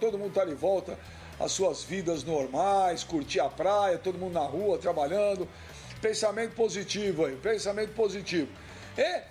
todo mundo está de volta às suas vidas normais, curtir a praia, todo mundo na rua, trabalhando. Pensamento positivo aí, pensamento positivo. E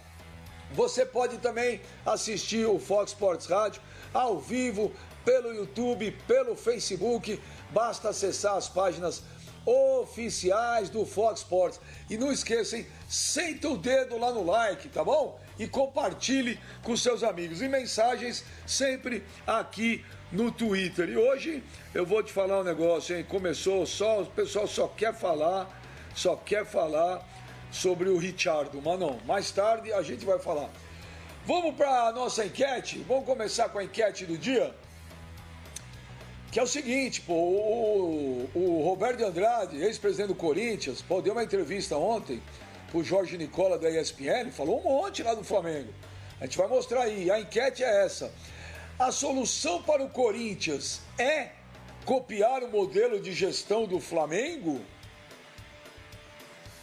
você pode também assistir o Fox Sports Rádio ao vivo, pelo YouTube, pelo Facebook. Basta acessar as páginas oficiais do Fox Sports. E não esqueça, hein? Senta o dedo lá no like, tá bom? E compartilhe com seus amigos. E mensagens sempre aqui no Twitter. E hoje eu vou te falar um negócio, hein? Começou o pessoal só quer falar sobre o Richardo. Mas não, mais tarde a gente vai falar. Vamos para a nossa enquete? Vamos começar com a enquete do dia? Que é o seguinte, pô, o Roberto de Andrade, ex-presidente do Corinthians, pô, deu uma entrevista ontem pro Jorge Nicola da ESPN, falou um monte lá do Flamengo. A gente vai mostrar aí, a enquete é essa. A solução para o Corinthians é copiar o modelo de gestão do Flamengo?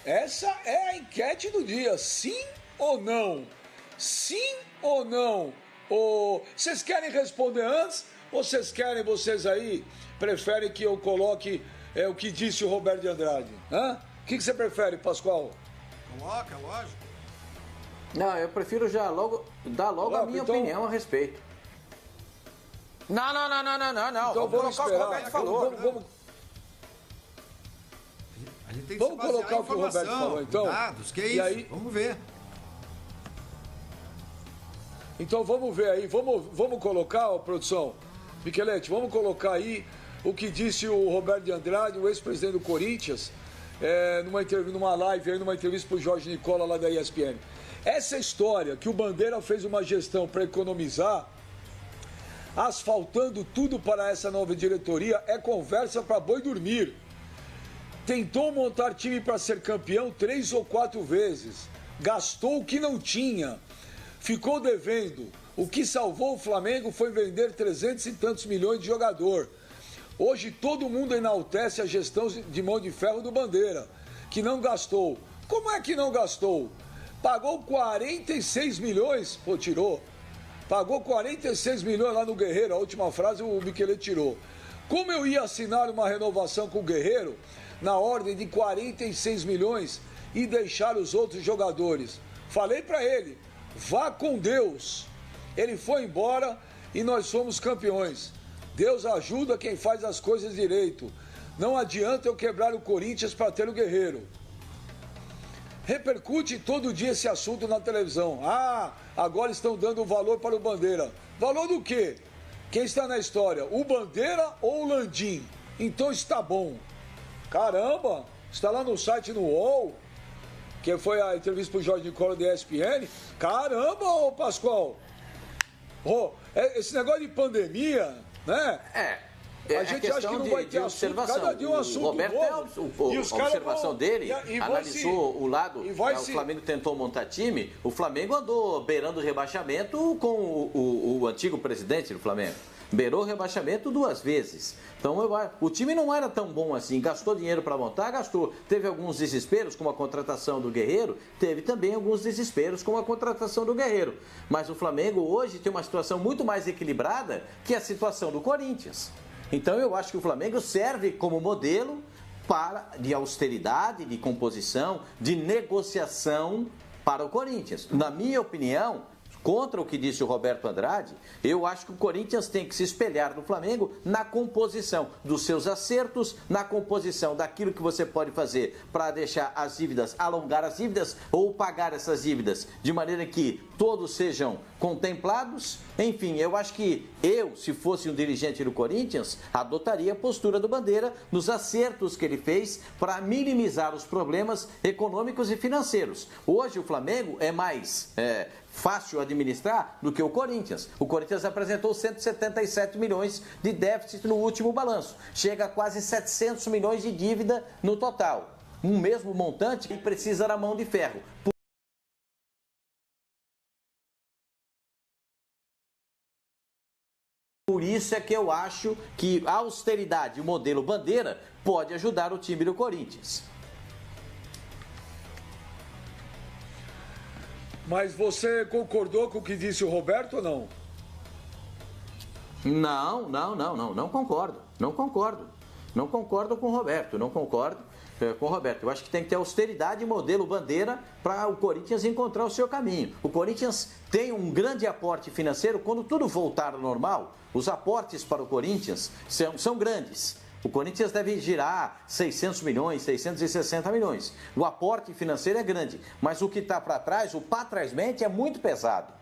Essa é a enquete do dia, sim ou não? Sim ou não? Vocês querem responder antes? Ou vocês aí, preferem que eu coloque o que disse o Roberto de Andrade? Hã? O que você prefere, Pascoal? Coloca, lógico. Não, eu prefiro já dar logo a minha opinião a respeito. Não. Então vamos esperar. A gente tem que Vamos colocar o que o Roberto falou, então. Dados, que é isso? Aí, vamos ver. Então vamos ver aí, vamos colocar, produção, Michelete, vamos colocar aí o que disse o Roberto de Andrade, o ex-presidente do Corinthians, numa live, numa entrevista para o Jorge Nicola lá da ESPN. Essa história que o Bandeira fez uma gestão para economizar, asfaltando tudo para essa nova diretoria, é conversa para boi dormir. Tentou montar time para ser campeão 3 ou 4 vezes, gastou o que não tinha. Ficou devendo. O que salvou o Flamengo foi vender 300 e tantos milhões de jogador. Hoje todo mundo enaltece a gestão de mão de ferro do Bandeira, que não gastou. Como é que não gastou? Pagou 46 milhões, tirou. Pagou 46 milhões lá no Guerreiro, a última frase o Michelete tirou. Como eu ia assinar uma renovação com o Guerreiro na ordem de 46 milhões e deixar os outros jogadores? Falei para ele. Vá com Deus. Ele foi embora e nós fomos campeões. Deus ajuda quem faz as coisas direito. Não adianta eu quebrar o Corinthians para ter o Guerreiro. Repercute todo dia esse assunto na televisão. Agora estão dando valor para o Bandeira. Valor do quê? Quem está na história? O Bandeira ou o Landim? Então está bom. Caramba, está lá no site no UOL, que foi a entrevista para o Jorge Nicola da ESPN. Caramba, ô Pascoal! Esse negócio de pandemia, né? A gente acha que não vai ter assunto, cada dia um assunto Roberto novo. A observação dele, analisou o lado, o Flamengo tentou montar time, o Flamengo andou beirando o rebaixamento com o antigo presidente do Flamengo. Beirou o rebaixamento 2 vezes. Então, o time não era tão bom assim. Gastou dinheiro para montar, gastou. Teve alguns desesperos, como a contratação do Guerreiro. Teve também alguns desesperos, como a contratação do Guerreiro. Mas o Flamengo hoje tem uma situação muito mais equilibrada que a situação do Corinthians. Então, eu acho que o Flamengo serve como modelo de austeridade, de composição, de negociação para o Corinthians. Na minha opinião, contra o que disse o Roberto Andrade, eu acho que o Corinthians tem que se espelhar no Flamengo na composição dos seus acertos, na composição daquilo que você pode fazer para deixar as dívidas, alongar as dívidas ou pagar essas dívidas, de maneira que todos sejam contemplados. Enfim, eu acho que se fosse um dirigente do Corinthians, adotaria a postura do Bandeira nos acertos que ele fez para minimizar os problemas econômicos e financeiros. Hoje o Flamengo é mais fácil administrar do que o Corinthians. O Corinthians apresentou 177 milhões de déficit no último balanço. Chega a quase 700 milhões de dívida no total. Um mesmo montante que precisa da mão de ferro. Por isso é que eu acho que a austeridade, o modelo Bandeira, pode ajudar o time do Corinthians. Mas você concordou com o que disse o Roberto ou não? Não concordo. Não concordo com o Roberto, Eu acho que tem que ter austeridade e modelo bandeira para o Corinthians encontrar o seu caminho. O Corinthians tem um grande aporte financeiro. Quando tudo voltar ao normal, os aportes para o Corinthians são grandes. O Corinthians deve girar 600 milhões, 660 milhões. O aporte financeiro é grande, mas o que está para trás, o para trás-mente, é muito pesado.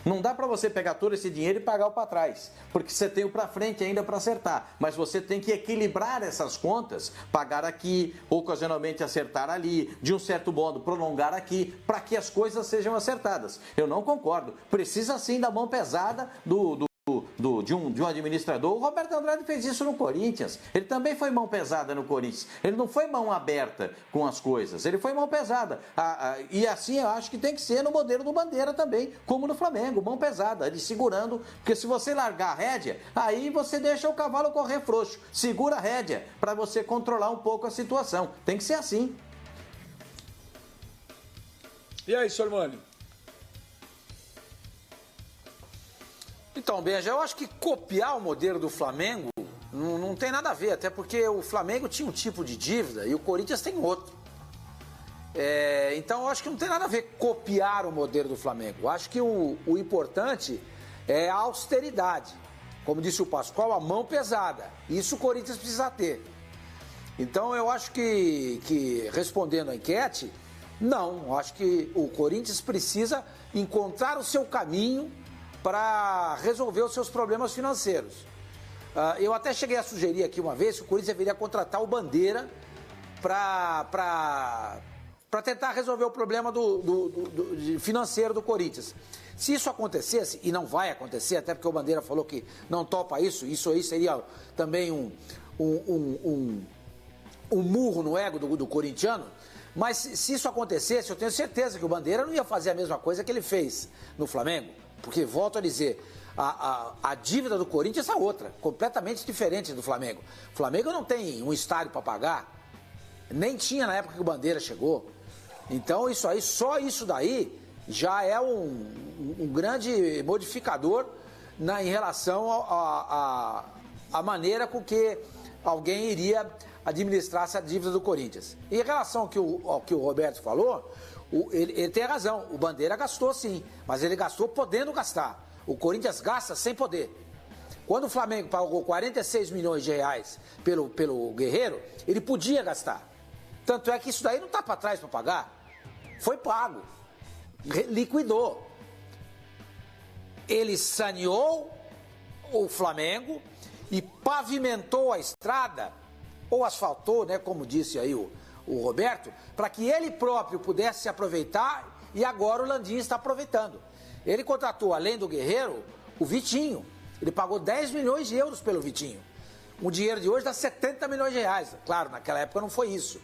Não dá para você pegar todo esse dinheiro e pagar o para trás, porque você tem o para frente ainda para acertar. Mas você tem que equilibrar essas contas, pagar aqui, ocasionalmente acertar ali, de um certo modo prolongar aqui, para que as coisas sejam acertadas. Eu não concordo. Precisa sim da mão pesada de um administrador. O Roberto Andrade fez isso no Corinthians. Ele também foi mão pesada no Corinthians. Ele não foi mão aberta com as coisas. Ele foi mão pesada. E assim eu acho que tem que ser no modelo do Bandeira também, como no Flamengo, mão pesada, ele segurando, porque se você largar a rédea, aí você deixa o cavalo correr frouxo. Segura a rédea para você controlar um pouco a situação. Tem que ser assim. E aí, Sormani? Então, Benja, eu acho que copiar o modelo do Flamengo não tem nada a ver, até porque o Flamengo tinha um tipo de dívida e o Corinthians tem outro. Então, eu acho que não tem nada a ver copiar o modelo do Flamengo. Eu acho que o importante é a austeridade. Como disse o Pascoal, a mão pesada. Isso o Corinthians precisa ter. Então, eu acho que respondendo à enquete, não. Eu acho que o Corinthians precisa encontrar o seu caminho para resolver os seus problemas financeiros. Eu até cheguei a sugerir aqui uma vez que o Corinthians deveria contratar o Bandeira para tentar resolver o problema financeiro do Corinthians. Se isso acontecesse, e não vai acontecer, até porque o Bandeira falou que não topa isso aí seria também um murro no ego do corintiano, mas se isso acontecesse, eu tenho certeza que o Bandeira não ia fazer a mesma coisa que ele fez no Flamengo. Porque, volto a dizer, a dívida do Corinthians é outra, completamente diferente do Flamengo. O Flamengo não tem um estádio para pagar, nem tinha na época que o Bandeira chegou. Então, isso aí, só isso daí já é um grande modificador em relação à maneira com que alguém iria administrar essa dívida do Corinthians. Em relação ao que o Roberto falou, ele tem razão, o Bandeira gastou sim, mas ele gastou podendo gastar. O Corinthians gasta sem poder. Quando o Flamengo pagou 46 milhões de reais pelo Guerreiro, ele podia gastar. Tanto é que isso daí não está para trás para pagar. Foi pago. Liquidou. Ele saneou o Flamengo e pavimentou a estrada, ou asfaltou, né, como disse aí o Roberto, para que ele próprio pudesse se aproveitar, e agora o Landim está aproveitando. Ele contratou, além do Guerreiro, o Vitinho. Ele pagou 10 milhões de euros pelo Vitinho. O dinheiro de hoje dá 70 milhões de reais. Claro, naquela época não foi isso.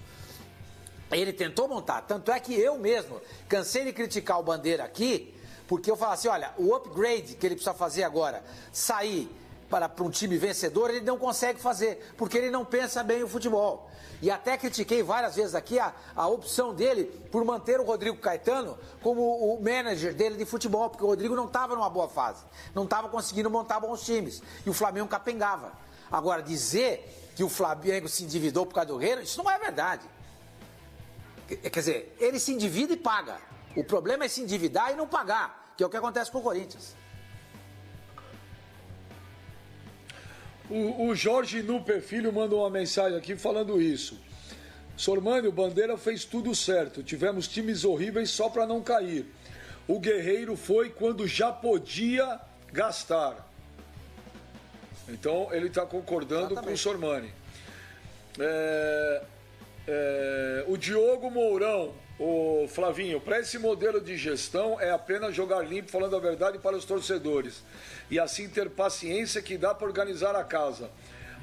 Ele tentou montar, tanto é que eu mesmo cansei de criticar o Bandeira aqui, porque eu falava assim, olha, o upgrade que ele precisa fazer agora, sair para um time vencedor, ele não consegue fazer, porque ele não pensa bem o futebol. E até critiquei várias vezes aqui a opção dele por manter o Rodrigo Caetano como o manager dele de futebol, porque o Rodrigo não estava numa boa fase, não estava conseguindo montar bons times, e o Flamengo capengava. Agora, dizer que o Flamengo se endividou por causa do Guerreiro, isso não é verdade. Quer dizer, ele se endivida e paga. O problema é se endividar e não pagar, que é o que acontece com o Corinthians. O Jorge Nuper Filho mandou uma mensagem aqui falando isso. Sormani, o Bandeira fez tudo certo. Tivemos times horríveis só para não cair. O Guerreiro foi quando já podia gastar. Então ele está concordando com o Sormani. O Diogo Mourão, o Flavinho, para esse modelo de gestão é apenas jogar limpo, falando a verdade para os torcedores. E assim ter paciência que dá para organizar a casa.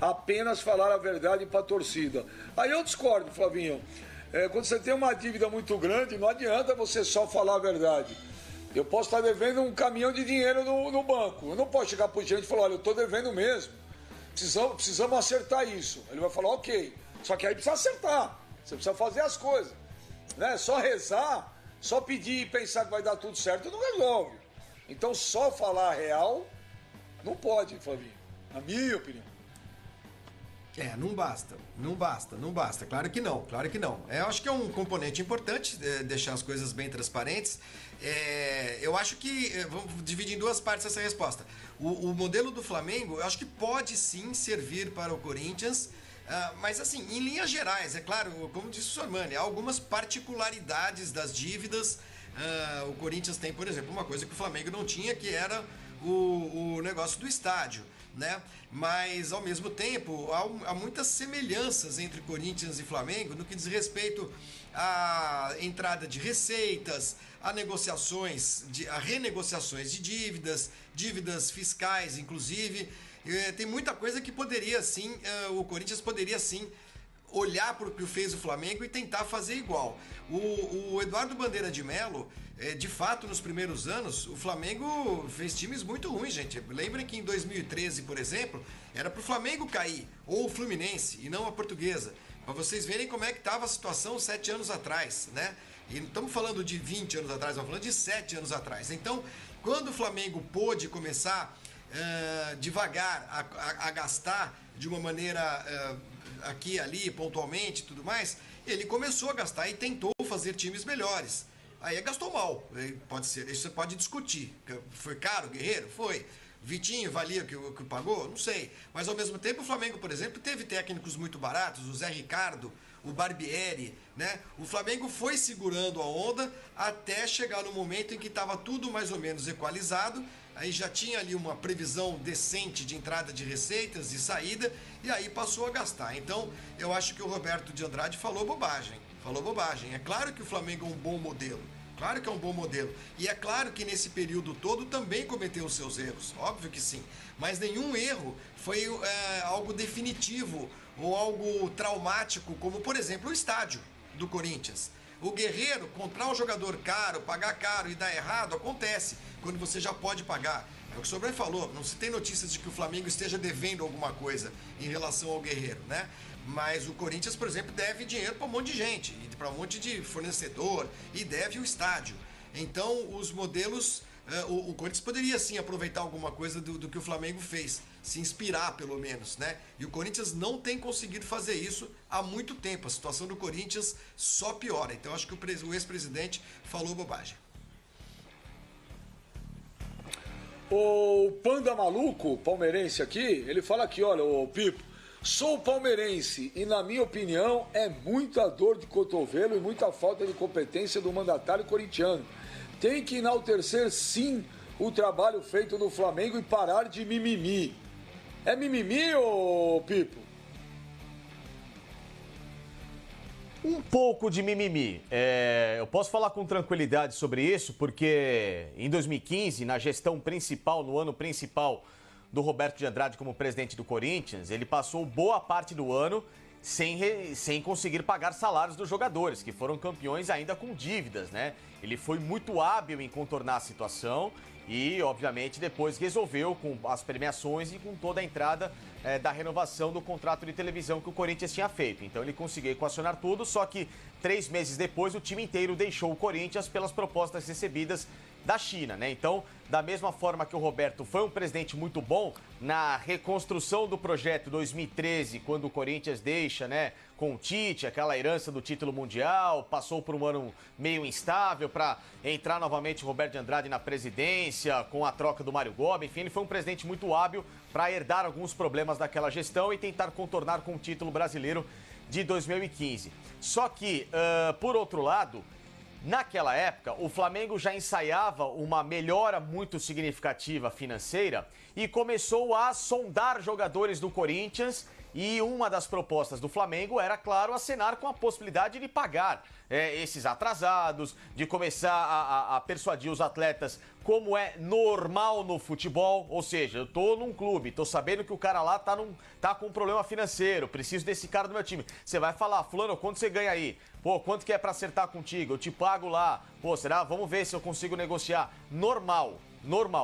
Apenas falar a verdade para a torcida. Aí eu discordo, Flavinho. Quando você tem uma dívida muito grande, não adianta você só falar a verdade. Eu posso estar devendo um caminhão de dinheiro no banco. Eu não posso chegar para o gerente e falar, olha, eu estou devendo mesmo. Precisamos acertar isso. Ele vai falar, ok. Só que aí precisa acertar. Você precisa fazer as coisas. Né? Só rezar, só pedir e pensar que vai dar tudo certo não resolve. Então só falar a real não pode, Flavinho. Na minha opinião. Não basta. Claro que não. Eu acho que é um componente importante deixar as coisas bem transparentes. Eu acho que, vamos dividir em duas partes essa resposta. O modelo do Flamengo, eu acho que pode sim servir para o Corinthians, mas assim, em linhas gerais, é claro, como disse o Sormani, há algumas particularidades das dívidas. O Corinthians tem, por exemplo, uma coisa que o Flamengo não tinha, que era o negócio do estádio, né? Mas ao mesmo tempo há muitas semelhanças entre Corinthians e Flamengo no que diz respeito à entrada de receitas, a renegociações de dívidas fiscais, inclusive. Tem muita coisa que poderia sim, o Corinthians poderia sim olhar para o que fez o Flamengo e tentar fazer igual. O Eduardo Bandeira de Mello, de fato, nos primeiros anos, o Flamengo fez times muito ruins, gente. Lembrem que em 2013, por exemplo, era para o Flamengo cair, ou o Fluminense, e não a Portuguesa. Para vocês verem como é que estava a situação 7 anos atrás, né? E não estamos falando de 20 anos atrás, estamos falando de 7 anos atrás. Então, quando o Flamengo pôde começar devagar a gastar de uma maneira aqui e ali, pontualmente e tudo mais, ele começou a gastar e tentou fazer times melhores. Aí gastou mal, pode ser, isso você pode discutir. Foi caro o Guerreiro? Foi. Vitinho valia o que pagou? Não sei. Mas ao mesmo tempo o Flamengo, por exemplo, teve técnicos muito baratos, o Zé Ricardo, o Barbieri, né? O Flamengo foi segurando a onda até chegar no momento em que estava tudo mais ou menos equalizado. Aí já tinha ali uma previsão decente de entrada de receitas e saída, e aí passou a gastar. Então, eu acho que o Roberto de Andrade falou bobagem. É claro que o Flamengo é um bom modelo. Claro que é um bom modelo. E é claro que nesse período todo também cometeu os seus erros. Óbvio que sim. Mas nenhum erro foi algo definitivo ou algo traumático, como, por exemplo, o estádio do Corinthians. O Guerreiro, comprar um jogador caro, pagar caro e dar errado, acontece quando você já pode pagar. É o que o Sobran falou, não se tem notícias de que o Flamengo esteja devendo alguma coisa em relação ao Guerreiro, né? Mas o Corinthians, por exemplo, deve dinheiro para um monte de gente, para um monte de fornecedor, e deve o estádio. Então, os modelos, o Corinthians poderia sim aproveitar alguma coisa do que o Flamengo fez, se inspirar pelo menos, né? E o Corinthians não tem conseguido fazer isso há muito tempo. A situação do Corinthians só piora. Então, acho que o ex-presidente falou bobagem. O Panda Maluco, palmeirense aqui, ele fala aqui, olha, o Pipo, sou palmeirense e, na minha opinião, é muita dor de cotovelo e muita falta de competência do mandatário corintiano. Tem que enaltecer, sim, o trabalho feito no Flamengo e parar de mimimi. É mimimi, ô Pipo? Um pouco de mimimi. Eu posso falar com tranquilidade sobre isso, porque em 2015, na gestão principal, no ano principal do Roberto de Andrade como presidente do Corinthians, ele passou boa parte do ano sem conseguir pagar salários dos jogadores, que foram campeões ainda com dívidas, né? Ele foi muito hábil em contornar a situação e, obviamente, depois resolveu com as premiações e com toda a entrada da renovação do contrato de televisão que o Corinthians tinha feito. Então ele conseguiu equacionar tudo, só que 3 meses depois o time inteiro deixou o Corinthians pelas propostas recebidas da China, né? Então, da mesma forma que o Roberto foi um presidente muito bom na reconstrução do projeto 2013, quando o Corinthians deixa, né, com o Tite, aquela herança do título mundial, passou por um ano meio instável para entrar novamente o Roberto de Andrade na presidência, com a troca do Mário Gobi, enfim, ele foi um presidente muito hábil para herdar alguns problemas daquela gestão e tentar contornar com o título brasileiro de 2015. Só que, por outro lado, naquela época, o Flamengo já ensaiava uma melhora muito significativa financeira e começou a sondar jogadores do Corinthians, e uma das propostas do Flamengo era, claro, acenar com a possibilidade de pagar esses atrasados, de começar a persuadir os atletas como é normal no futebol. Ou seja, eu tô num clube, tô sabendo que o cara lá tá com um problema financeiro, preciso desse cara do meu time. Você vai falar, fulano, quanto você ganha aí? Pô, quanto que é pra acertar contigo? Eu te pago lá. Pô, será? Vamos ver se eu consigo negociar. Normal.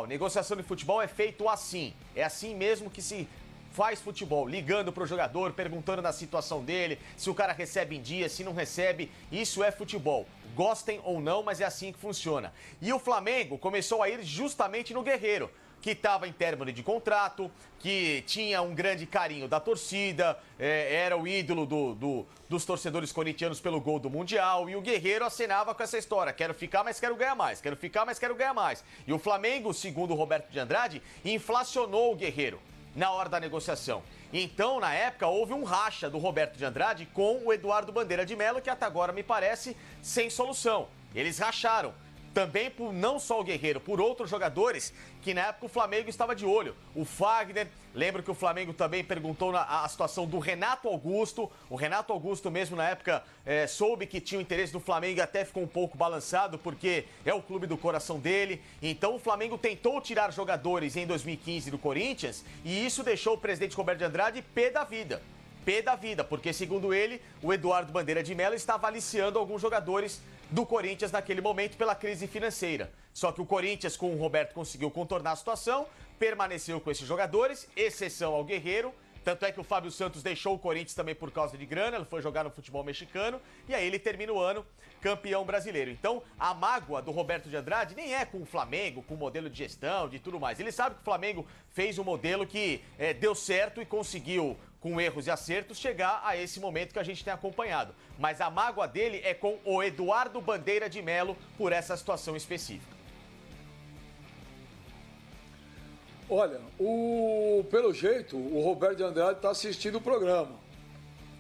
Negociação de futebol é feito assim. É assim mesmo que se faz futebol, ligando pro jogador, perguntando da situação dele, se o cara recebe em dia, se não recebe. Isso é futebol. Gostem ou não, mas é assim que funciona. E o Flamengo começou a ir justamente no Guerreiro, que estava em término de contrato, que tinha um grande carinho da torcida, era o ídolo dos torcedores corintianos pelo gol do Mundial, e o Guerreiro acenava com essa história: quero ficar, mas quero ganhar mais, quero ficar, mas quero ganhar mais. E o Flamengo, segundo o Roberto de Andrade, inflacionou o Guerreiro na hora da negociação. Então, na época, houve um racha do Roberto de Andrade com o Eduardo Bandeira de Melo, que até agora me parece sem solução. Eles racharam. Também por não só o Guerreiro, por outros jogadores que na época o Flamengo estava de olho. O Fagner, lembro que o Flamengo também perguntou a situação do Renato Augusto. O Renato Augusto mesmo na época soube que tinha o interesse do Flamengo e até ficou um pouco balançado porque é o clube do coração dele. Então o Flamengo tentou tirar jogadores em 2015 do Corinthians e isso deixou o presidente Roberto de Andrade pé da vida. Pé da vida, porque segundo ele, o Eduardo Bandeira de Melo estava aliciando alguns jogadores do Corinthians naquele momento pela crise financeira. Só que o Corinthians, com o Roberto, conseguiu contornar a situação, permaneceu com esses jogadores, exceção ao Guerreiro. Tanto é que o Fábio Santos deixou o Corinthians também por causa de grana, ele foi jogar no futebol mexicano, e aí ele termina o ano campeão brasileiro. Então, a mágoa do Roberto de Andrade nem é com o Flamengo, com o modelo de gestão, de tudo mais. Ele sabe que o Flamengo fez um modelo que deu certo e conseguiu, com erros e acertos, chegar a esse momento que a gente tem acompanhado. Mas a mágoa dele é com o Eduardo Bandeira de Melo por essa situação específica. Olha, pelo jeito, o Roberto de Andrade está assistindo o programa.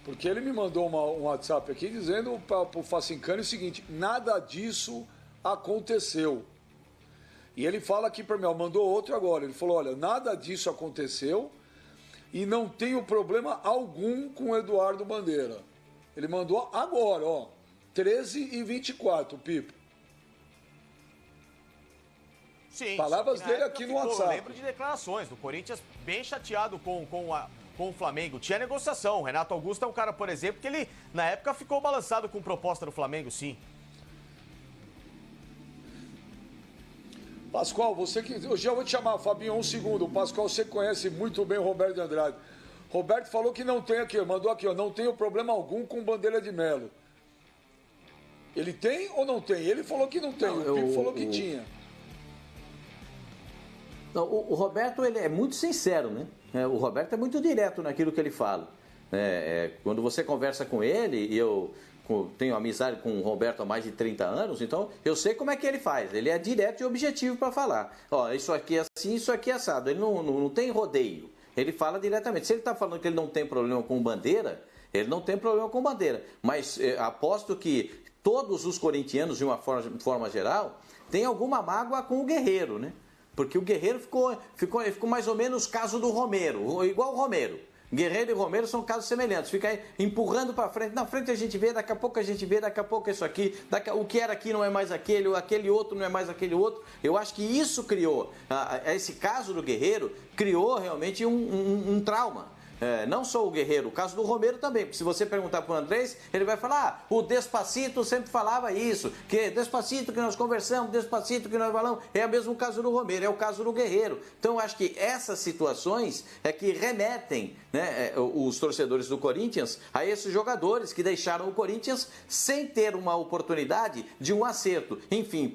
Porque ele me mandou um WhatsApp aqui dizendo para o Facincani o seguinte: nada disso aconteceu. E ele fala aqui para mim, mandou outro agora. Ele falou: olha, nada disso aconteceu e não tenho problema algum com o Eduardo Bandeira. Ele mandou agora, ó, 13h24, Pipo. Sim, palavras dele aqui no WhatsApp. Eu lembro de declarações do Corinthians bem chateado com o Flamengo. Tinha negociação. O Renato Augusto é um cara, por exemplo, que ele, na época, ficou balançado com proposta do Flamengo, sim. Pascoal, você que... Eu já vou te chamar, Fabinho, um segundo. Pascoal, você conhece muito bem o Roberto de Andrade. Roberto falou que não tem aqui, mandou aqui, ó, não tenho problema algum com Bandeira de Melo. Ele tem ou não tem? Ele falou que não tem, o Pipo falou que tinha. Não, o Roberto, ele é muito sincero, né? O Roberto é muito direto naquilo que ele fala. Quando você conversa com ele, e eu tenho amizade com o Roberto há mais de 30 anos, então eu sei como é que ele faz. Ele é direto e objetivo para falar. Ó, isso aqui é assim, isso aqui é assado. Ele não tem rodeio. Ele fala diretamente. Se ele está falando que ele não tem problema com Bandeira, ele não tem problema com Bandeira. Mas aposto que todos os corintianos, de uma forma geral, têm alguma mágoa com o Guerreiro, né? Porque o Guerreiro ficou mais ou menos caso do Romero, igual o Romero. Guerreiro e Romero são casos semelhantes. Fica aí empurrando para frente. Na frente a gente vê, daqui a pouco a gente vê, daqui a pouco isso aqui. O que era aqui não é mais aquele outro não é mais aquele outro. Eu acho que isso criou, esse caso do Guerreiro, criou realmente um trauma. Não só o Guerreiro, o caso do Romero também, porque se você perguntar para o Andrés, ele vai falar, o Despacito sempre falava isso, que Despacito que nós conversamos, Despacito que nós falamos, é o mesmo caso do Romero, é o caso do Guerreiro. Então, eu acho que essas situações é que remetem, né, os torcedores do Corinthians a esses jogadores que deixaram o Corinthians sem ter uma oportunidade de um acerto, enfim,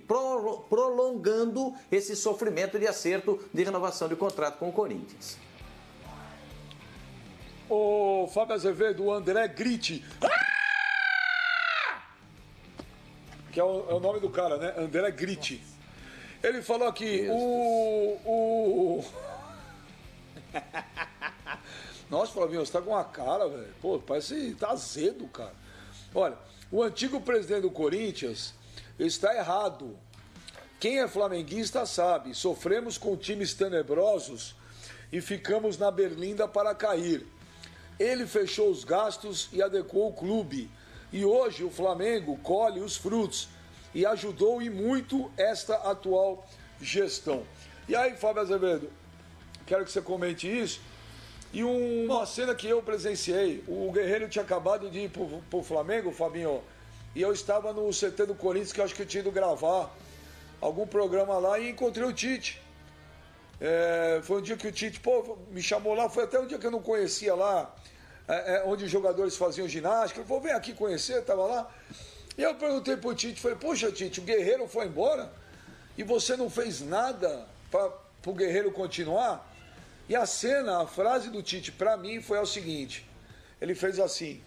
prolongando esse sofrimento de acerto de renovação de contrato com o Corinthians. Ô, Fábio Azevedo, o André Gritti. Que é o nome do cara, né? André Gritti. Ele falou aqui, Nossa, Flavinho, você tá com uma cara, velho. Pô, parece que tá azedo, cara. Olha, o antigo presidente do Corinthians está errado. Quem é flamenguista sabe. Sofremos com times tenebrosos e ficamos na berlinda para cair. Ele fechou os gastos e adequou o clube. E hoje o Flamengo colhe os frutos e ajudou e muito esta atual gestão. E aí, Fábio Azevedo, quero que você comente isso. E uma cena que eu presenciei, o Guerreiro tinha acabado de ir pro Flamengo, Fabinho, e eu estava no CT do Corinthians, que eu acho que eu tinha ido gravar algum programa lá, e encontrei o Tite. Foi um dia que o Tite me chamou lá, foi até um dia que eu não conhecia lá, onde os jogadores faziam ginástica. Ele falou, vem aqui conhecer, estava lá. E eu perguntei pro Tite, falei, poxa Tite, o Guerreiro foi embora e você não fez nada para pro Guerreiro continuar. E a cena, a frase do Tite para mim foi o seguinte, ele fez assim,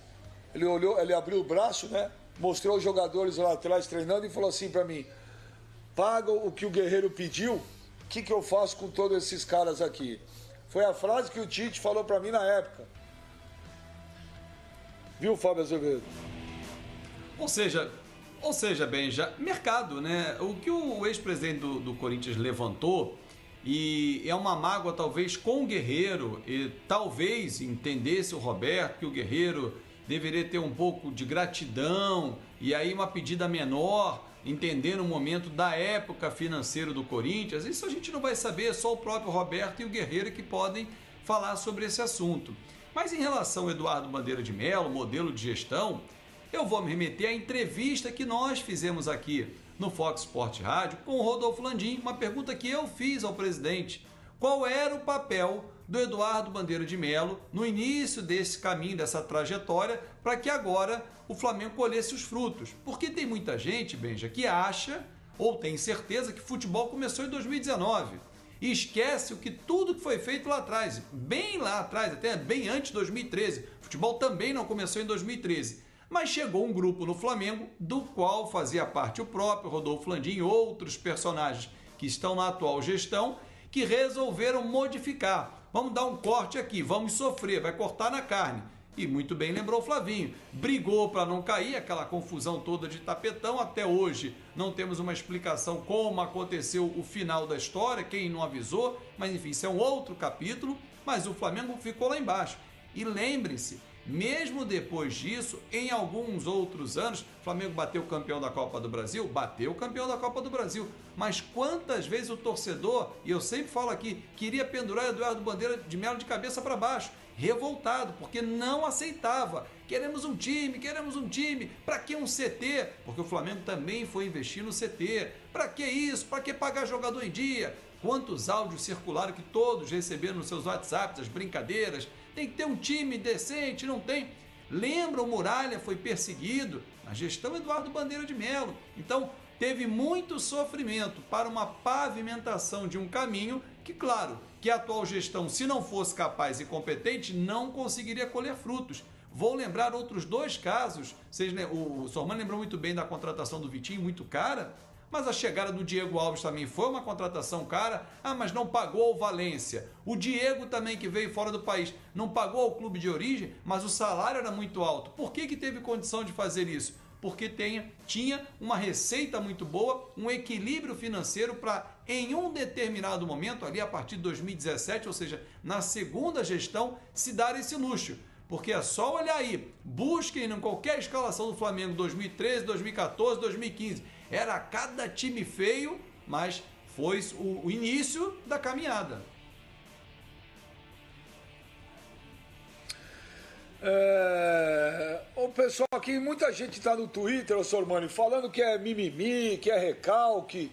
ele olhou, ele abriu o braço, né? Mostrou os jogadores lá atrás treinando e falou assim para mim, paga o que o Guerreiro pediu, o que eu faço com todos esses caras aqui? Foi a frase que o Tite falou para mim na época. Viu, Fábio Azevedo? Ou seja, Benja, mercado, né? O que o ex-presidente do Corinthians levantou, e é uma mágoa talvez com o Guerreiro, e talvez entendesse o Roberto que o Guerreiro deveria ter um pouco de gratidão, e aí uma pedida menor, entendendo o momento da época financeira do Corinthians. Isso a gente não vai saber, só o próprio Roberto e o Guerreiro que podem falar sobre esse assunto. Mas em relação ao Eduardo Bandeira de Mello, modelo de gestão, eu vou me remeter à entrevista que nós fizemos aqui no Fox Sport Rádio com o Rodolfo Landim, uma pergunta que eu fiz ao presidente. Qual era o papel do Eduardo Bandeira de Mello no início desse caminho, dessa trajetória, para que agora o Flamengo colhesse os frutos? Porque tem muita gente, Benja, que acha ou tem certeza que futebol começou em 2019 e esquece tudo que foi feito lá atrás, bem lá atrás, até bem antes de 2013. Futebol também não começou em 2013. Mas chegou um grupo no Flamengo, do qual fazia parte o próprio Rodolfo Landim e outros personagens que estão na atual gestão, que resolveram modificar. Vamos dar um corte aqui, vamos sofrer, vai cortar na carne. E muito bem lembrou o Flavinho, brigou para não cair, aquela confusão toda de tapetão. Até hoje não temos uma explicação como aconteceu o final da história, quem não avisou, mas enfim, isso é um outro capítulo, mas o Flamengo ficou lá embaixo. E lembre-se, mesmo depois disso, em alguns outros anos, o Flamengo bateu o campeão da Copa do Brasil? Bateu o campeão da Copa do Brasil. Mas quantas vezes o torcedor, e eu sempre falo aqui, queria pendurar Eduardo Bandeira de Mello de cabeça para baixo, revoltado, porque não aceitava. Queremos um time, para que um CT? Porque o Flamengo também foi investir no CT. Para que isso? Para que pagar jogador em dia? Quantos áudios circularam que todos receberam nos seus WhatsApps, as brincadeiras? Tem que ter um time decente, não tem. Lembra, o Muralha foi perseguido na gestão Eduardo Bandeira de Mello. Então, teve muito sofrimento para uma pavimentação de um caminho que, claro, que a atual gestão, se não fosse capaz e competente, não conseguiria colher frutos. Vou lembrar outros dois casos. O Sormani lembrou muito bem da contratação do Vitinho, muito cara. Mas a chegada do Diego Alves também foi uma contratação cara. Mas não pagou o Valência. O Diego também, que veio fora do país, não pagou ao clube de origem, mas o salário era muito alto. Por que teve condição de fazer isso? Porque tinha uma receita muito boa, um equilíbrio financeiro para, em um determinado momento, ali a partir de 2017, ou seja, na segunda gestão, se dar esse luxo. Porque é só olhar aí, busquem em qualquer escalação do Flamengo 2013, 2014, 2015. Era cada time feio, mas foi o início da caminhada. O pessoal aqui, muita gente está no Twitter, o Sormani, falando que é mimimi, que é recalque.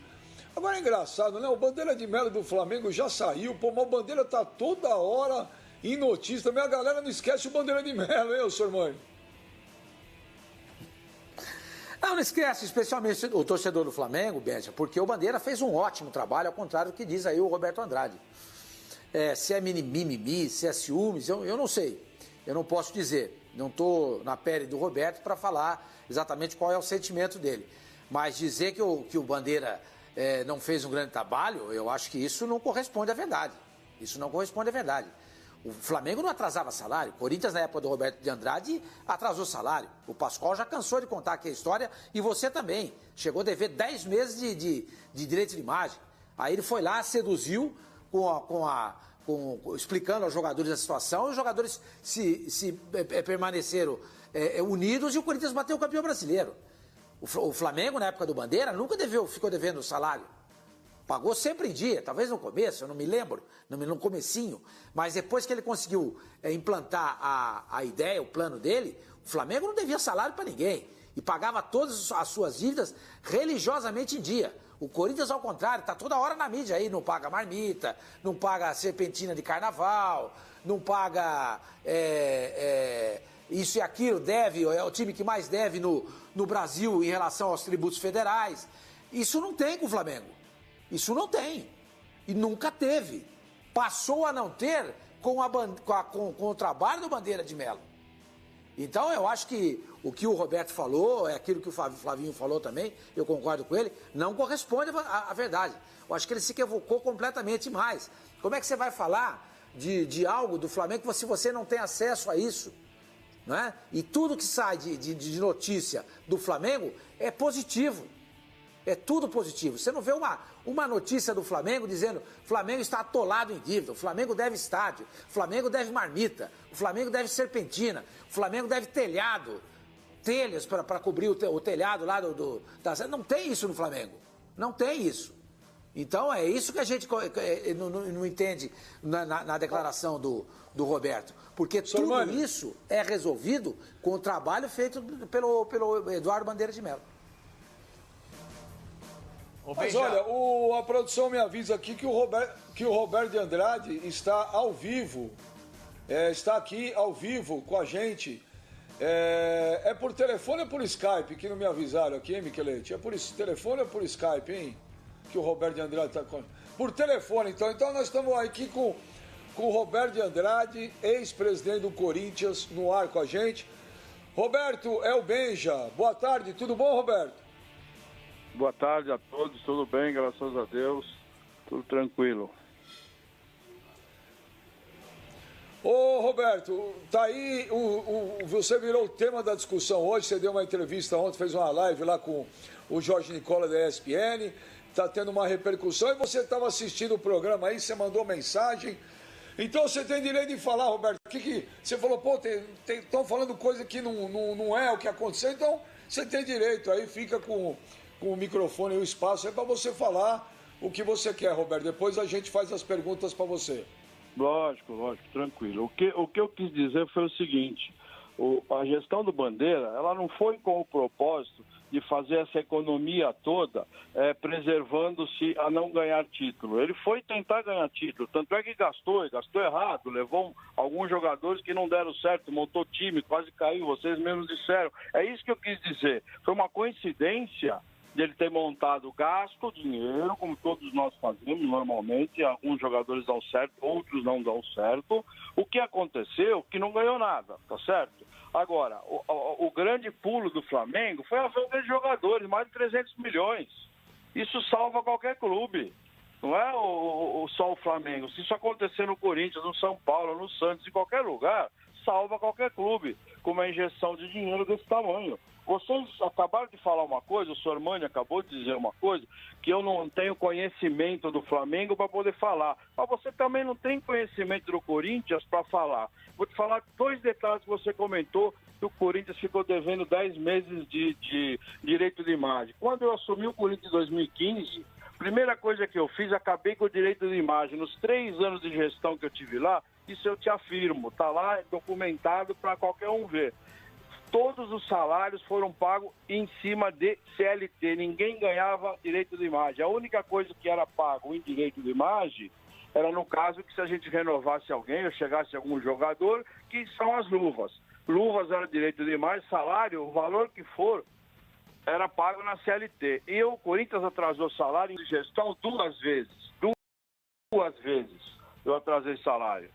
Agora é engraçado, né? O Bandeira de Mello do Flamengo já saiu, pô, mas o Bandeira tá toda hora em notícia. Também a galera não esquece o Bandeira de Mello, hein, Sormani? Não esquece, especialmente o torcedor do Flamengo, Benja, porque o Bandeira fez um ótimo trabalho, ao contrário do que diz aí o Roberto Andrade. Se é mimimi, se é ciúmes, eu não sei. Eu não posso dizer. Não estou na pele do Roberto para falar exatamente qual é o sentimento dele. Mas dizer que o Bandeira não fez um grande trabalho, eu acho que isso não corresponde à verdade. Isso não corresponde à verdade. O Flamengo não atrasava salário. O Corinthians, na época do Roberto de Andrade, atrasou salário. O Pascoal já cansou de contar aqui a história e você também. Chegou a dever 10 meses de direito de imagem. Aí ele foi lá, seduziu, explicando aos jogadores a situação, e os jogadores permaneceram unidos e o Corinthians bateu o campeão brasileiro. O Flamengo, na época do Bandeira, nunca ficou devendo o salário. Pagou sempre em dia, talvez no começo, eu não me lembro, no comecinho, mas depois que ele conseguiu implantar a ideia, o plano dele, o Flamengo não devia salário para ninguém e pagava todas as suas dívidas religiosamente em dia. O Corinthians, ao contrário, está toda hora na mídia aí, não paga marmita, não paga serpentina de carnaval, não paga isso e aquilo, deve, é o time que mais deve no Brasil em relação aos tributos federais. Isso não tem com o Flamengo. Isso não tem. E nunca teve. Passou a não ter com o trabalho do Bandeira de Melo. Então, eu acho que o que o Roberto falou, é aquilo que o Flavinho falou também, eu concordo com ele, não corresponde à verdade. Eu acho que ele se equivocou completamente mais. Como é que você vai falar de algo do Flamengo se você não tem acesso a isso? Não é? E tudo que sai de notícia do Flamengo é positivo. É tudo positivo. Você não vê uma notícia do Flamengo dizendo o Flamengo está atolado em dívida, o Flamengo deve estádio, o Flamengo deve marmita, o Flamengo deve serpentina, o Flamengo deve telhas para cobrir o telhado lá Não tem isso no Flamengo. Não tem isso. Então é isso que a gente não entende na declaração do Roberto. Porque tudo isso é resolvido com o trabalho feito pelo Eduardo Bandeira de Melo. Mas olha, a produção me avisa aqui que o Roberto de Andrade está ao vivo, está aqui ao vivo com a gente. É por telefone ou por Skype que não me avisaram aqui, hein, Michelete? É por telefone ou por Skype, hein? Que o Roberto de Andrade está com... Por telefone, então. Então nós estamos aqui com o Roberto de Andrade, ex-presidente do Corinthians, no ar com a gente. Roberto, é o Benja. Boa tarde, tudo bom, Roberto? Boa tarde a todos, tudo bem, graças a Deus, tudo tranquilo. Ô Roberto, tá aí, você virou o tema da discussão hoje, você deu uma entrevista ontem, fez uma live lá com o Jorge Nicola da ESPN, tá tendo uma repercussão e você estava assistindo o programa aí, você mandou mensagem. Então você tem direito de falar, Roberto, que você falou, pô, estão falando coisa que não é o que aconteceu, então você tem direito aí, fica com o microfone e o espaço é para você falar o que você quer, Roberto. Depois a gente faz as perguntas para você. Lógico, tranquilo. O que eu quis dizer foi o seguinte, a gestão do Bandeira, ela não foi com o propósito de fazer essa economia toda preservando-se a não ganhar título. Ele foi tentar ganhar título, tanto é que gastou errado, levou alguns jogadores que não deram certo, montou time, quase caiu, vocês mesmos disseram. É isso que eu quis dizer. Foi uma coincidência dele ter montado, gasto dinheiro, como todos nós fazemos normalmente, alguns jogadores dão certo, outros não dão certo. O que aconteceu? Que não ganhou nada, tá certo? Agora, o grande pulo do Flamengo foi a venda de jogadores, mais de 300 milhões. Isso salva qualquer clube, não é só o Flamengo. Se isso acontecer no Corinthians, no São Paulo, no Santos, em qualquer lugar, salva qualquer clube, com uma injeção de dinheiro desse tamanho. Vocês acabaram de falar uma coisa, o senhor Mani acabou de dizer uma coisa, que eu não tenho conhecimento do Flamengo para poder falar. Mas você também não tem conhecimento do Corinthians para falar. Vou te falar 2 detalhes que você comentou, que o Corinthians ficou devendo 10 meses de direito de imagem. Quando eu assumi o Corinthians em 2015, primeira coisa que eu fiz, acabei com o direito de imagem. Nos 3 anos de gestão que eu tive lá, isso eu te afirmo, está lá documentado para qualquer um ver. Todos os salários foram pagos em cima de CLT, ninguém ganhava direito de imagem. A única coisa que era pago em direito de imagem era no caso que se a gente renovasse alguém ou chegasse algum jogador, que são as luvas. Luvas era direito de imagem, salário, o valor que for, era pago na CLT. E o Corinthians atrasou salário de gestão 2 vezes. 2 vezes eu atrasei salário.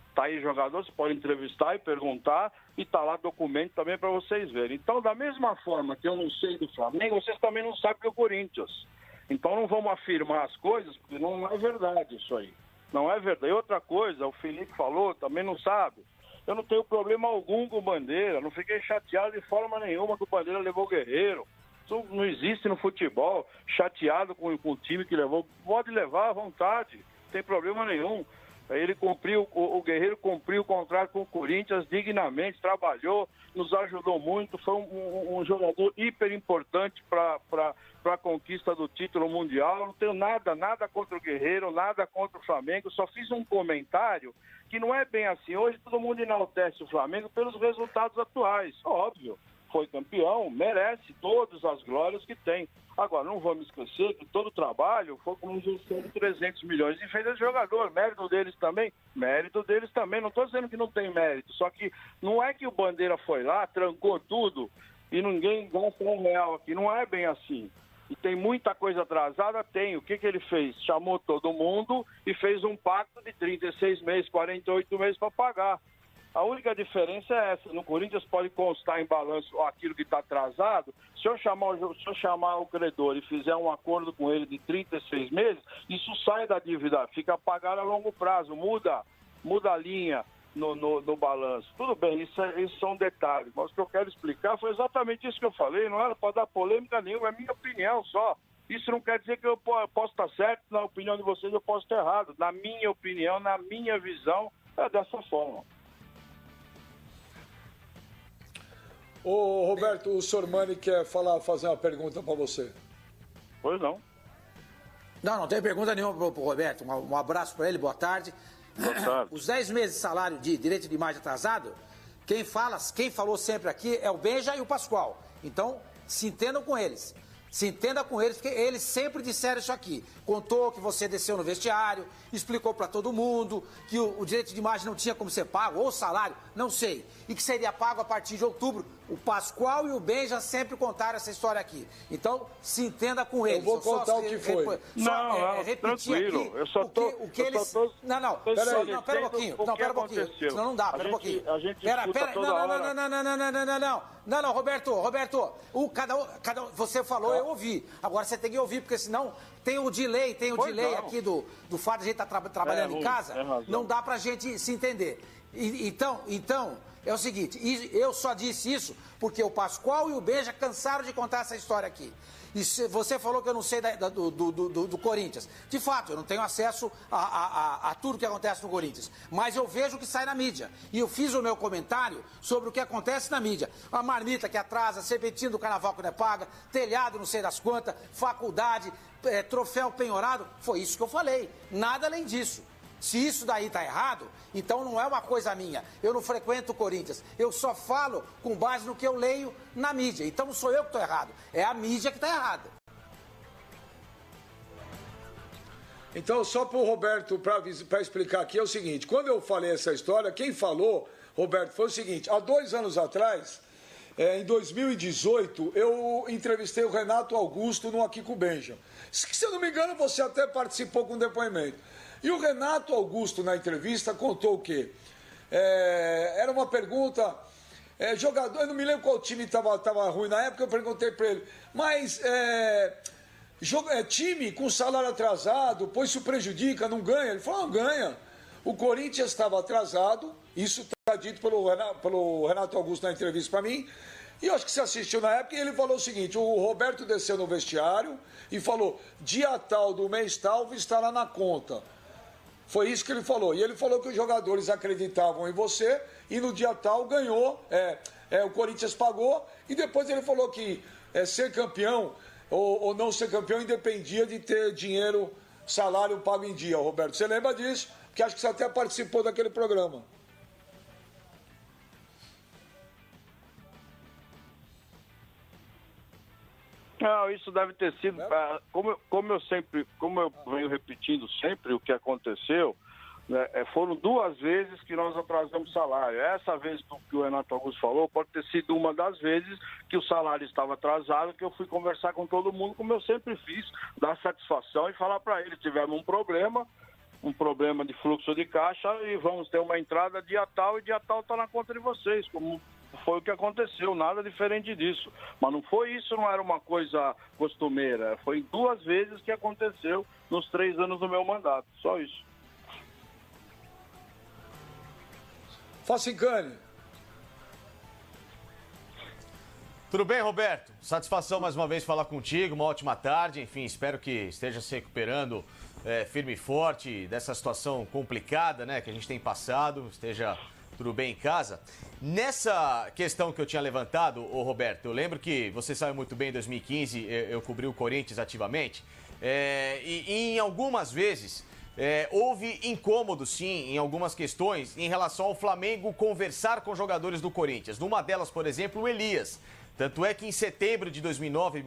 Está aí jogador, você pode entrevistar e perguntar, e está lá documento também para vocês verem. Então, da mesma forma que eu não sei do Flamengo, vocês também não sabem do Corinthians. Então não vamos afirmar as coisas, porque não é verdade isso aí. Não é verdade. E outra coisa, o Felipe falou, também não sabe. Eu não tenho problema algum com o Bandeira, não fiquei chateado de forma nenhuma que o Bandeira levou o Guerreiro. Isso não existe no futebol, chateado com o time que levou. Pode levar à vontade, não tem problema nenhum. Ele cumpriu, o Guerreiro cumpriu o contrato com o Corinthians dignamente, trabalhou, nos ajudou muito, foi um jogador hiper importante para a conquista do título mundial. Não tenho nada contra o Guerreiro, nada contra o Flamengo, só fiz um comentário que não é bem assim. Hoje todo mundo enaltece o Flamengo pelos resultados atuais, óbvio. Foi campeão, merece todas as glórias que tem. Agora, não vamos esquecer que todo o trabalho foi com uma injeção de 300 milhões e fez esse jogador. Mérito deles também? Mérito deles também. Não estou dizendo que não tem mérito, só que não é que o Bandeira foi lá, trancou tudo e ninguém gasta R$1 aqui. Não é bem assim. E tem muita coisa atrasada? Tem. O que ele fez? Chamou todo mundo e fez um pacto de 36 meses, 48 meses para pagar. A única diferença é essa. No Corinthians pode constar em balanço aquilo que está atrasado. Se eu chamar o credor e fizer um acordo com ele de 36 meses, isso sai da dívida, fica pagado a longo prazo, muda a linha no balanço. Tudo bem, isso são detalhes. Mas o que eu quero explicar foi exatamente isso que eu falei. Não era para dar polêmica nenhuma, é minha opinião só. Isso não quer dizer que eu posso estar certo, na opinião de vocês eu posso estar errado. Na minha opinião, na minha visão, é dessa forma. Ô, Roberto, o Sormani quer fazer uma pergunta para você. Pois não. Não tem pergunta nenhuma pro Roberto. Um abraço para ele, boa tarde. Boa tarde. Os 10 meses de salário de direito de imagem atrasado, quem falou sempre aqui é o Benja e o Pascoal. Então, se entendam com eles. Se entenda com eles, porque eles sempre disseram isso aqui. Contou que você desceu no vestiário, explicou para todo mundo que o direito de imagem não tinha como ser pago, ou o salário, não sei. E que seria pago a partir de outubro. O Pascoal e o Benja sempre contaram essa história aqui. Então, se entenda com eles. Eu vou contar o que foi. Tranquilo. Eu só tô... Não, pera um pouquinho. Pera um pouquinho. Senão não dá, pera um pouquinho. Pera. Não, Roberto. Você falou, eu ouvi. Agora você tem que ouvir, porque senão tem o delay aqui do fato de a gente estar trabalhando em casa. Não dá pra gente se entender. Então, é o seguinte, eu só disse isso porque o Pascoal e o Benja cansaram de contar essa história aqui. E você falou que eu não sei do Corinthians. De fato, eu não tenho acesso a tudo que acontece no Corinthians. Mas eu vejo o que sai na mídia. E eu fiz o meu comentário sobre o que acontece na mídia. A marmita que atrasa, serpentina do carnaval que não é paga, telhado não sei das quantas, faculdade, troféu penhorado. Foi isso que eu falei. Nada além disso. Se isso daí tá errado, então não é uma coisa minha. Eu não frequento o Corinthians. Eu só falo com base no que eu leio na mídia. Então não sou eu que estou errado. É a mídia que está errada. Então, só para o Roberto, para explicar aqui, é o seguinte. Quando eu falei essa história, quem falou, Roberto, foi o seguinte. Há 2 anos atrás, em 2018, eu entrevistei o Renato Augusto no Aqui com o Benja. Se eu não me engano, você até participou com um depoimento. E o Renato Augusto, na entrevista, contou o quê? Era uma pergunta... jogador, eu não me lembro qual time estava ruim na época, eu perguntei para ele. Mas time com salário atrasado, pois isso prejudica, não ganha? Ele falou, não ganha. O Corinthians estava atrasado, isso está dito pelo Renato Augusto na entrevista para mim. E eu acho que você assistiu na época e ele falou o seguinte, o Roberto desceu no vestiário e falou, dia tal do mês tal estará na conta. Foi isso que ele falou. E ele falou que os jogadores acreditavam em você e no dia tal ganhou, o Corinthians pagou. E depois ele falou que ser campeão ou não ser campeão independia de ter dinheiro, salário pago em dia, Roberto. Você lembra disso? Porque acho que você até participou daquele programa. Não, isso deve ter sido, como eu venho repetindo sempre o que aconteceu, né, foram 2 vezes que nós atrasamos salário. Essa vez que o Renato Augusto falou, pode ter sido uma das vezes que o salário estava atrasado, que eu fui conversar com todo mundo, como eu sempre fiz, dar satisfação e falar para eles, tivemos um problema de fluxo de caixa e vamos ter uma entrada dia tal e dia tal está na conta de vocês, como foi o que aconteceu, nada diferente disso. Mas não foi isso, não era uma coisa costumeira. Foi 2 vezes que aconteceu nos 3 anos do meu mandato. Só isso. Facincani. Tudo bem, Roberto? Satisfação mais uma vez falar contigo, uma ótima tarde. Enfim, espero que esteja se recuperando firme e forte dessa situação complicada, né, que a gente tem passado, esteja tudo bem em casa. Nessa questão que eu tinha levantado, Roberto, eu lembro que você sabe muito bem, em 2015 eu cobri o Corinthians ativamente, e em algumas vezes houve incômodo, sim, em algumas questões em relação ao Flamengo conversar com jogadores do Corinthians. Numa delas, por exemplo, o Elias Tanto é que em setembro de 2009,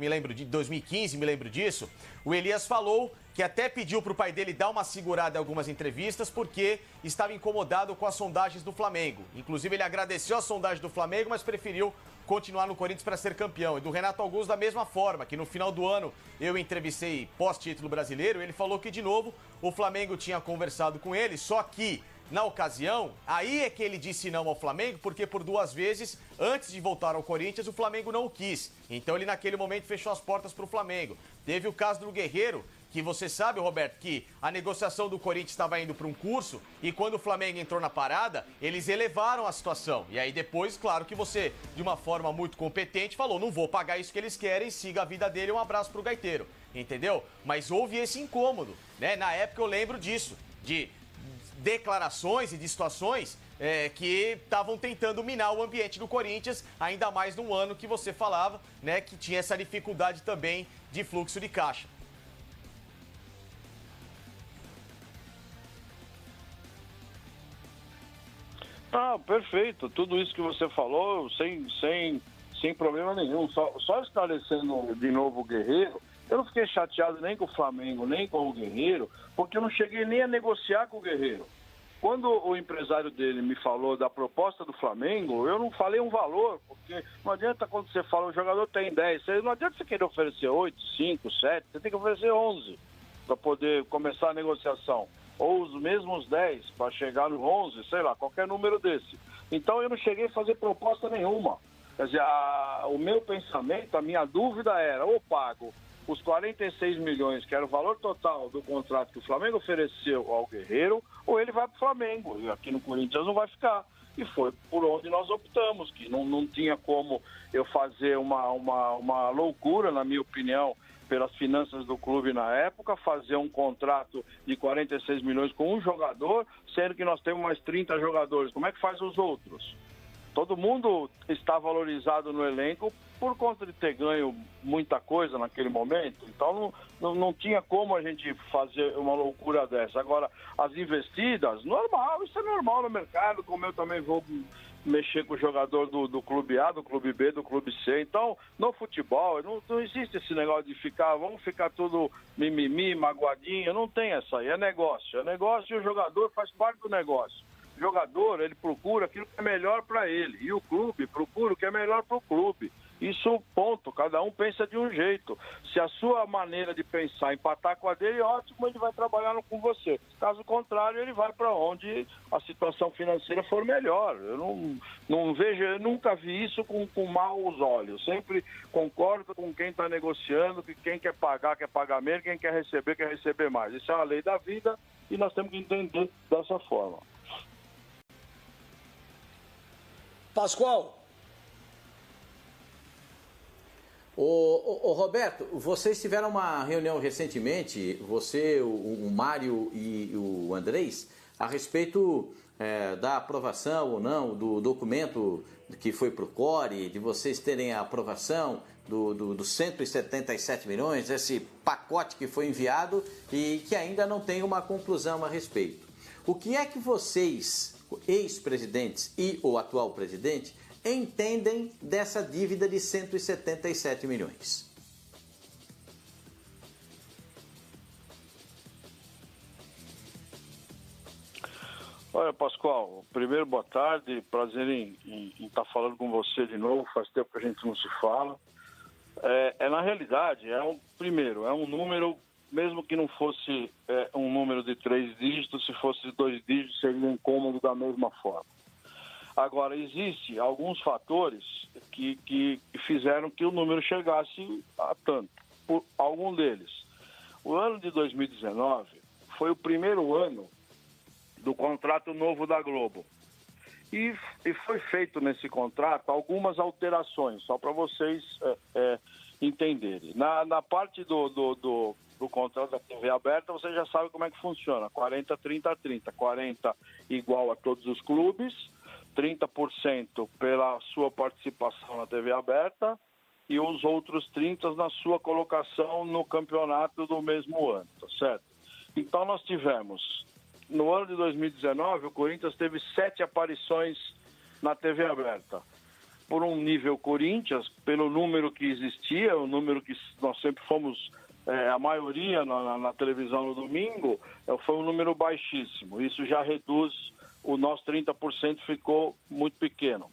2015, me lembro disso, o Elias falou que até pediu para o pai dele dar uma segurada em algumas entrevistas porque estava incomodado com as sondagens do Flamengo. Inclusive, ele agradeceu a sondagem do Flamengo, mas preferiu continuar no Corinthians para ser campeão. E do Renato Augusto da mesma forma, que no final do ano eu entrevistei pós-título brasileiro, ele falou que, de novo, o Flamengo tinha conversado com ele, só que, na ocasião, aí é que ele disse não ao Flamengo, porque por 2 vezes, antes de voltar ao Corinthians, o Flamengo não o quis. Então ele, naquele momento, fechou as portas para o Flamengo. Teve o caso do Guerreiro, que você sabe, Roberto, que a negociação do Corinthians estava indo para um curso e quando o Flamengo entrou na parada, eles elevaram a situação. E aí depois, claro que você, de uma forma muito competente, falou, não vou pagar isso que eles querem, siga a vida dele, um abraço pro gaiteiro, entendeu? Mas houve esse incômodo, né? Na época eu lembro disso, de declarações e de situações que estavam tentando minar o ambiente do Corinthians, ainda mais num ano que você falava, né, que tinha essa dificuldade também de fluxo de caixa. Ah, perfeito. Tudo isso que você falou, sem problema nenhum. Só esclarecendo de novo o Guerreiro, eu não fiquei chateado nem com o Flamengo, nem com o Guerreiro, porque eu não cheguei nem a negociar com o Guerreiro. Quando o empresário dele me falou da proposta do Flamengo, eu não falei um valor, porque não adianta quando você fala, o jogador tem 10, não adianta você querer oferecer 8, 5, 7, você tem que oferecer 11 para poder começar a negociação. Ou os mesmos 10 para chegar no 11, sei lá, qualquer número desse. Então eu não cheguei a fazer proposta nenhuma. Quer dizer, o meu pensamento, a minha dúvida era, ou pago os 46 milhões, que era o valor total do contrato que o Flamengo ofereceu ao Guerreiro, ou ele vai para o Flamengo. E aqui no Corinthians não vai ficar. E foi por onde nós optamos, que não tinha como eu fazer uma loucura, na minha opinião, pelas finanças do clube na época, fazer um contrato de 46 milhões com um jogador, sendo que nós temos mais 30 jogadores. Como é que faz os outros? Todo mundo está valorizado no elenco por conta de ter ganho muita coisa naquele momento. Então não tinha como a gente fazer uma loucura dessa. Agora, as investidas, normal, isso é normal no mercado, como eu também vou mexer com o jogador do clube A, do clube B, do clube C. Então, no futebol, não existe esse negócio de vamos ficar tudo mimimi, magoadinho, não tem essa aí, é negócio e o jogador faz parte do negócio. O jogador, ele procura aquilo que é melhor para ele, e o clube procura o que é melhor para o clube. Isso, ponto, cada um pensa de um jeito. Se a sua maneira de pensar empatar com a dele, ótimo, ele vai trabalhar com você. Caso contrário, ele vai para onde a situação financeira for melhor. Eu não vejo, eu nunca vi isso com maus olhos. Sempre concordo com quem está negociando, que quem quer pagar menos, quem quer receber mais. Isso é uma lei da vida e nós temos que entender dessa forma. Pascoal. Ô Roberto, vocês tiveram uma reunião recentemente, você, o Mário e o Andrés, a respeito da aprovação ou não do documento que foi para o CORE, de vocês terem a aprovação dos 177 milhões, esse pacote que foi enviado e que ainda não tem uma conclusão a respeito. O que é que vocês, ex-presidentes e o atual presidente, entendem dessa dívida de 177 milhões? Olha, Pascoal, primeiro, boa tarde, prazer em estar falando com você de novo, faz tempo que a gente não se fala. Na realidade, primeiro, é um número, mesmo que não fosse um número de 3 dígitos, se fosse de 2 dígitos, seria incômodo da mesma forma. Agora, existem alguns fatores que fizeram que o número chegasse a tanto. Por algum deles. O ano de 2019 foi o primeiro ano do contrato novo da Globo. E foi feito nesse contrato algumas alterações, só para vocês entenderem. Na parte do contrato da TV aberta, você já sabe como é que funciona. 40, 30, 30. 40 igual a todos os clubes, 30% pela sua participação na TV aberta e os outros 30% na sua colocação no campeonato do mesmo ano, tá certo? Então nós tivemos, no ano de 2019, o Corinthians teve 7 aparições na TV aberta. por um nível Corinthians, pelo número que existia, o número que nós sempre fomos, a maioria na televisão no domingo, foi um número baixíssimo. Isso já reduz, o nosso 30% ficou muito pequeno.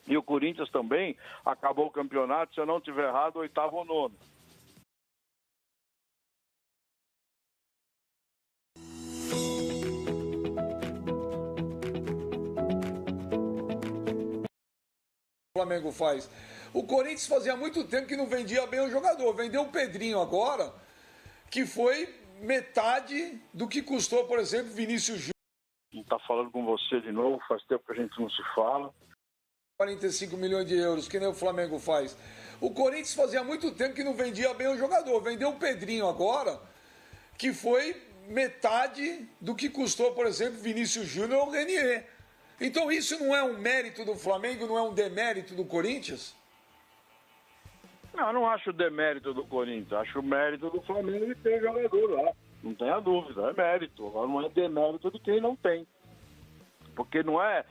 E o Corinthians também acabou o campeonato, se eu não estiver errado, 8º ou 9º. O Flamengo faz. O Corinthians fazia muito tempo que não vendia bem o jogador. Vendeu o Pedrinho agora, que foi metade do que custou, por exemplo, Vinícius Júnior. Está falando com você de novo, faz tempo que a gente não se fala. 45 milhões de euros, que nem o Flamengo faz. O Corinthians fazia muito tempo que não vendia bem o jogador. Vendeu o Pedrinho agora, que foi metade do que custou, por exemplo, Vinícius Júnior ou Renier. Então isso não é um mérito do Flamengo, não é um demérito do Corinthians? Não, eu não acho demérito do Corinthians, acho mérito do Flamengo de ter jogador lá. Não tenha dúvida, é mérito. Agora não é demérito de quem não tem. Porque não é...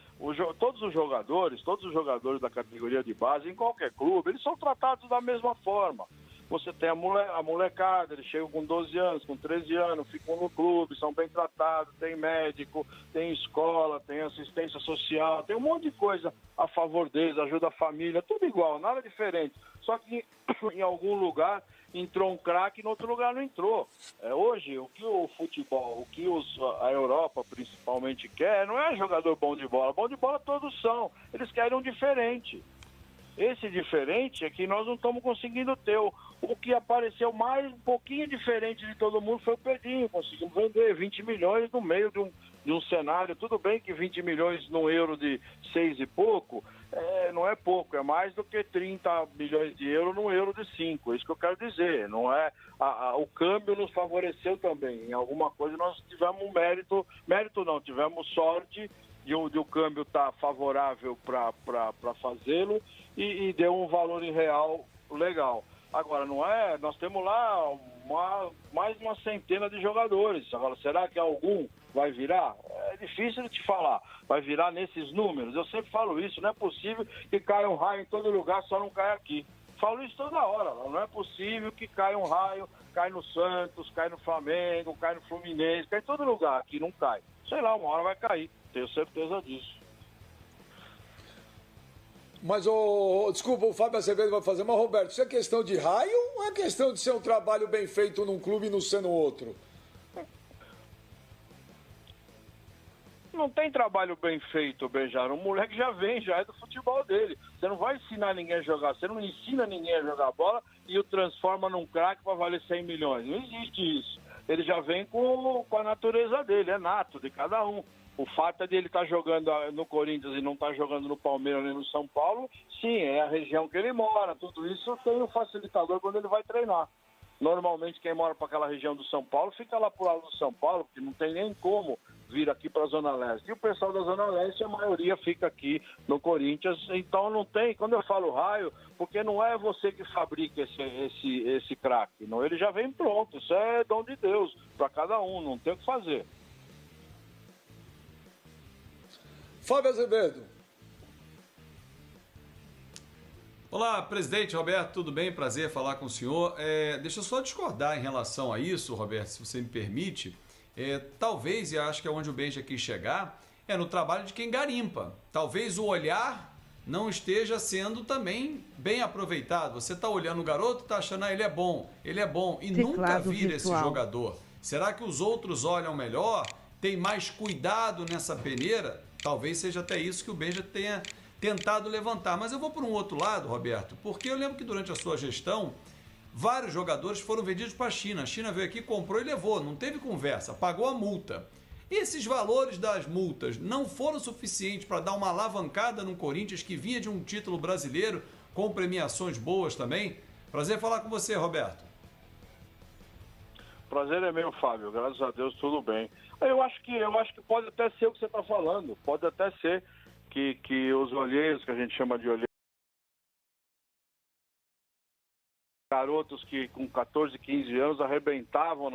Todos os jogadores da categoria de base, em qualquer clube, eles são tratados da mesma forma. Você tem a molecada, eles chegam com 12 anos, com 13 anos, ficam no clube, são bem tratados, tem médico, tem escola, tem assistência social, tem um monte de coisa a favor deles, ajuda a família, tudo igual, nada diferente. Só que em algum lugar entrou um craque, em outro lugar não entrou. Hoje, o que o futebol, o que a Europa principalmente quer, não é jogador bom de bola todos são, eles querem um diferente. Esse diferente é que nós não estamos conseguindo ter. O que apareceu mais, um pouquinho diferente de todo mundo foi o Pedrinho. Conseguimos vender 20 milhões no meio de um cenário. Tudo bem que 20 milhões num euro de 6 e pouco, não é pouco. É mais do que 30 milhões de euros num euro de 5. É isso que eu quero dizer. Não é, o câmbio nos favoreceu também. Em alguma coisa nós tivemos um mérito. Mérito não, tivemos sorte de o câmbio estar favorável para fazê-lo e deu um valor em real legal. Agora, não é... Nós temos lá mais uma centena de jogadores. Agora, será que algum vai virar? É difícil de te falar. Vai virar nesses números? Eu sempre falo isso. Não é possível que caia um raio em todo lugar, só não cai aqui. Falo isso toda hora. Não é possível que caia um raio, cai no Santos, cai no Flamengo, cai no Fluminense, cai em todo lugar. Aqui não cai. Sei lá, uma hora vai cair. Tenho certeza disso. Mas, desculpa, o Fábio Azevedo vai fazer, mas, Roberto, isso é questão de raio ou é questão de ser um trabalho bem feito num clube e não ser no outro? Não tem trabalho bem feito, Benjar. O moleque já é do futebol dele. Você não vai ensinar ninguém a jogar, você não ensina ninguém a jogar bola e o transforma num craque para valer 100 milhões. Não existe isso. Ele já vem com a natureza dele, é nato de cada um. O fato de ele estar jogando no Corinthians e não estar jogando no Palmeiras nem no São Paulo, sim, é a região que ele mora. Tudo isso tem um facilitador quando ele vai treinar. Normalmente quem mora para aquela região do São Paulo fica lá pro lado do São Paulo, porque não tem nem como vir aqui para a Zona Leste. E o pessoal da Zona Leste, a maioria fica aqui no Corinthians. Então não tem, quando eu falo raio, porque não é você que fabrica esse craque. Não, ele já vem pronto. Isso é dom de Deus para cada um, não tem o que fazer. Fábio Azevedo. Olá, presidente Roberto, tudo bem? Prazer falar com o senhor. Deixa eu só discordar em relação a isso, Roberto, se você me permite. Talvez, e acho que é onde o Benja quis chegar, no trabalho de quem garimpa. Talvez o olhar não esteja sendo também bem aproveitado. Você está olhando o garoto, está achando, ele é bom, e nunca vira esse jogador. Será que os outros olham melhor? Tem mais cuidado nessa peneira? Talvez seja até isso que o Benja tenha tentado levantar. Mas eu vou por um outro lado, Roberto, porque eu lembro que durante a sua gestão, vários jogadores foram vendidos para a China. A China veio aqui, comprou e levou, não teve conversa, pagou a multa. Esses valores das multas não foram suficientes para dar uma alavancada no Corinthians, que vinha de um título brasileiro com premiações boas também? Prazer falar com você, Roberto. Prazer é meu, Fábio. Graças a Deus, tudo bem. Eu acho que pode até ser o que você está falando. Pode até ser que os olheiros, que a gente chama de olheiros, garotos que com 14, 15 anos arrebentavam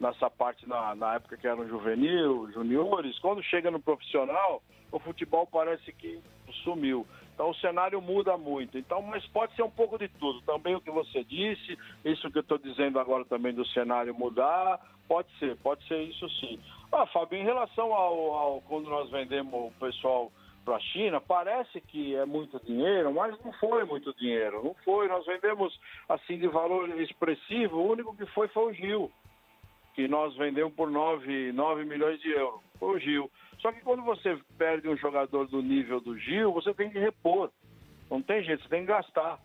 nessa parte na época que era no juvenil, juniores. Quando chega no profissional, o futebol parece que sumiu. Então o cenário muda muito. Então, mas pode ser um pouco de tudo. Também o que você disse, isso que eu estou dizendo agora também do cenário mudar, pode ser isso sim. Fábio, em relação ao quando nós vendemos o pessoal para a China, parece que é muito dinheiro, mas não foi muito dinheiro. Não foi, nós vendemos assim de valor expressivo, o único que foi o Gil, que nós vendemos por 9 milhões de euros. Foi o Gil. Só que quando você perde um jogador do nível do Gil, você tem que repor. Não tem jeito, você tem que gastar.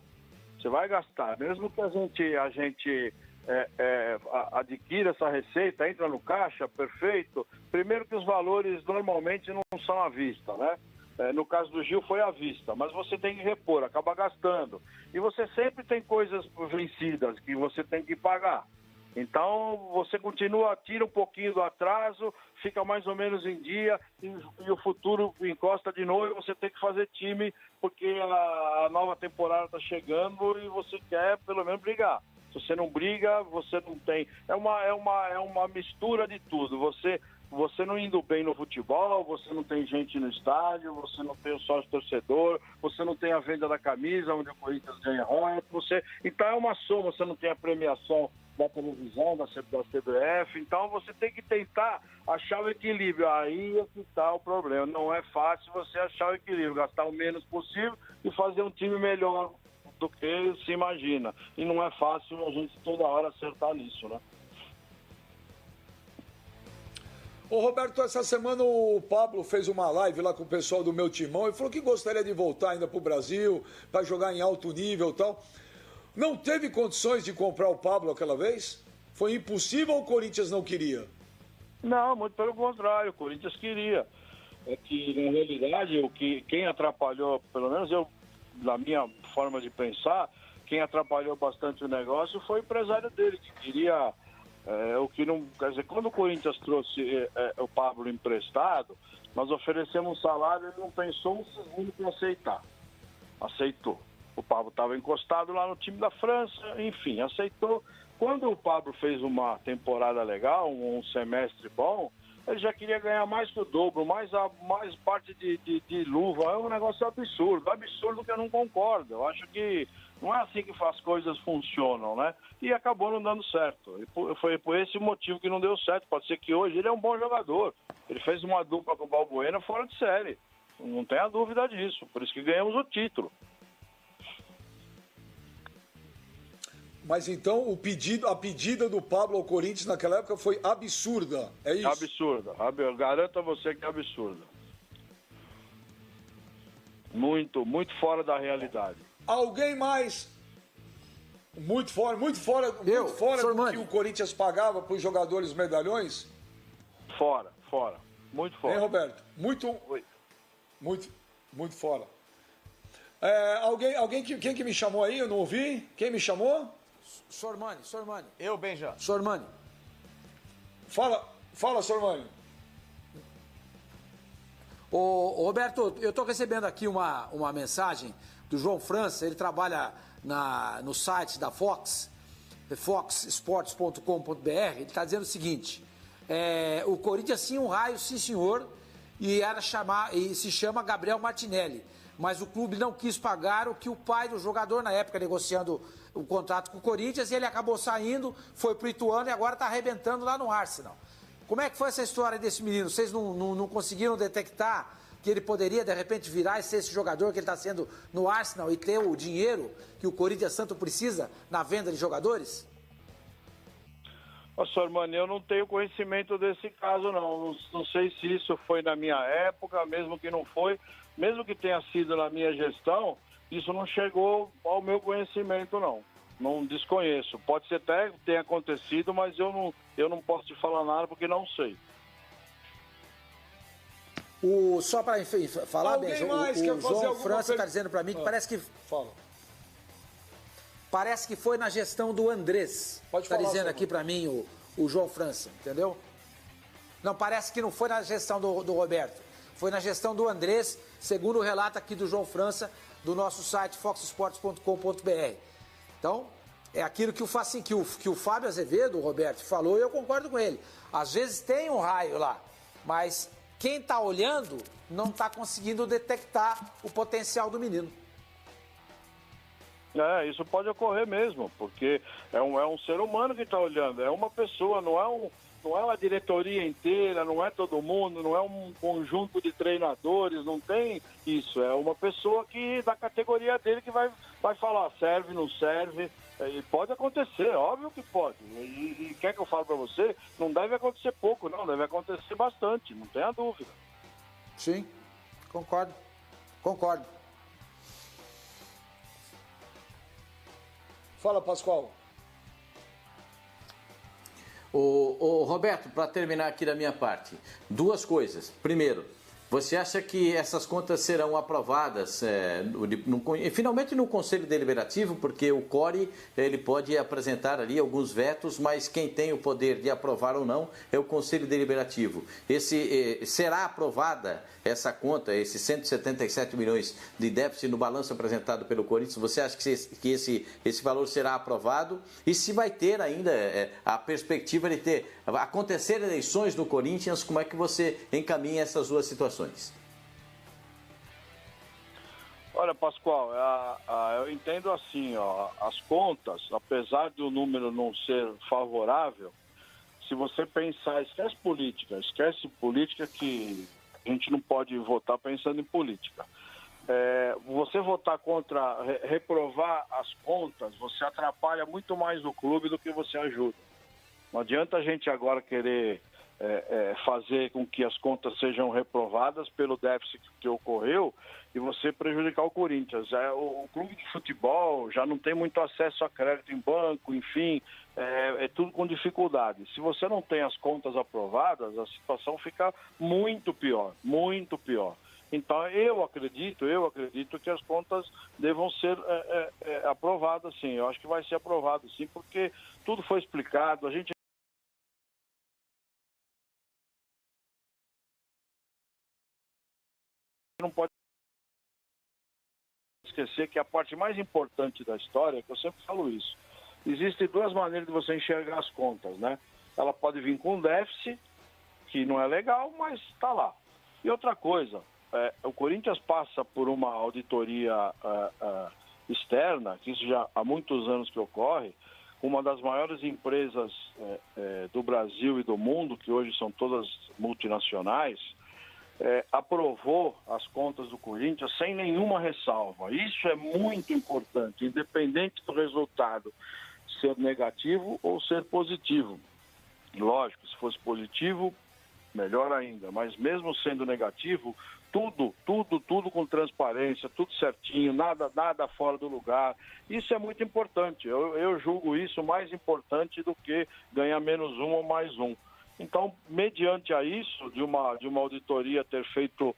Você vai gastar. Mesmo que a gente adquira essa receita, entra no caixa, perfeito. Primeiro que os valores normalmente não são à vista, né? No caso do Gil foi à vista, mas você tem que repor, acaba gastando. E você sempre tem coisas vencidas que você tem que pagar. Então, você continua, tira um pouquinho do atraso, fica mais ou menos em dia e o futuro encosta de novo e você tem que fazer time porque a nova temporada está chegando e você quer pelo menos brigar. Se você não briga, você não tem... É uma mistura de tudo. Você não indo bem no futebol, você não tem gente no estádio, você não tem o sócio torcedor, você não tem a venda da camisa onde o Corinthians ganha royalties, então é uma soma, você não tem a premiação da televisão, da CBF, então você tem que tentar achar o equilíbrio, aí é que está o problema, não é fácil você achar o equilíbrio, gastar o menos possível e fazer um time melhor do que se imagina, e não é fácil a gente toda hora acertar nisso, né? Ô Roberto, essa semana o Pablo fez uma live lá com o pessoal do Meu Timão e falou que gostaria de voltar ainda para o Brasil, para jogar em alto nível e tal. Não teve condições de comprar o Pablo aquela vez? Foi impossível ou o Corinthians não queria? Não, muito pelo contrário, o Corinthians queria. É que, na realidade, quem atrapalhou, pelo menos eu, na minha forma de pensar, quem atrapalhou bastante o negócio foi o empresário dele, que queria... o que não, quer dizer, quando o Corinthians trouxe o Pablo emprestado, nós oferecemos um salário, ele não pensou um segundo para aceitar. Aceitou. O Pablo estava encostado lá no time da França, enfim, aceitou. Quando o Pablo fez uma temporada legal, um semestre bom, ele já queria ganhar mais que o dobro, mais parte de luva. É um negócio absurdo que eu não concordo. Eu acho que não é assim que as coisas funcionam, né? E acabou não dando certo. E foi por esse motivo que não deu certo. Pode ser que hoje ele é um bom jogador. Ele fez uma dupla com o Balbuena fora de série. Não tenha dúvida disso. Por isso que ganhamos o título. Mas então a pedida do Pablo ao Corinthians naquela época foi absurda, é isso? Absurda. Eu garanto a você que é absurda. Muito fora da realidade. Alguém mais? Muito fora do que o Corinthians pagava para os jogadores medalhões? Fora. Muito fora. Hein, Roberto? Muito fora. Quem que me chamou aí? Eu não ouvi. Quem me chamou? Sormani. Eu, Benja. Sormani. Fala, Sormani. Ô, Roberto, eu estou recebendo aqui uma mensagem do João França, ele trabalha no site da Fox, foxsports.com.br, ele está dizendo o seguinte, o Corinthians tinha um raio, sim senhor, e se chama Gabriel Martinelli, mas o clube não quis pagar o que o pai do jogador, na época, negociando o contrato com o Corinthians, e ele acabou saindo, foi pro Ituano e agora está arrebentando lá no Arsenal. Como é que foi essa história desse menino? Vocês não conseguiram detectar que ele poderia, de repente, virar e ser esse jogador que ele está sendo no Arsenal e ter o dinheiro que o Corinthians tanto precisa na venda de jogadores? Sormani, eu não tenho conhecimento desse caso, não. Não sei se isso foi na minha época, mesmo que não foi, mesmo que tenha sido na minha gestão, isso não chegou ao meu conhecimento, não. Não desconheço. Pode ser até que tenha acontecido, mas eu não posso te falar nada porque não sei. Só para falar, Benja, o João França está dizendo para mim que parece que... Fala. Parece que foi na gestão do Andrés. Está dizendo aqui para mim o João França, entendeu? Não, parece que não foi na gestão do Roberto. Foi na gestão do Andrés, segundo o relato aqui do João França, do nosso site foxsports.com.br. Então, é aquilo que o Fábio Azevedo, o Roberto, falou, e eu concordo com ele. Às vezes tem um raio lá, mas quem está olhando não está conseguindo detectar o potencial do menino. Isso pode ocorrer mesmo, porque é um ser humano que está olhando, é uma pessoa, não é uma diretoria inteira, não é todo mundo, não é um conjunto de treinadores, não tem isso. É uma pessoa que da categoria dele que vai falar serve, não serve. E pode acontecer, óbvio que pode. E quer que eu fale para você? Não deve acontecer pouco, não. Deve acontecer bastante, não tenha dúvida. Sim, concordo. Fala, Pascoal. Ô Roberto, para terminar aqui da minha parte, duas coisas. Primeiro, você acha que essas contas serão aprovadas finalmente no Conselho Deliberativo, porque o CORE ele pode apresentar ali alguns vetos, mas quem tem o poder de aprovar ou não é o Conselho Deliberativo. Será aprovada essa conta, esses 177 milhões de déficit no balanço apresentado pelo Corinthians? Você acha que esse valor será aprovado? E se vai ter ainda a perspectiva de acontecer eleições no Corinthians, como é que você encaminha essas duas situações? Olha, Pascoal, eu entendo assim, as contas, apesar do número não ser favorável, se você pensar, esquece política que a gente não pode votar pensando em política. Você votar contra, reprovar as contas, você atrapalha muito mais o clube do que você ajuda. Não adianta a gente agora querer fazer com que as contas sejam reprovadas pelo déficit que ocorreu e você prejudicar o Corinthians. O clube de futebol já não tem muito acesso a crédito em banco, enfim, é tudo com dificuldade. Se você não tem as contas aprovadas, a situação fica muito pior, muito pior. Então, eu acredito que as contas devam ser aprovadas, sim. Eu acho que vai ser aprovado, sim, porque tudo foi explicado, a gente não pode esquecer que a parte mais importante da história, que eu sempre falo isso, existem duas maneiras de você enxergar as contas, né? Ela pode vir com déficit, que não é legal, mas está lá. E outra coisa, o Corinthians passa por uma auditoria externa, que isso já há muitos anos que ocorre, uma das maiores empresas do Brasil e do mundo, que hoje são todas multinacionais, aprovou as contas do Corinthians sem nenhuma ressalva. Isso é muito importante, independente do resultado ser negativo ou ser positivo. Lógico, se fosse positivo, melhor ainda, mas mesmo sendo negativo, tudo com transparência, tudo certinho, nada fora do lugar. Isso é muito importante. Eu julgo isso mais importante do que ganhar menos um ou mais um. Então, mediante a isso, de uma auditoria ter feito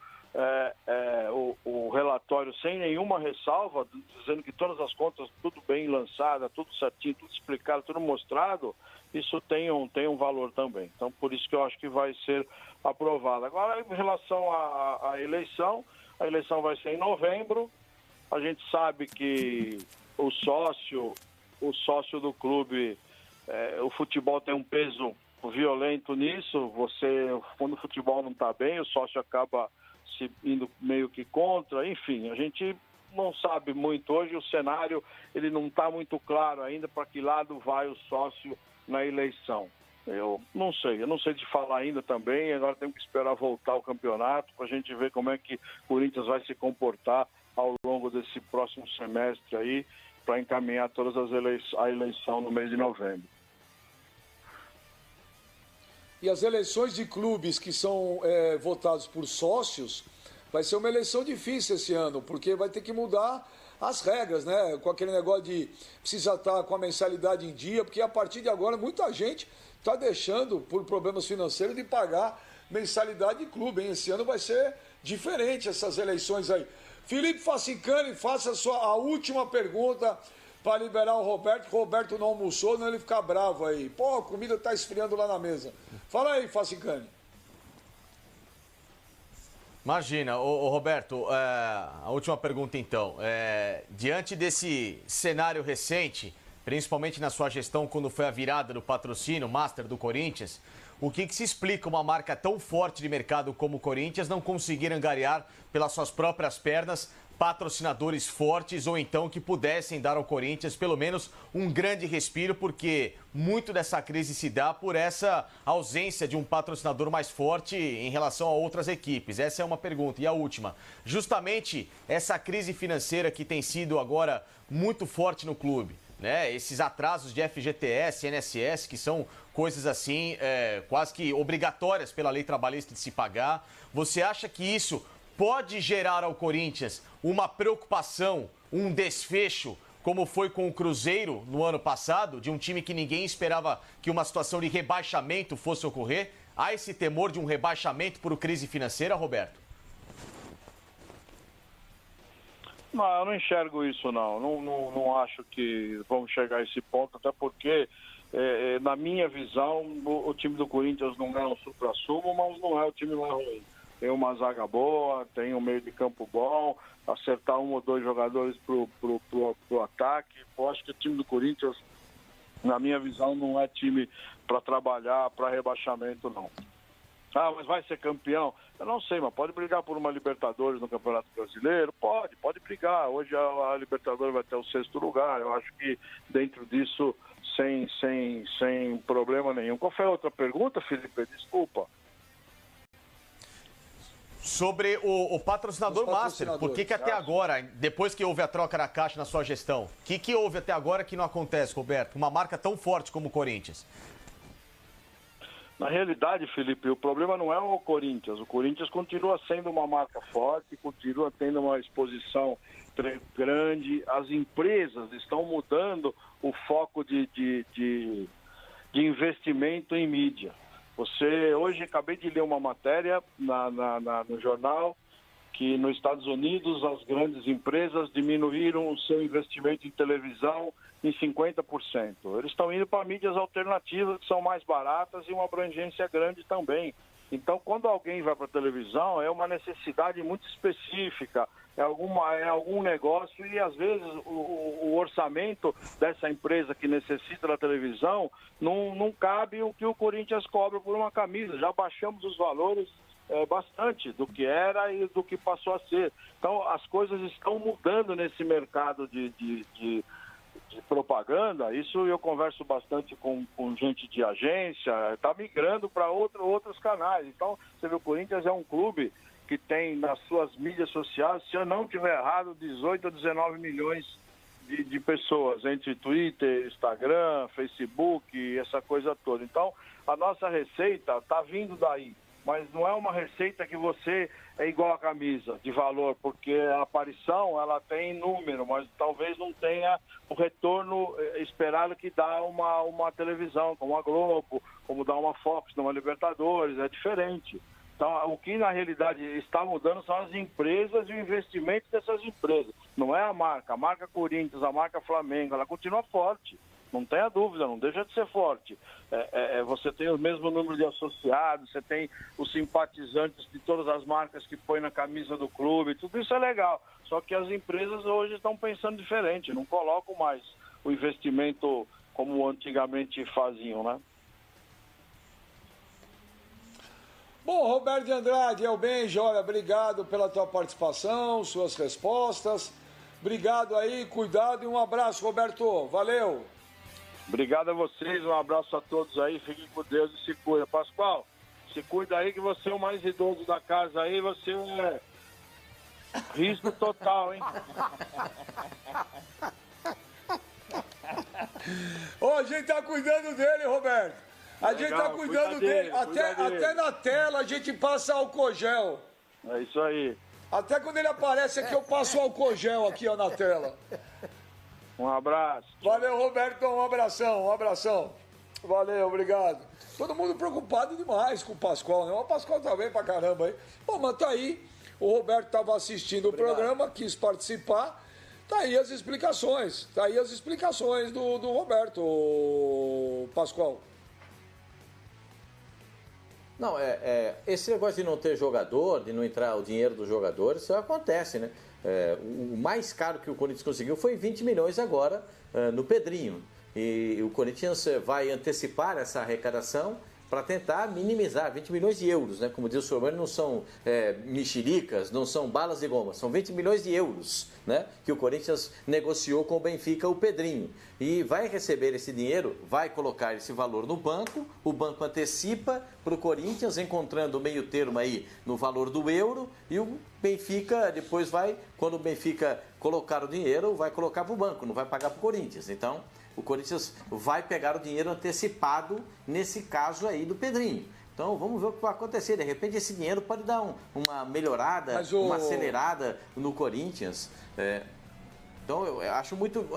o relatório sem nenhuma ressalva, dizendo que todas as contas, tudo bem lançada, tudo certinho, tudo explicado, tudo mostrado, isso tem um valor também. Então, por isso que eu acho que vai ser aprovado. Agora, em relação à eleição, a eleição vai ser em novembro. A gente sabe que o sócio do clube, o futebol tem um peso violento nisso. Quando o futebol não está bem, o sócio acaba se indo meio que contra. Enfim, a gente não sabe muito hoje, o cenário ele não está muito claro ainda para que lado vai o sócio na eleição. Eu não sei te falar ainda também. Agora temos que esperar voltar o campeonato para a gente ver como é que o Corinthians vai se comportar ao longo desse próximo semestre aí, para encaminhar todas a eleição no mês de novembro. E as eleições de clubes que são votados por sócios, vai ser uma eleição difícil esse ano, porque vai ter que mudar as regras, né? Com aquele negócio de precisar estar com a mensalidade em dia, porque a partir de agora muita gente está deixando, por problemas financeiros, de pagar mensalidade de clube, hein? Esse ano vai ser diferente essas eleições aí. Felipe Facincani, faça a última pergunta para liberar o Roberto, que o Roberto não almoçou, não ele ficar bravo aí. Pô, a comida está esfriando lá na mesa. Fala aí, Facincani. Imagina, Roberto, a última pergunta então. Diante desse cenário recente, principalmente na sua gestão quando foi a virada do patrocínio, Master do Corinthians, o que se explica uma marca tão forte de mercado como o Corinthians não conseguir angariar pelas suas próprias pernas patrocinadores fortes ou então que pudessem dar ao Corinthians pelo menos um grande respiro, porque muito dessa crise se dá por essa ausência de um patrocinador mais forte em relação a outras equipes. Essa é uma pergunta. E a última, justamente essa crise financeira que tem sido agora muito forte no clube, né? Esses atrasos de FGTS, INSS, que são coisas assim quase que obrigatórias pela lei trabalhista de se pagar. Você acha que isso pode gerar ao Corinthians uma preocupação, um desfecho, como foi com o Cruzeiro no ano passado, de um time que ninguém esperava que uma situação de rebaixamento fosse ocorrer? Há esse temor de um rebaixamento por crise financeira, Roberto? Não, eu não enxergo isso, não. Não acho que vamos chegar a esse ponto, até porque, na minha visão, o time do Corinthians não é um supra-sumo, mas não é o time mais ruim. Tem uma zaga boa, tem um meio de campo bom, acertar um ou dois jogadores pro ataque. Eu acho que o time do Corinthians, na minha visão, não é time para trabalhar para rebaixamento, não. Ah, mas vai ser campeão? Eu não sei, mas pode brigar por uma Libertadores no Campeonato Brasileiro? Pode brigar. Hoje a Libertadores vai ter o 6º lugar. Eu acho que dentro disso, sem problema nenhum. Qual foi a outra pergunta, Felipe? Desculpa. Sobre o patrocinador Master, por que até agora, depois que houve a troca da Caixa na sua gestão, o que houve até agora que não acontece, Roberto? Uma marca tão forte como o Corinthians. Na realidade, Felipe, o problema não é o Corinthians. O Corinthians continua sendo uma marca forte, continua tendo uma exposição grande. As empresas estão mudando o foco de investimento em mídia. Hoje acabei de ler uma matéria no jornal que nos Estados Unidos as grandes empresas diminuíram o seu investimento em televisão em 50%. Eles estão indo para mídias alternativas que são mais baratas e uma abrangência grande também. Então, quando alguém vai para a televisão, é uma necessidade muito específica, é algum negócio e, às vezes, o orçamento dessa empresa que necessita da televisão não cabe o que o Corinthians cobra por uma camisa. Já baixamos os valores bastante do que era e do que passou a ser. Então, as coisas estão mudando nesse mercado de propaganda. Isso eu converso bastante com gente de agência, está migrando para outros canais. Então, você vê, o Corinthians é um clube que tem nas suas mídias sociais, se eu não estiver errado, 18 a 19 milhões de pessoas, entre Twitter, Instagram, Facebook, essa coisa toda. Então, a nossa receita está vindo daí, mas não é uma receita que você é igual a camisa de valor, porque a aparição ela tem número, mas talvez não tenha o retorno esperado que dá uma televisão, como a Globo, como dá uma Fox, uma Libertadores, é diferente. Então, o que na realidade está mudando são as empresas e o investimento dessas empresas. Não é a marca Corinthians, a marca Flamengo, ela continua forte. Não tenha dúvida, não deixa de ser forte. Você tem o mesmo número de associados, você tem os simpatizantes de todas as marcas que põe na camisa do clube, tudo isso é legal. Só que as empresas hoje estão pensando diferente, não colocam mais o investimento como antigamente faziam, né? Bom, Roberto de Andrade, Elbenja, olha, obrigado pela tua participação, suas respostas. Obrigado aí, cuidado e um abraço, Roberto. Valeu. Obrigado a vocês, um abraço a todos aí, fiquem com Deus e se cuida. Pascoal, se cuida aí que você é o mais idoso da casa aí, você é risco total, hein? Ô, a gente tá cuidando dele, Roberto. A gente tá cuidando dele. Até na tela a gente passa álcool gel. É isso aí. Até quando ele aparece aqui eu passo álcool gel aqui, ó, na tela. Um abraço. Valeu, Roberto. Um abração. Valeu, obrigado. Todo mundo preocupado demais com o Pascoal, né? O Pascoal tá bem pra caramba aí. Bom, mas tá aí. O Roberto tava assistindo o programa, quis participar. Tá aí as explicações. do Roberto, Pascoal. Não, esse negócio de não ter jogador, de não entrar o dinheiro dos jogadores, isso acontece, né? O mais caro que o Corinthians conseguiu foi 20 milhões agora no Pedrinho. E o Corinthians vai antecipar essa arrecadação para tentar minimizar 20 milhões de euros, né? Como diz o senhor, não são mexericas, não são balas de goma, são 20 milhões de euros, né? Que o Corinthians negociou com o Benfica, o Pedrinho. E vai receber esse dinheiro, vai colocar esse valor no banco, o banco antecipa para o Corinthians, encontrando o meio termo aí no valor do euro, e o Benfica depois vai, quando o Benfica colocar o dinheiro, vai colocar para o banco, não vai pagar para o Corinthians. Então, o Corinthians vai pegar o dinheiro antecipado nesse caso aí do Pedrinho. Então vamos ver o que vai acontecer. De repente esse dinheiro pode dar uma melhorada, uma acelerada no Corinthians. Então eu acho muito...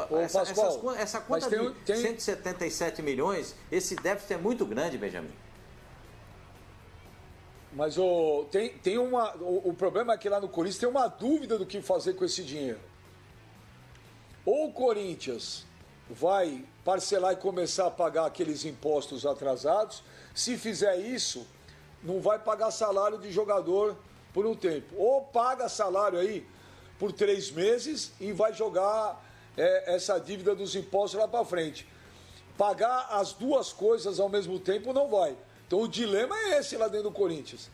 Essa conta de 177 milhões, esse déficit é muito grande, Benjamin. Mas o problema é que lá no Corinthians tem uma dúvida do que fazer com esse dinheiro. Ou o Corinthians vai parcelar e começar a pagar aqueles impostos atrasados. Se fizer isso, não vai pagar salário de jogador por um tempo. Ou paga salário aí por 3 meses e vai jogar essa dívida dos impostos lá para frente. Pagar as duas coisas ao mesmo tempo não vai. Então o dilema é esse lá dentro do Corinthians.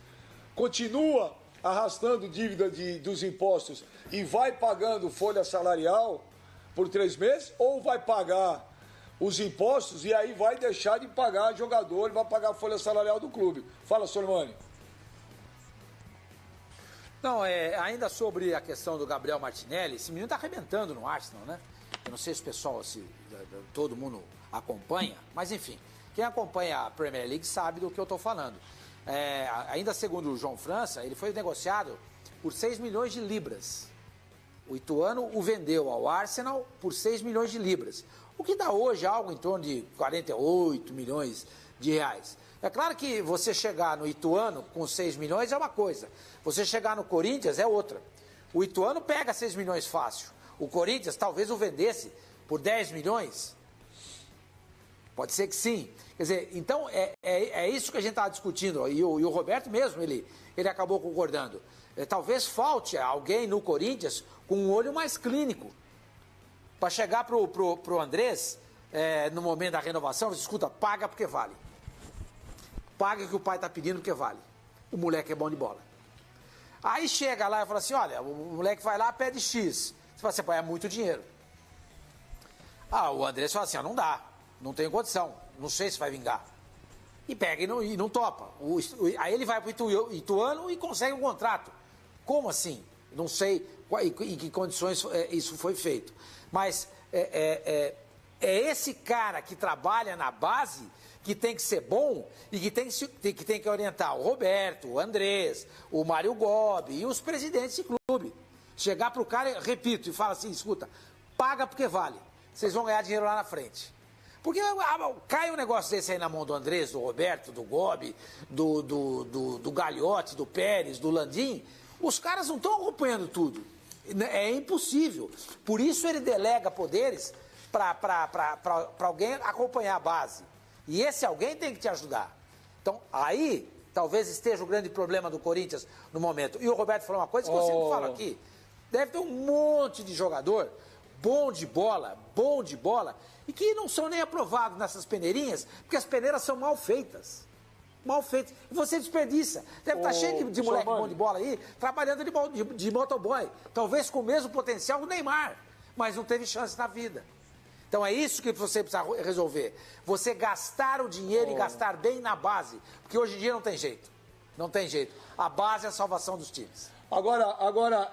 Continua arrastando dívida dos impostos e vai pagando folha salarial por 3 meses, ou vai pagar os impostos e aí vai deixar de pagar jogador e vai pagar a folha salarial do clube. Fala, Sormani. Não, ainda sobre a questão do Gabriel Martinelli, esse menino está arrebentando no Arsenal, né? Eu não sei se o pessoal, todo mundo acompanha, mas enfim, quem acompanha a Premier League sabe do que eu estou falando. Ainda segundo o João França, ele foi negociado por 6 milhões de libras. O Ituano o vendeu ao Arsenal por 6 milhões de libras, o que dá hoje algo em torno de 48 milhões de reais. É claro que você chegar no Ituano com 6 milhões é uma coisa, você chegar no Corinthians é outra. O Ituano pega 6 milhões fácil, o Corinthians talvez o vendesse por 10 milhões. Pode ser que sim. Quer dizer, então é isso que a gente estava discutindo, e o Roberto mesmo, ele acabou concordando. Talvez falte alguém no Corinthians com um olho mais clínico para chegar pro Andrés no momento da renovação, você escuta, paga porque vale. Paga que o pai está pedindo porque vale. O moleque é bom de bola. Aí chega lá e fala assim, olha, o moleque vai lá, pede X. Você fala assim, pô, é muito dinheiro. O Andrés fala assim, não dá, não tenho condição, não sei se vai vingar. E pega e não topa. Aí ele vai para o Ituano e consegue um contrato. Como assim? Não sei em que condições isso foi feito. Mas é esse cara que trabalha na base que tem que ser bom e que tem que orientar o Roberto, o Andrés, o Mário Gobi e os presidentes de clube. Chegar para o cara, repito, e fala assim, escuta, paga porque vale. Vocês vão ganhar dinheiro lá na frente. Porque cai um negócio desse aí na mão do Andrés, do Roberto, do Gobi, do Gagliotti, do Pérez, do Landim, os caras não estão acompanhando tudo. É impossível. Por isso ele delega poderes para alguém acompanhar a base. E esse alguém tem que te ajudar. Então, aí, talvez esteja o grande problema do Corinthians no momento. E o Roberto falou uma coisa que eu sempre falo aqui. Deve ter um monte de jogador bom de bola, e que não são nem aprovados nessas peneirinhas, porque as peneiras são mal feitas. Mal feitas. E você desperdiça. Deve estar cheio de moleque bom de bola aí, trabalhando de motoboy. Talvez com o mesmo potencial do Neymar, mas não teve chance na vida. Então é isso que você precisa resolver. Você gastar o dinheiro e gastar bem na base. Porque hoje em dia não tem jeito. Não tem jeito. A base é a salvação dos times. Agora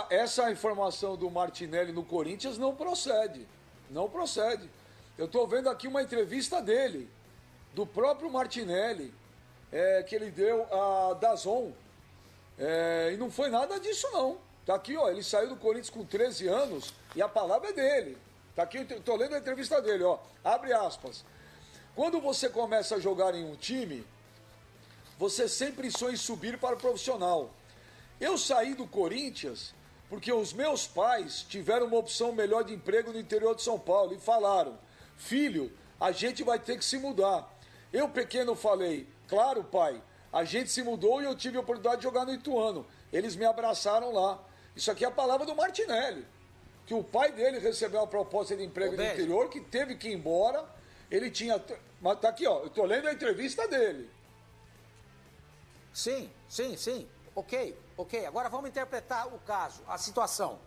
essa informação do Martinelli no Corinthians não procede. Não procede. Eu estou vendo aqui uma entrevista dele, do próprio Martinelli, que ele deu a DAZN. E não foi nada disso, não. Tá aqui, ó, ele saiu do Corinthians com 13 anos e a palavra é dele. Tá aqui, eu tô lendo a entrevista dele, ó. Abre aspas. Quando você começa a jogar em um time, você sempre sonha em subir para o profissional. Eu saí do Corinthians porque os meus pais tiveram uma opção melhor de emprego no interior de São Paulo e falaram, filho, a gente vai ter que se mudar. Eu, pequeno, falei, Claro, pai, a gente se mudou e eu tive a oportunidade de jogar no Ituano. Eles me abraçaram lá. Isso aqui é a palavra do Martinelli. Que o pai dele recebeu uma proposta de emprego no interior, que teve que ir embora. Ele tinha... Mas tá aqui, ó. Eu tô lendo a entrevista dele. Sim. Ok. Agora vamos interpretar o caso, a situação.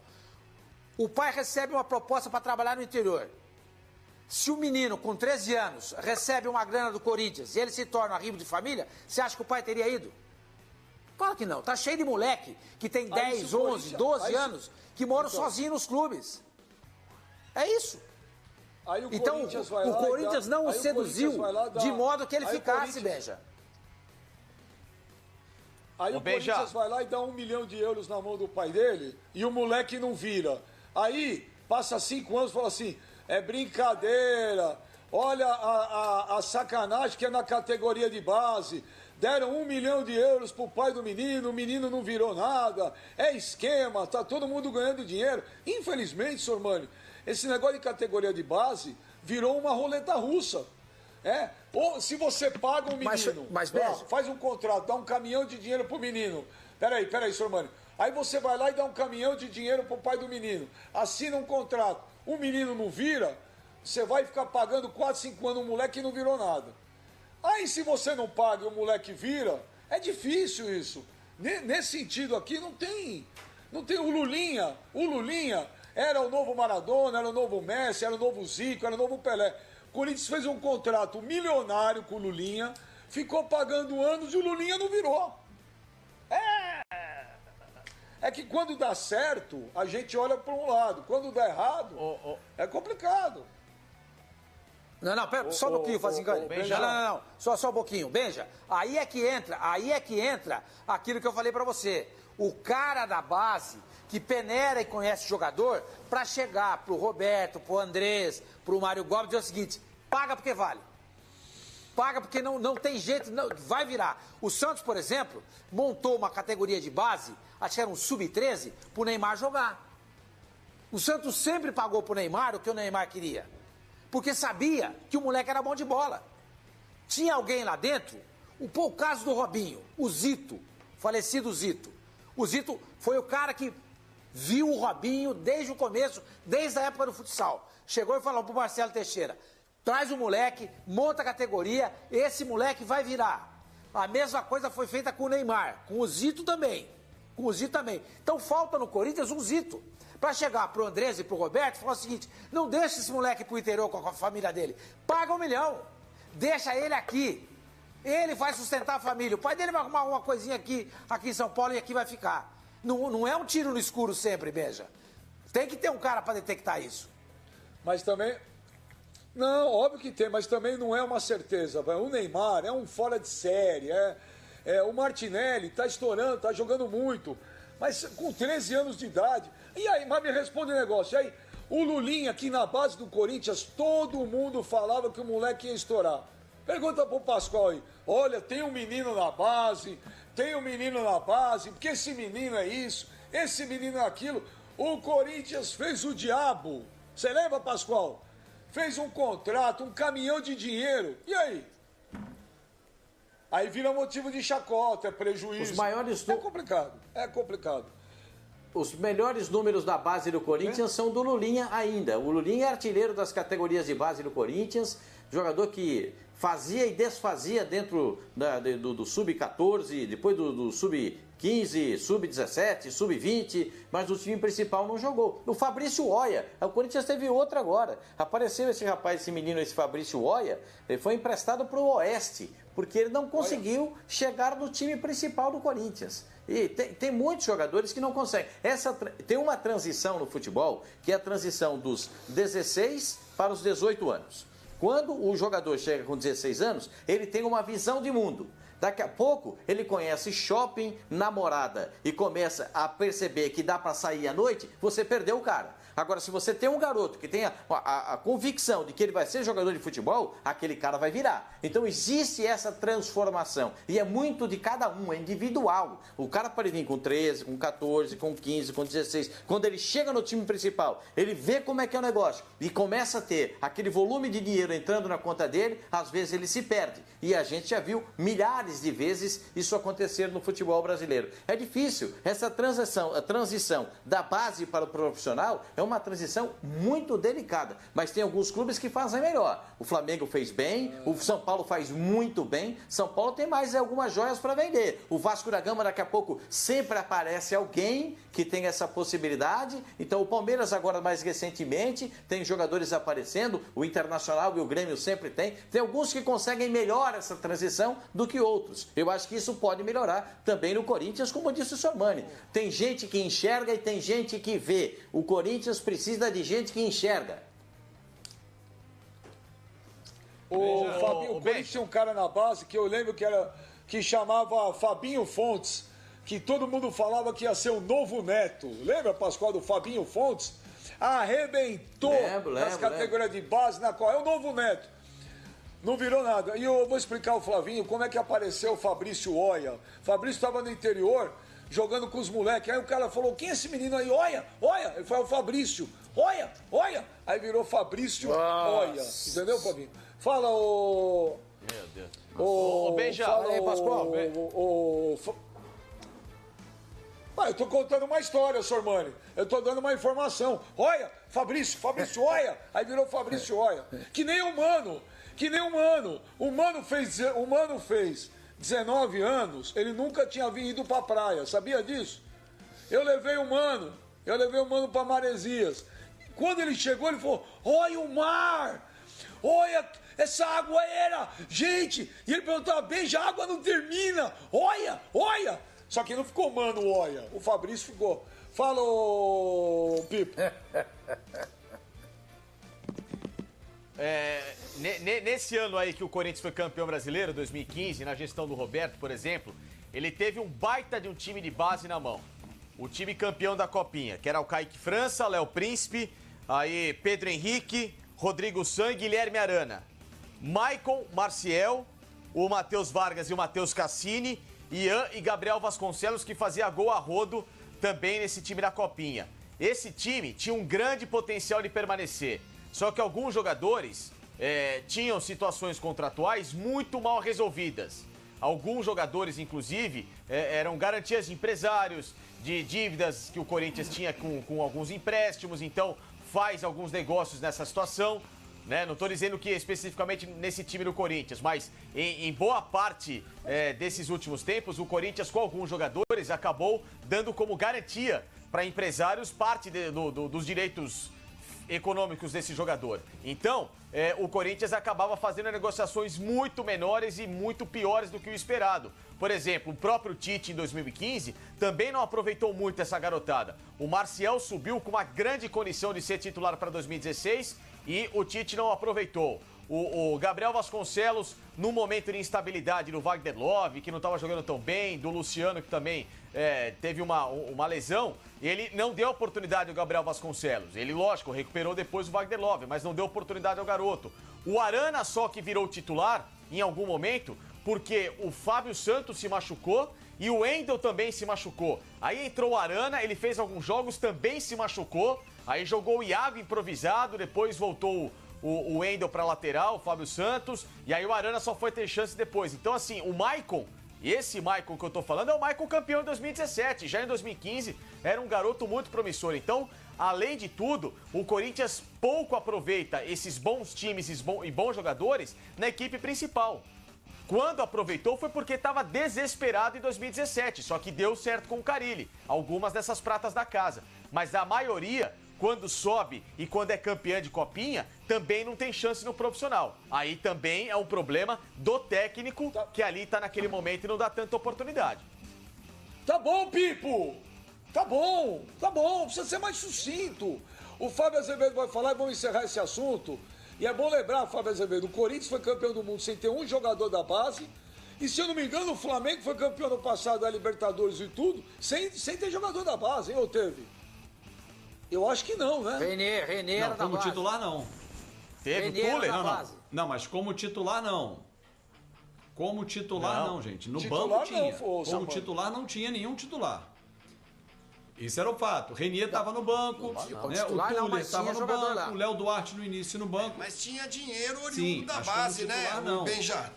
O pai recebe uma proposta para trabalhar no interior. Se o menino com 13 anos recebe uma grana do Corinthians e ele se torna arrimo de família, você acha que o pai teria ido? Claro que não. Tá cheio de moleque que tem 10, 11, 12 anos que moram sozinho nos clubes. É isso. Então, o Corinthians não o seduziu de modo que ele ficasse, Benja. Aí o Corinthians vai lá e dá 1 milhão de euros na mão do pai dele e o moleque não vira. Aí, passa 5 anos e fala assim, é brincadeira, olha a sacanagem que é na categoria de base. Deram 1 milhão de euros pro pai do menino, o menino não virou nada, é esquema, tá todo mundo ganhando dinheiro. Infelizmente, senhor Mani, esse negócio de categoria de base virou uma roleta russa. Ou se você paga um menino, faz um contrato, dá um caminhão de dinheiro pro menino. Peraí, senhor Mani. Aí você vai lá e dá um caminhão de dinheiro pro pai do menino. Assina um contrato. O menino não vira, você vai ficar pagando 4, 5 anos um moleque que não virou nada. Aí se você não paga e o moleque vira, é difícil isso. Nesse sentido aqui não tem o Lulinha. O Lulinha era o novo Maradona, era o novo Messi, era o novo Zico, era o novo Pelé. O Corinthians fez um contrato milionário com o Lulinha, ficou pagando anos e o Lulinha não virou. É que quando dá certo, a gente olha para um lado. Quando dá errado, é complicado. Não, pera, só um pouquinho, Fazingani. Não. Só um pouquinho. Benja, aí é que entra aquilo que eu falei pra você. O cara da base que peneira e conhece o jogador pra chegar pro Roberto, pro Andrés, pro Mário Gomes e dizer o seguinte, paga porque vale. Paga porque não tem jeito, não, vai virar. O Santos, por exemplo, montou uma categoria de base, acho que era um sub-13, pro Neymar jogar. O Santos sempre pagou pro Neymar o que o Neymar queria. Porque sabia que o moleque era bom de bola. Tinha alguém lá dentro, o caso do Robinho, o Zito, falecido Zito. O Zito foi o cara que viu o Robinho desde o começo, desde a época do futsal. Chegou e falou pro Marcelo Teixeira, traz o moleque, monta a categoria, esse moleque vai virar. A mesma coisa foi feita com o Neymar, com o Zito também. Então falta no Corinthians um Zito. Para chegar pro Andrés e pro Roberto, falar o seguinte, não deixa esse moleque pro interior com a família dele. Paga 1 milhão. Deixa ele aqui. Ele vai sustentar a família. O pai dele vai arrumar uma coisinha aqui em São Paulo e aqui vai ficar. Não é um tiro no escuro sempre, Beja. Tem que ter um cara para detectar isso. Mas também... Não, óbvio que tem, mas também não é uma certeza. O Neymar é um fora de série. O Martinelli tá estourando, tá jogando muito. Mas com 13 anos de idade... E aí, mas me responde um negócio. E aí, o Lulinha aqui na base do Corinthians, todo mundo falava que o moleque ia estourar. Pergunta pro Pascoal aí. Olha, tem um menino na base, porque esse menino é isso, esse menino é aquilo. O Corinthians fez o diabo. Você lembra, Pascoal? Fez um contrato, um caminhão de dinheiro. E aí? Aí vira motivo de chacota, é prejuízo. Os maiores... É complicado. Os melhores números da base do Corinthians são do Lulinha ainda. O Lulinha é artilheiro das categorias de base do Corinthians, jogador que fazia e desfazia dentro do Sub-14, depois do Sub-15, Sub-17, Sub-20, mas o time principal não jogou. O Fabrício Oia, o Corinthians teve outra agora. Apareceu esse rapaz, esse menino, esse Fabrício Oia, ele foi emprestado para o Oeste, porque ele não conseguiu chegar no time principal do Corinthians. E tem muitos jogadores que não conseguem. Tem uma transição no futebol, que é a transição dos 16 para os 18 anos. Quando o jogador chega com 16 anos, ele tem uma visão de mundo. Daqui a pouco ele conhece shopping, namorada e começa a perceber que dá para sair à noite, você perdeu o cara. Agora, se você tem um garoto que tem a convicção de que ele vai ser jogador de futebol, aquele cara vai virar. Então existe essa transformação e é muito de cada um, é individual. O cara pode vir com 13, com 14, com 15, com 16. Quando ele chega no time principal, ele vê como é que é o negócio e começa a ter aquele volume de dinheiro entrando na conta dele, às vezes ele se perde. E a gente já viu milhares de vezes isso acontecer no futebol brasileiro. É difícil. Essa transição, a transição da base para o profissional é uma transição muito delicada, mas tem alguns clubes que fazem melhor. O Flamengo fez bem, o São Paulo faz muito bem, São Paulo tem mais algumas joias para vender. O Vasco da Gama daqui a pouco sempre aparece alguém que tem essa possibilidade, então o Palmeiras agora mais recentemente tem jogadores aparecendo, o Internacional e o Grêmio sempre tem alguns que conseguem melhor essa transição do que outros. Eu acho que isso pode melhorar também no Corinthians, como disse o Sormani. Tem gente que enxerga e tem gente que vê. O Corinthians precisa de gente que enxerga. O Corinthians tinha um cara na base que eu lembro que chamava Fabinho Fontes, que todo mundo falava que ia ser o novo Neto. Lembra, Pascoal, do Fabinho Fontes? Arrebentou nas categorias de base, na qual é o novo Neto. Não virou nada. E eu vou explicar ao Flavinho como é que apareceu o Fabrício Oia. Fabrício estava no interior, jogando com os moleques. Aí o cara falou, quem é esse menino aí? Oia. Ele falou, o Fabrício. Oia. Aí virou Fabrício Oia. Entendeu, Fabinho? Fala, ô... Meu Deus. Ô, Benja. Fala aí, Pascoal. Eu tô contando uma história, Sormani. Eu tô dando uma informação. Oia, Fabrício Oia. Aí virou Fabrício Oia. Que nem o Mano. O Mano fez 19 anos, ele nunca tinha ido pra praia. Sabia disso? Eu levei o Mano pra Maresias. Quando ele chegou, ele falou, olha o mar! Olha, essa água era... Gente! E ele perguntou, Benja, a água não termina! Olha! Só que não ficou Mano, olha. O Fabrício ficou. Fala, ô, Pipo. Nesse ano aí que o Corinthians foi campeão brasileiro, 2015, na gestão do Roberto, por exemplo, ele teve um baita de um time de base na mão. O time campeão da Copinha, que era o Kaique França, Léo Príncipe, aí Pedro Henrique, Rodrigo San e Guilherme Arana. Maicon, Marciel, o Matheus Vargas e o Matheus Cassini, Ian e Gabriel Vasconcelos, que fazia gol a rodo também nesse time da Copinha. Esse time tinha um grande potencial de permanecer. Só que alguns jogadores tinham situações contratuais muito mal resolvidas. Alguns jogadores, inclusive, eram garantias de empresários, de dívidas que o Corinthians tinha com alguns empréstimos, então faz alguns negócios nessa situação. Né? Não estou dizendo que especificamente nesse time do Corinthians, mas em boa parte desses últimos tempos, o Corinthians, com alguns jogadores, acabou dando como garantia para empresários parte dos direitos econômicos desse jogador. Então, o Corinthians acabava fazendo negociações muito menores e muito piores do que o esperado. Por exemplo, o próprio Tite, em 2015, também não aproveitou muito essa garotada. O Marcial subiu com uma grande condição de ser titular para 2016 e o Tite não aproveitou. O Gabriel Vasconcelos, no momento de instabilidade do Wagner Love, que não estava jogando tão bem, do Luciano, que também teve uma lesão, ele não deu oportunidade ao Gabriel Vasconcelos. Ele, lógico, recuperou depois o Wagner Love, mas não deu oportunidade ao garoto. O Arana só que virou titular em algum momento, porque o Fábio Santos se machucou e o Wendel também se machucou. Aí entrou o Arana, ele fez alguns jogos, também se machucou. Aí jogou o Iago improvisado, depois voltou o Wendel para lateral, o Fábio Santos, e aí o Arana só foi ter chance depois. Então, assim, o Maicon, esse Maicon que eu tô falando, é o Maicon campeão em 2017. Já em 2015, era um garoto muito promissor. Então, além de tudo, o Corinthians pouco aproveita esses bons times e bons jogadores na equipe principal. Quando aproveitou foi porque estava desesperado em 2017, só que deu certo com o Carille, algumas dessas pratas da casa. Mas a maioria, quando sobe e quando é campeã de Copinha, também não tem chance no profissional. Aí também é um problema do técnico, que ali tá naquele momento e não dá tanta oportunidade. Tá bom, Pipo! Tá bom, precisa ser mais sucinto. O Fábio Azevedo vai falar e vamos encerrar esse assunto. E é bom lembrar, Fábio Azevedo, o Corinthians foi campeão do mundo sem ter um jogador da base E se eu não me engano, o Flamengo foi campeão no passado da Libertadores e tudo, sem ter jogador da base, hein? Ou teve? Eu acho que não, né? Renê era da como base. titular, não. Teve Renê o Tuller? era da Não. base. Não, mas como titular, não. Como titular, não, gente. No Titular banco tinha. não, Como Samuel. titular, não tinha nenhum titular. Isso era o fato. O Renier estava no banco, né? O titular não, Tuller mas estava tinha no jogador banco, lá. o Léo Duarte no início no banco. Mas tinha dinheiro oriundo Sim, da mas como base, né? titular, não. O Benja,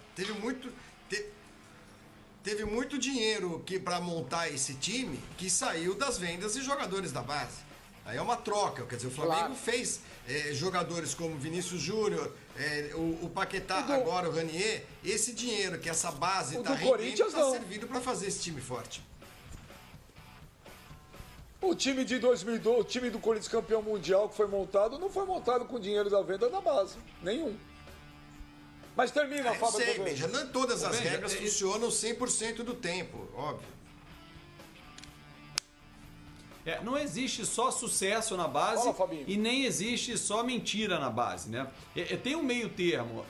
teve muito dinheiro para montar esse time que saiu das vendas de jogadores da base. Aí é uma troca, quer dizer, o Flamengo fez jogadores como Vinícius Júnior, o Paquetá, agora o Ranier. Esse dinheiro que essa base está rendendo está servindo para fazer esse time forte. O time de 2002, o time do Corinthians campeão mundial que foi montado, não foi montado com dinheiro da venda da base. Nenhum. Mas termina, Eu sei, Benja, não todas as regras funcionam 100% do tempo, óbvio. Não existe só sucesso na base. Fala, Fabinho. E nem existe só mentira na base, né? Tem um meio termo.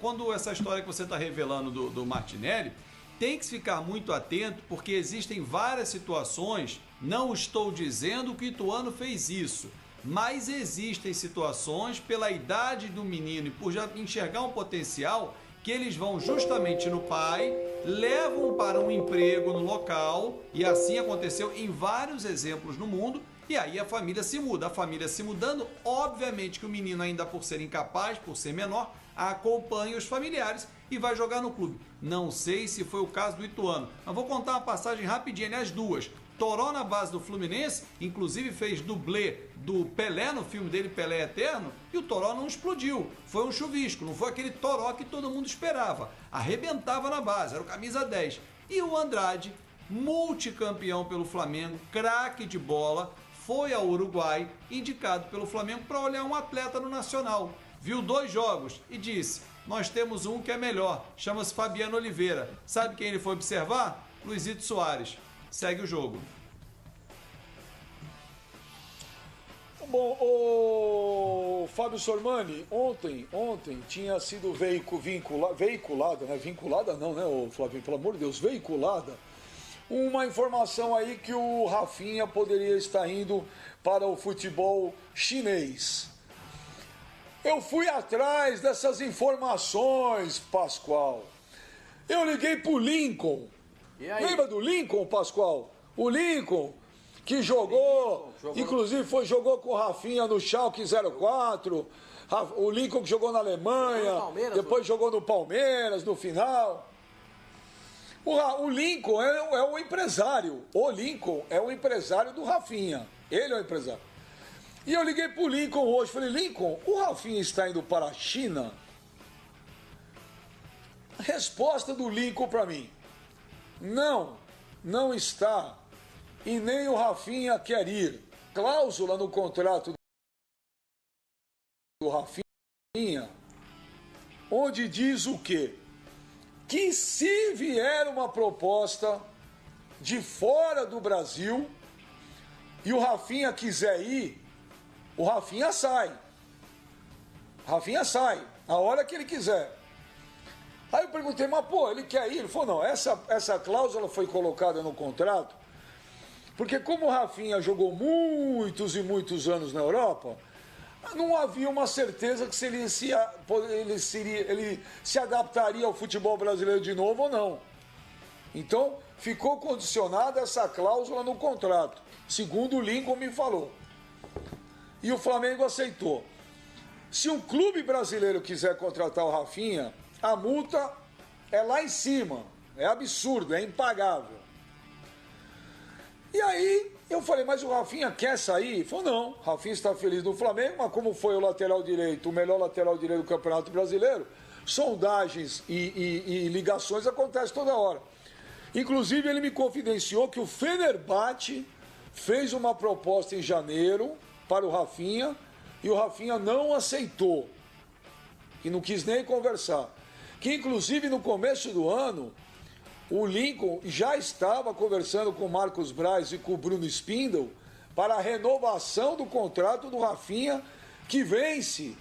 Quando essa história que você está revelando do Martinelli, tem que ficar muito atento, porque existem várias situações. Não estou dizendo que o Ituano fez isso, mas existem situações, pela idade do menino e por já enxergar um potencial, que eles vão justamente no pai, levam para um emprego no local, e assim aconteceu em vários exemplos no mundo, e aí a família se muda. A família se mudando, obviamente que o menino, ainda por ser incapaz, por ser menor, acompanha os familiares e vai jogar no clube. Não sei se foi o caso do Ituano, mas vou contar uma passagem rapidinha, aliás, duas. Toró na base do Fluminense, inclusive fez dublê do Pelé no filme dele, Pelé Eterno, e o Toró não explodiu. Foi um chuvisco, não foi aquele Toró que todo mundo esperava. Arrebentava na base, era o camisa 10. E o Andrade, multicampeão pelo Flamengo, craque de bola, foi ao Uruguai, indicado pelo Flamengo para olhar um atleta no Nacional. Viu 2 jogos e disse: nós temos um que é melhor, chama-se Fabiano Oliveira. Sabe quem ele foi observar? Luizito Soares. Segue o jogo. Bom, o Fábio Sormani, ontem tinha sido veiculada, né? Vinculada não, né, o Flavinho? Pelo amor de Deus, veiculada uma informação aí que o Rafinha poderia estar indo para o futebol chinês. Eu fui atrás dessas informações, Pascoal. Eu liguei pro Lincoln. Lembra do Lincoln, Pascoal? O Lincoln, que jogou. Inclusive jogou com o Rafinha no Schalke 04. O Lincoln que jogou na Alemanha, depois jogou no Palmeiras, no final. O Lincoln é o empresário. O Lincoln é o empresário do Rafinha. Ele é o empresário. E eu liguei pro Lincoln hoje. Falei: Lincoln, o Rafinha está indo para a China? Resposta do Lincoln para mim: não está. E nem o Rafinha quer ir. Cláusula no contrato do Rafinha, onde diz o quê? Que se vier uma proposta de fora do Brasil e o Rafinha quiser ir, o Rafinha sai. Rafinha sai, a hora que ele quiser. Aí eu perguntei: mas pô, ele quer ir? Ele falou: não, essa cláusula foi colocada no contrato porque, como o Rafinha jogou muitos e muitos anos na Europa, não havia uma certeza que ele se adaptaria ao futebol brasileiro de novo ou não. Então, ficou condicionada essa cláusula no contrato, segundo o Lincoln me falou. E o Flamengo aceitou. Se um clube brasileiro quiser contratar o Rafinha, a multa é lá em cima, é absurdo, é impagável. E aí eu falei: mas o Rafinha quer sair? Ele falou: não, o Rafinha está feliz no Flamengo, mas como foi o lateral direito, o melhor lateral direito do Campeonato Brasileiro, sondagens e ligações acontecem toda hora. Inclusive, ele me confidenciou que o Fenerbahçe fez uma proposta em janeiro para o Rafinha e o Rafinha não aceitou, e não quis nem conversar. Que, inclusive, no começo do ano, o Lincoln já estava conversando com o Marcos Braz e com o Bruno Spindle para a renovação do contrato do Rafinha, que vence,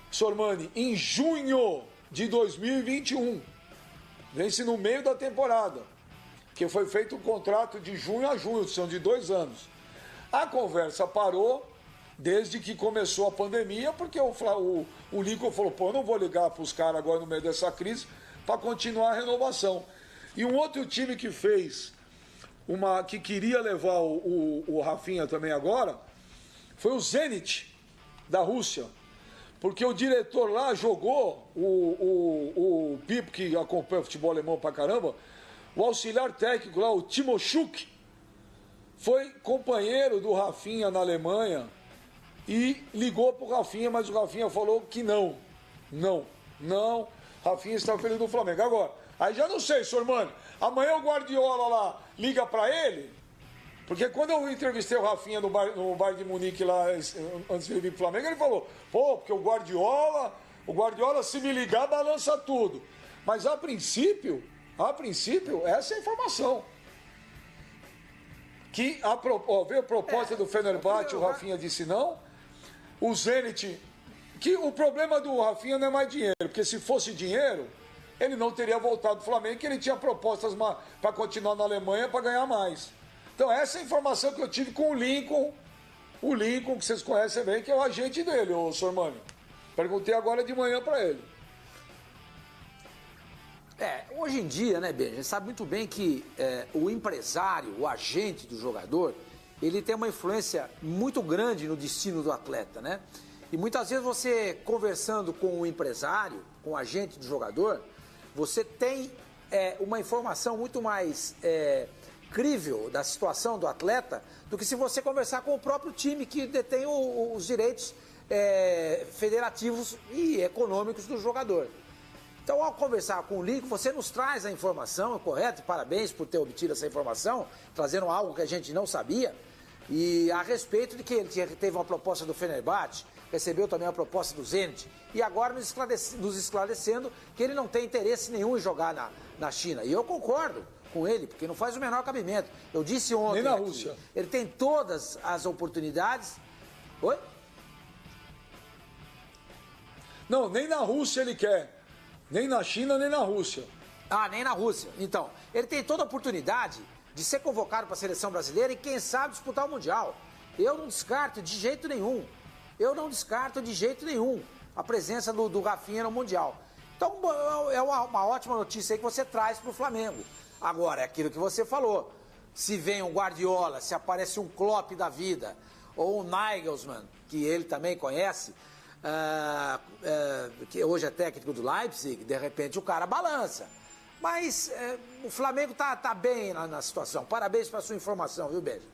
Sormani, em junho de 2021. Vence no meio da temporada, que foi feito um contrato de junho a junho, são de 2 anos. A conversa parou desde que começou a pandemia, porque o Lincoln falou, pô, eu não vou ligar para os caras agora no meio dessa crise para continuar a renovação. E um outro time que fez, que queria levar o Rafinha também agora, foi o Zenit, da Rússia. Porque o diretor lá jogou, o Pipo, que acompanha o futebol alemão pra caramba, o auxiliar técnico lá, o Timoshuk, foi companheiro do Rafinha na Alemanha e ligou pro Rafinha, mas o Rafinha falou que não. Rafinha está feliz no Flamengo. Agora, aí já não sei, Sormani, amanhã o Guardiola lá liga pra ele, porque quando eu entrevistei o Rafinha no bar de Munique lá, antes de ele vir pro Flamengo, ele falou, pô, porque o Guardiola se me ligar, balança tudo. Mas a princípio, essa é a informação. Que veio a proposta do Fenerbahçe, o Rafinha disse não. O Zenit, que o problema do Rafinha não é mais dinheiro, porque se fosse dinheiro, ele não teria voltado pro Flamengo, que ele tinha propostas para continuar na Alemanha para ganhar mais. Então essa é a informação que eu tive com o Lincoln, que vocês conhecem bem, que é o agente dele, o Sormani. Perguntei agora de manhã para ele. Hoje em dia, né, Ben, a gente sabe muito bem que o empresário, o agente do jogador, ele tem uma influência muito grande no destino do atleta, né? E muitas vezes você, conversando com o empresário, com o agente do jogador, você tem uma informação muito mais crível da situação do atleta do que se você conversar com o próprio time que detém os direitos federativos e econômicos do jogador. Então, ao conversar com o Lincoln, você nos traz a informação, correto? Parabéns por ter obtido essa informação, trazendo algo que a gente não sabia. E a respeito de que ele teve uma proposta do Fenerbahçe, recebeu também a proposta do Zenit, e agora nos esclarecendo que ele não tem interesse nenhum em jogar na China. E eu concordo com ele, porque não faz o menor cabimento. Eu disse ontem. Nem na Rússia. Ele tem todas as oportunidades. Oi? Não, nem na Rússia ele quer. Nem na China, nem na Rússia. Nem na Rússia. Então, ele tem toda a oportunidade de ser convocado para a seleção brasileira e, quem sabe, disputar o Mundial. Eu não descarto de jeito nenhum. A presença do Rafinha no Mundial. Então, é uma ótima notícia aí que você traz para o Flamengo. Agora, é aquilo que você falou. Se vem um Guardiola, se aparece um Klopp da vida, ou um Nagelsmann, que ele também conhece, que hoje é técnico do Leipzig, de repente o cara balança. Mas o Flamengo tá bem na situação. Parabéns pela sua informação, viu, Beijo?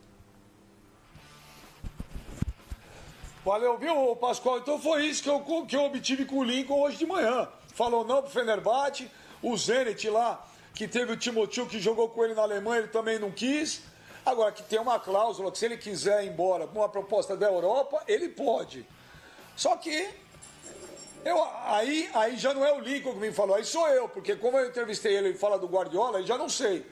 Valeu, viu, Pascoal? Então foi isso que eu obtive com o Lincoln hoje de manhã. Falou não pro Fenerbahçe, o Zenit lá, que teve o Timothée que jogou com ele na Alemanha, ele também não quis. Agora, que tem uma cláusula que se ele quiser ir embora com uma proposta da Europa, ele pode. Só que aí já não é o Lincoln que me falou, aí sou eu, porque como eu entrevistei ele e fala do Guardiola, aí já não sei.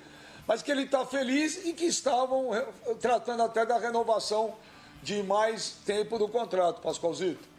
Mas que ele está feliz e que estavam tratando até da renovação de mais tempo do contrato, Pascoalzito.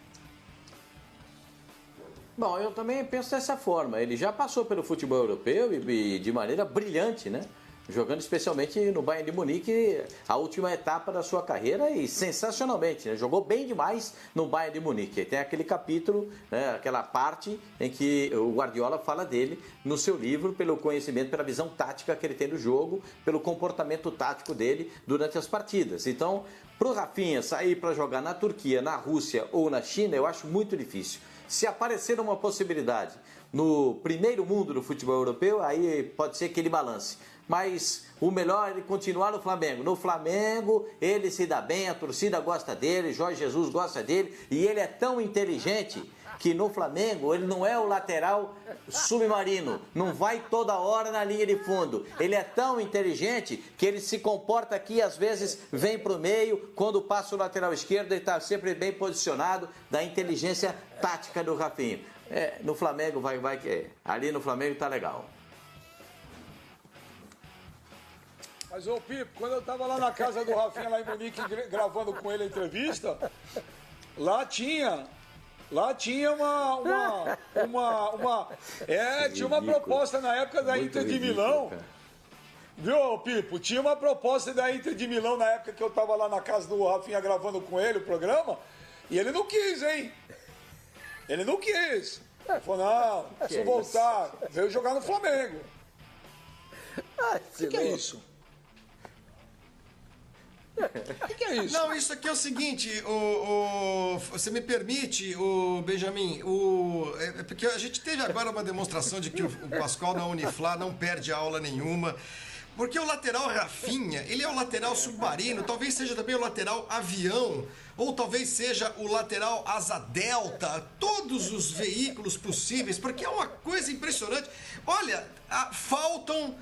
Bom, eu também penso dessa forma. Ele já passou pelo futebol europeu e de maneira brilhante, né? Jogando especialmente no Bayern de Munique, a última etapa da sua carreira, e sensacionalmente, né? Jogou bem demais no Bayern de Munique. Tem aquele capítulo, né? Aquela parte em que o Guardiola fala dele no seu livro, pelo conhecimento, pela visão tática que ele tem do jogo, pelo comportamento tático dele durante as partidas. Então, pro Rafinha sair para jogar na Turquia, na Rússia ou na China, eu acho muito difícil. Se aparecer uma possibilidade no primeiro mundo do futebol europeu, aí pode ser que ele balance. Mas o melhor é ele continuar no Flamengo. No Flamengo, ele se dá bem, a torcida gosta dele, Jorge Jesus gosta dele, e ele é tão inteligente que no Flamengo ele não é o lateral submarino, não vai toda hora na linha de fundo. Ele é tão inteligente que ele se comporta aqui, às vezes vem para o meio, quando passa o lateral esquerdo ele está sempre bem posicionado, da inteligência tática do Rafinha. No Flamengo ali no Flamengo tá legal. Mas, ô Pipo, quando eu tava lá na casa do Rafinha, lá em Munique, gravando com ele a entrevista, lá tinha Lá tinha tinha uma proposta na época da Inter de Milão. Viu, Pipo? Tinha uma proposta da Inter de Milão na época que eu tava lá na casa do Rafinha gravando com ele o programa. E ele não quis, hein? Ele não quis. Ele falou, não, preciso voltar. Veio jogar no Flamengo. O que é isso? O que é isso? Não, isso aqui é o seguinte, você me permite, Benjamin, é porque a gente teve agora uma demonstração de que o Pascoal na Uniflá não perde aula nenhuma. Porque o lateral Rafinha, ele é o lateral submarino, talvez seja também o lateral avião, ou talvez seja o lateral asa delta, todos os veículos possíveis, porque é uma coisa impressionante. Olha, faltam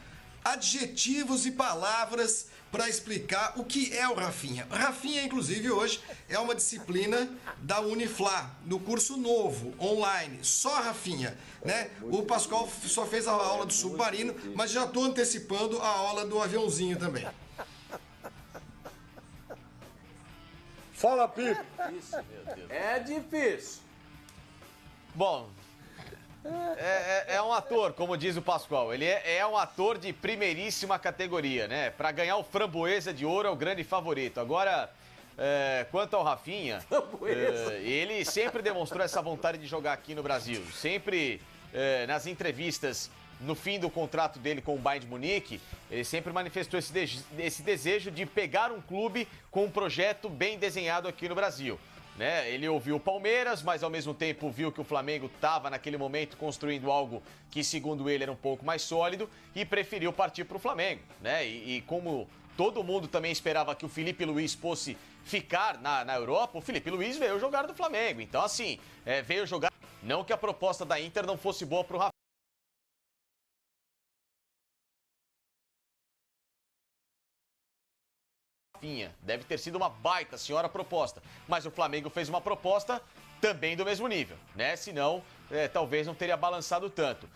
adjetivos e palavras para explicar o que é o Rafinha. Rafinha, inclusive, hoje é uma disciplina da Uniflá, no curso novo, online, só Rafinha, né? O Pascoal só fez a aula do submarino, mas já estou antecipando a aula do aviãozinho também. Fala, Pipo. É difícil. Bom, é um ator, como diz o Pascoal. Ele é um ator de primeiríssima categoria, né? Para ganhar o Framboesa de Ouro é o grande favorito. Agora, quanto ao Rafinha, ele sempre demonstrou essa vontade de jogar aqui no Brasil. Sempre nas entrevistas, no fim do contrato dele com o Bayern de Munique, ele sempre manifestou esse desejo de pegar um clube com um projeto bem desenhado aqui no Brasil. Né? Ele ouviu o Palmeiras, mas ao mesmo tempo viu que o Flamengo estava naquele momento construindo algo que, segundo ele, era um pouco mais sólido e preferiu partir para o Flamengo. Né? E como todo mundo também esperava que o Felipe Luiz fosse ficar na Europa, o Felipe Luiz veio jogar no Flamengo. Então, assim, veio jogar. Não que a proposta da Inter não fosse boa para o Rafinha. Deve ter sido uma baita senhora proposta. Mas o Flamengo fez uma proposta também do mesmo nível, né? Senão, talvez não teria balançado tanto.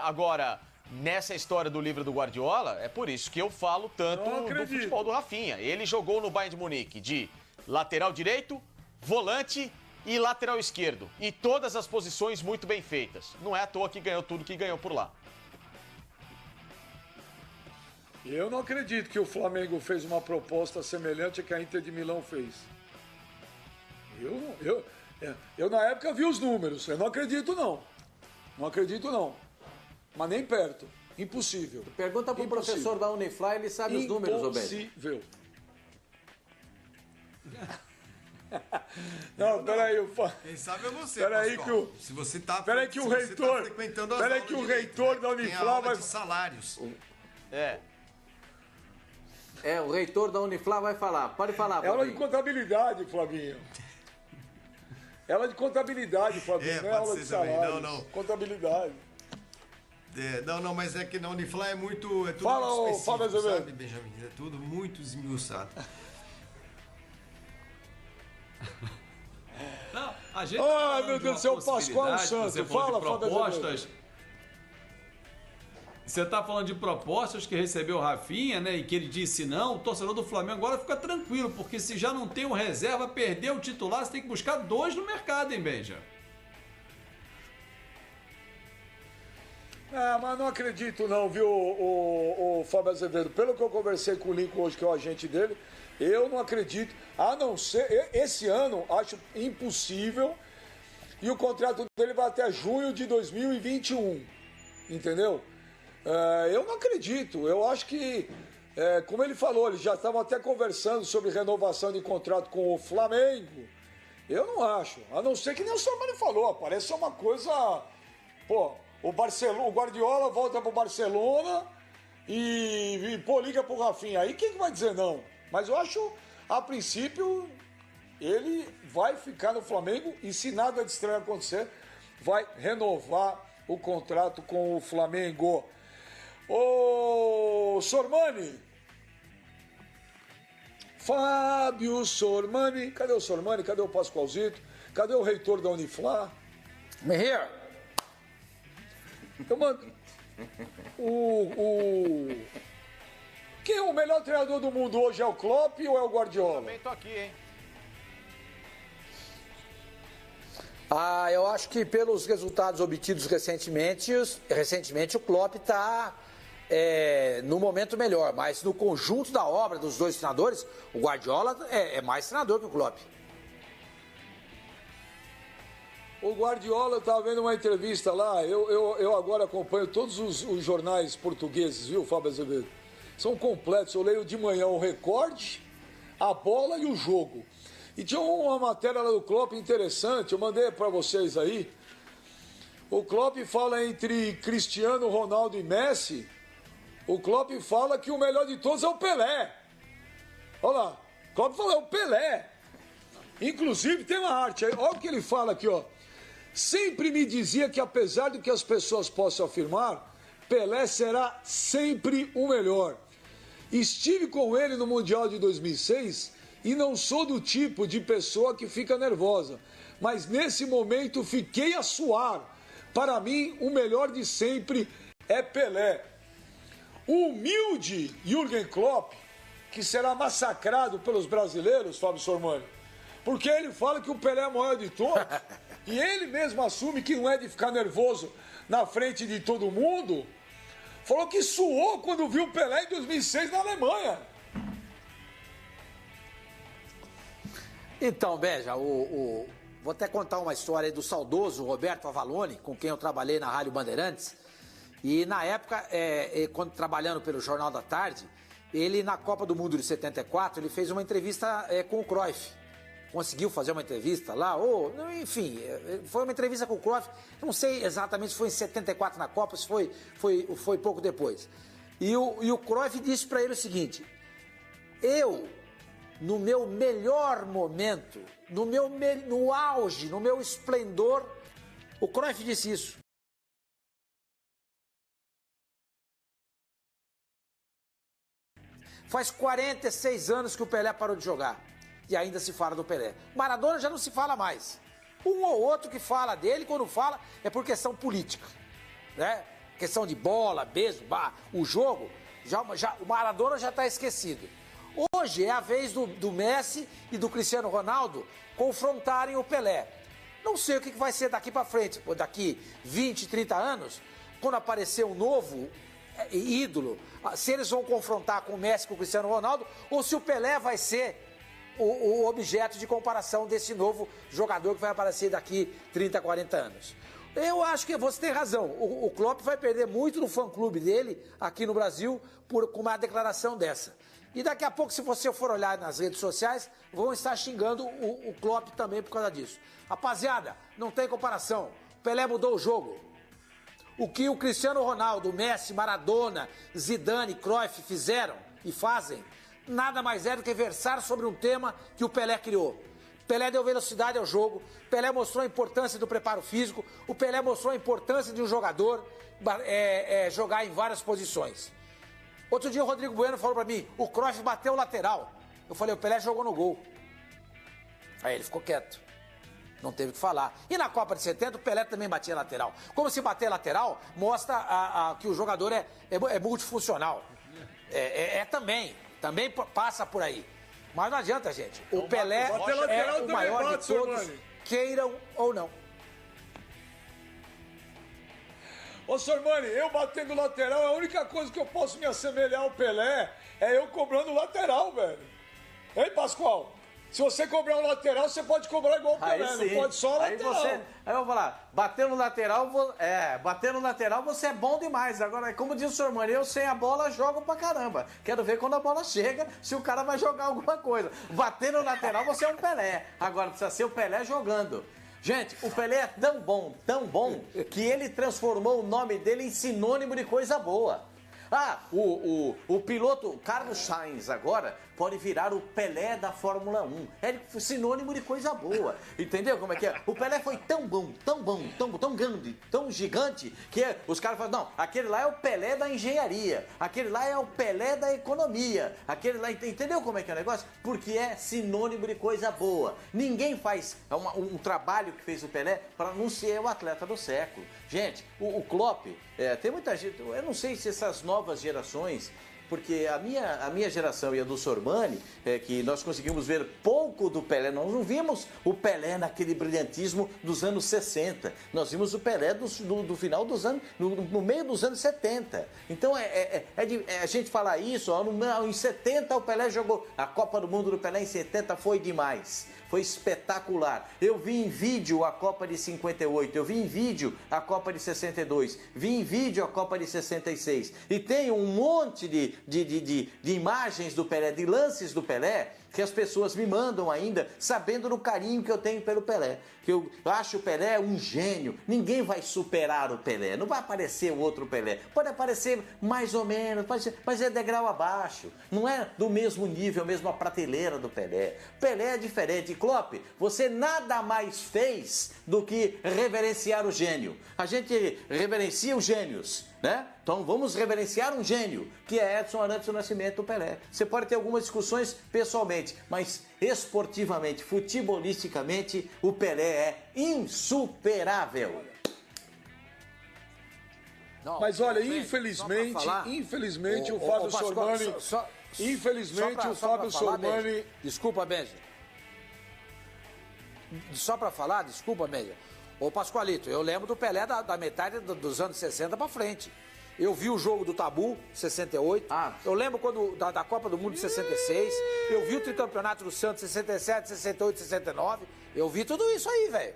Agora, nessa história do livro do Guardiola, é por isso que eu falo tanto do futebol do Rafinha. Ele jogou no Bayern de Munique de lateral direito, volante e lateral esquerdo. E todas as posições muito bem feitas. Não é à toa que ganhou tudo que ganhou por lá. Eu não acredito que o Flamengo fez uma proposta semelhante à que a Inter de Milão fez. Eu na época vi os números. Eu não acredito, não. Não acredito, não. Mas nem perto. Impossível. Pergunta pro professor da Uniflá, ele sabe os números, Roberto. Impossível. Não, peraí, quem sabe é você, peraí que o se você tá, peraí que o reitor, peraí que o reitor da Uniflá vai salários. O reitor da Uniflá vai falar. Pode falar, Flavinho. Aula de contabilidade, Flavinho. Aula de contabilidade, Flavinho. Não é aula de salário. Não. Contabilidade. Não, mas é que na Uniflá é tudo fala, muito específico, sabe, Benjamin? É tudo muito esmiuçado. Não, a gente meu Deus do céu, Pascoal Santos. Fala, propostas. Você está falando de propostas que recebeu o Rafinha, né? E que ele disse não. O torcedor do Flamengo agora fica tranquilo, porque se já não tem um reserva, perder o titular, você tem que buscar 2 no mercado, hein, Benja? Mas não acredito não, viu, o Fábio Azevedo. Pelo que eu conversei com o Lincoln hoje, que é o agente dele, eu não acredito. A não ser, esse ano, acho impossível. E o contrato dele vai até junho de 2021. Entendeu? Eu não acredito. Eu acho que, como ele falou, eles já estavam até conversando sobre renovação de contrato com o Flamengo. Eu não acho. A não ser que nem o Sormani falou. Parece uma coisa... Pô, o Guardiola volta pro Barcelona e liga pro Rafinha. Aí quem que vai dizer não? Mas eu acho, a princípio, ele vai ficar no Flamengo e se nada de estranho acontecer, vai renovar o contrato com o Flamengo. Ô, Sormani! Fábio Sormani. Cadê o Sormani? Cadê o Pascoalzito? Cadê o reitor da Uniflá? Here. Eu mando. Quem é o melhor treinador do mundo hoje? É o Klopp ou é o Guardiola? Também tô aqui, hein? Eu acho que pelos resultados obtidos recentemente o Klopp está no momento melhor, mas no conjunto da obra dos dois treinadores, o Guardiola é mais treinador que o Klopp. O Guardiola, eu estava vendo uma entrevista lá, eu agora acompanho todos os jornais portugueses, viu, Fábio Azevedo? São completos, eu leio de manhã o recorde, a bola e o jogo. E tinha uma matéria lá do Klopp interessante, eu mandei para vocês aí. O Klopp fala entre Cristiano Ronaldo e Messi, o Klopp fala que o melhor de todos é o Pelé. Olha lá, o Klopp fala é o Pelé. Inclusive tem uma arte aí, olha o que ele fala aqui, ó. Sempre me dizia que apesar do que as pessoas possam afirmar, Pelé será sempre o melhor. Estive com ele no Mundial de 2006 e não sou do tipo de pessoa que fica nervosa, mas nesse momento fiquei a suar. Para mim, o melhor de sempre é Pelé. O humilde Jürgen Klopp, que será massacrado pelos brasileiros, Fábio Sormani, porque ele fala que o Pelé é o maior de todos, e ele mesmo assume que não é de ficar nervoso na frente de todo mundo, falou que suou quando viu o Pelé em 2006 na Alemanha. Então, Beja, vou até contar uma história aí do saudoso Roberto Avalone, com quem eu trabalhei na Rádio Bandeirantes. E na época, quando trabalhando pelo Jornal da Tarde, ele na Copa do Mundo de 74, ele fez uma entrevista com o Cruyff. Conseguiu fazer uma entrevista lá, enfim, foi uma entrevista com o Cruyff. Não sei exatamente se foi em 74 na Copa, se foi pouco depois. E o Cruyff disse para ele o seguinte: no meu melhor momento, no auge, no meu esplendor, o Cruyff disse isso. Faz 46 anos que o Pelé parou de jogar e ainda se fala do Pelé. Maradona já não se fala mais. Um ou outro que fala dele, quando fala, é por questão política, né? Questão de bola, beijo, o jogo, o Maradona já está esquecido. Hoje é a vez do Messi e do Cristiano Ronaldo confrontarem o Pelé. Não sei o que vai ser daqui para frente, daqui 20, 30 anos, quando aparecer um novo ídolo, se eles vão confrontar com o Messi, com o Cristiano Ronaldo, ou se o Pelé vai ser o objeto de comparação desse novo jogador que vai aparecer daqui 30, 40 anos. Eu acho que você tem razão, o Klopp vai perder muito no fã-clube dele aqui no Brasil com uma declaração dessa. E daqui a pouco, se você for olhar nas redes sociais, vão estar xingando o Klopp também por causa disso. Rapaziada, não tem comparação, o Pelé mudou o jogo. O que o Cristiano Ronaldo, Messi, Maradona, Zidane, Cruyff fizeram e fazem, nada mais é do que versar sobre um tema que o Pelé criou. Pelé deu velocidade ao jogo, Pelé mostrou a importância do preparo físico, o Pelé mostrou a importância de um jogador jogar em várias posições. Outro dia o Rodrigo Bueno falou pra mim, o Cruyff bateu o lateral. Eu falei, o Pelé jogou no gol. Aí ele ficou quieto. Não teve o que falar. E na Copa de 70, o Pelé também batia lateral. Como se bater lateral, mostra que o jogador é multifuncional. Também passa por aí. Mas não adianta, gente. O Pelé é o maior de todos, queiram ou não. Ô, Sormani, eu batendo lateral, a única coisa que eu posso me assemelhar ao Pelé é eu cobrando lateral, velho. Hein, Pascoal? Se você cobrar um lateral, você pode cobrar igual o Pelé, não pode só lateral. Aí eu vou falar, bater no lateral, você é bom demais. Agora, como diz o Sormani, eu sem a bola jogo pra caramba. Quero ver quando a bola chega, se o cara vai jogar alguma coisa. Bater no lateral, você é um Pelé. Agora, precisa ser o Pelé jogando. Gente, o Pelé é tão bom, que ele transformou o nome dele em sinônimo de coisa boa. O piloto Carlos Sainz agora pode virar o Pelé da Fórmula 1. É sinônimo de coisa boa. Entendeu como é que é? O Pelé foi tão grande, tão gigante, que os caras falam, não, aquele lá é o Pelé da engenharia, aquele lá é o Pelé da economia, aquele lá, entendeu como é que é o negócio? Porque é sinônimo de coisa boa. Ninguém faz um trabalho que fez o Pelé para não ser o atleta do século. Gente, o Klopp, tem muita gente, eu não sei se essas novas gerações porque a minha geração e a do Sormani, que nós conseguimos ver pouco do Pelé, nós não vimos o Pelé naquele brilhantismo dos anos 60, nós vimos o Pelé do final dos anos, no meio dos anos 70. Então a gente falar isso, em 70 o Pelé jogou, a Copa do Mundo do Pelé em 70 foi demais. Foi espetacular. Eu vi em vídeo a Copa de 58, eu vi em vídeo a Copa de 62, vi em vídeo a Copa de 66. E tem um monte de imagens do Pelé, de lances do Pelé, que as pessoas me mandam ainda, sabendo do carinho que eu tenho pelo Pelé. Que eu acho o Pelé um gênio. Ninguém vai superar o Pelé. Não vai aparecer o outro Pelé. Pode aparecer mais ou menos, mas é degrau abaixo. Não é do mesmo nível, mesma prateleira do Pelé. Pelé é diferente. Klopp, você nada mais fez do que reverenciar o gênio. A gente reverencia os gênios, né? Então vamos reverenciar um gênio, que é Edson Arantes do Nascimento, o Pelé. Você pode ter algumas discussões pessoalmente, mas esportivamente, futebolisticamente, o Pelé é insuperável. Não, mas olha, infelizmente o Fábio Sormani... Infelizmente o Fábio Sormani... Desculpa, Benja. Só para falar, desculpa, Benja. Ô, Pascoalito, eu lembro do Pelé da metade dos anos 60 para frente. Eu vi o jogo do Tabu, 68. Eu lembro da Copa do Mundo de 66. Eu vi o tricampeonato do Santos, 67, 68, 69. Eu vi tudo isso aí, velho.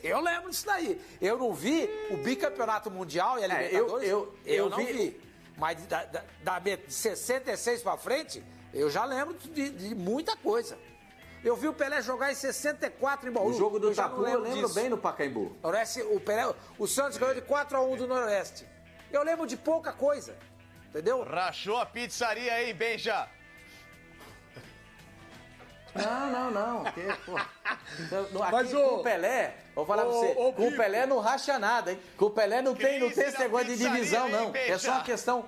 Eu lembro disso daí. Eu não vi o bicampeonato mundial e a Libertadores. Eu não vi. Mas de 66 para frente, eu já lembro de muita coisa. Eu vi o Pelé jogar em 64 em Bauru. O jogo do Tabu eu lembro bem no Pacaembu. O Santos ganhou de 4-1 do Noroeste. Eu lembro de pouca coisa, entendeu? Rachou a pizzaria aí, Benja. Não. Mas com o Pelé, vou falar pra você, com o Pelé não racha nada, hein? Com o Pelé não tem esse negócio de divisão, não. É só uma questão...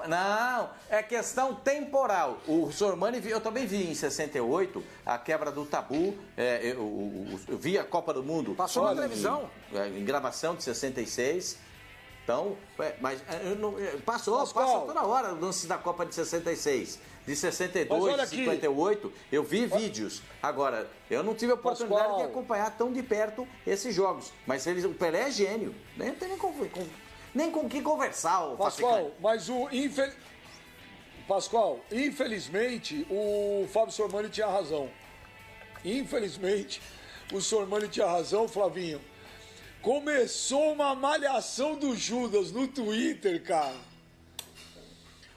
Não, é questão temporal. O Sormani, eu também vi em 68 a quebra do tabu. Eu vi a Copa do Mundo. Passou na televisão. Em gravação de 66. Então, mas passa toda hora o lance da Copa de 66. De 62, de 58, eu vi vídeos. Agora, eu não tive a oportunidade de acompanhar tão de perto esses jogos. Mas o Pelé é gênio. Não tem nem com quem conversar, Pascoal, mas Pascoal, infelizmente, o Fábio Sormani tinha razão. Infelizmente, o Sormani tinha razão, Flavinho. Começou uma malhação do Judas no Twitter, cara.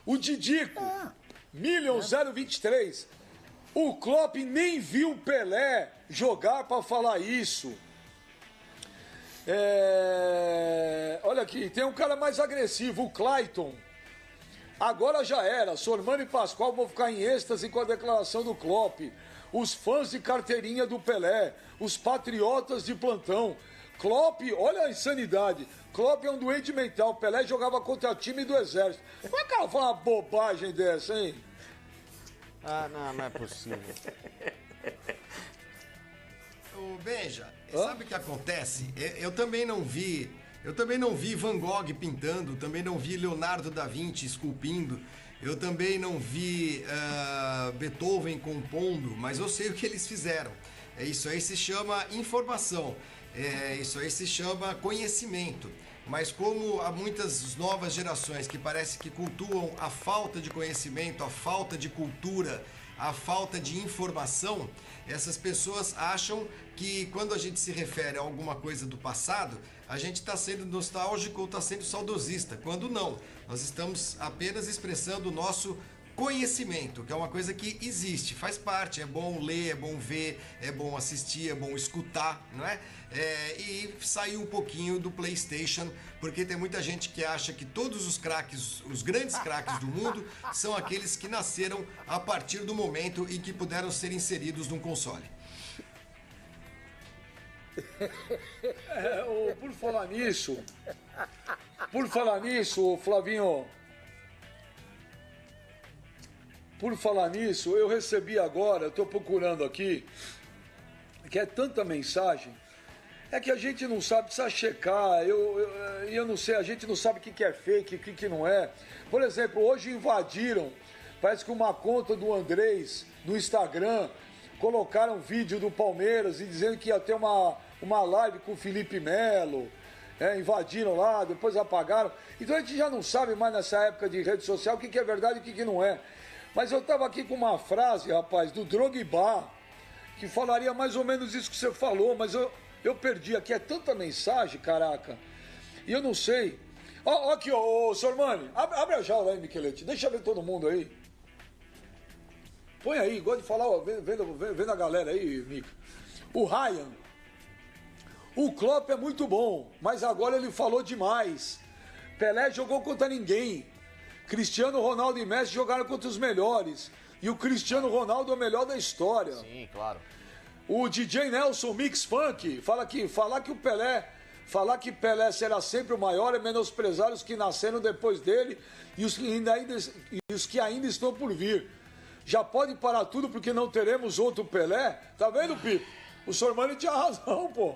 O Didico, Million 023. O Klopp nem viu o Pelé jogar para falar isso. Olha aqui, tem um cara mais agressivo, o Clayton. Agora já era, Sormani e Pascoal vão ficar em êxtase com a declaração do Klopp. Os fãs de carteirinha do Pelé, os patriotas de plantão. Klopp, olha a insanidade. Klopp é um doente mental. Pelé jogava contra time do Exército. Como é que ela fala uma bobagem dessa, hein? Não é possível. Ô, Benja, sabe o que acontece? Eu também não vi Van Gogh pintando, também não vi Leonardo da Vinci esculpindo, eu também não vi Beethoven compondo, mas eu sei o que eles fizeram. Isso aí se chama informação, isso aí se chama conhecimento. Mas como há muitas novas gerações que parece que cultuam a falta de conhecimento, a falta de cultura, a falta de informação, essas pessoas acham que quando a gente se refere a alguma coisa do passado, a gente está sendo nostálgico ou está sendo saudosista, quando não. Nós estamos apenas expressando o nosso conhecimento, que é uma coisa que existe, faz parte, é bom ler, é bom ver, é bom assistir, é bom escutar, não é? E sair um pouquinho do PlayStation, porque tem muita gente que acha que todos os craques, os grandes craques do mundo, são aqueles que nasceram a partir do momento em que puderam ser inseridos num console. Por falar nisso, Flavinho, eu recebi agora, estou procurando aqui, que é tanta mensagem. É que a gente não sabe, precisa checar. Eu não sei, a gente não sabe o que é fake, o que não é. Por exemplo, hoje invadiram, parece que uma conta do Andrés no Instagram, colocaram vídeo do Palmeiras e dizendo que ia ter uma live com o Felipe Melo. Invadiram lá, depois apagaram. Então a gente já não sabe mais nessa época de rede social o que é verdade e o que não é. Mas eu estava aqui com uma frase, rapaz, do Drogba, que falaria mais ou menos isso que você falou, mas eu perdi aqui, é tanta mensagem, caraca. E eu não sei. Ó, aqui, ó, Sormani, abre a jaula aí, Michelete, deixa ver todo mundo aí. Põe aí, gosta de falar, ó, vendo a galera aí, Mica. O Ryan. O Klopp é muito bom, mas agora ele falou demais. Pelé jogou contra ninguém. Cristiano Ronaldo e Messi jogaram contra os melhores. E o Cristiano Ronaldo é o melhor da história. Sim, claro. O DJ Nelson Mix Funk fala que Pelé será sempre o maior é menosprezar os que nasceram depois dele e os que ainda estão por vir. Já pode parar tudo porque não teremos outro Pelé? Tá vendo, Pipo? O Sormani tinha razão, pô.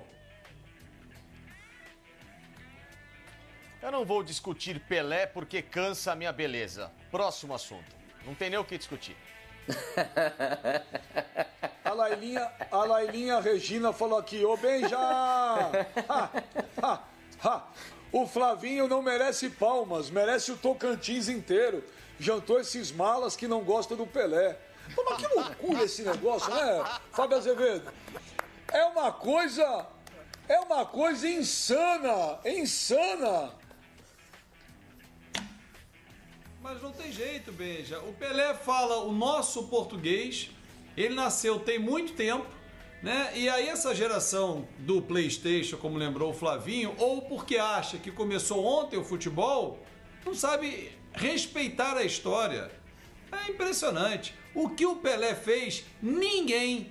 Eu não vou discutir Pelé porque cansa a minha beleza. Próximo assunto. Não tem nem o que discutir. A Lailinha Regina falou aqui, ô Benja! O Flavinho não merece palmas, merece o Tocantins inteiro. Jantou esses malas que não gostam do Pelé. Pô, mas que loucura esse negócio, né, Fábio Azevedo? É uma coisa insana, insana. Mas não tem jeito, Benja. O Pelé fala o nosso português, ele nasceu tem muito tempo, né? E aí essa geração do PlayStation, como lembrou o Flavinho, ou porque acha que começou ontem o futebol, não sabe respeitar a história. É impressionante. O que o Pelé fez, ninguém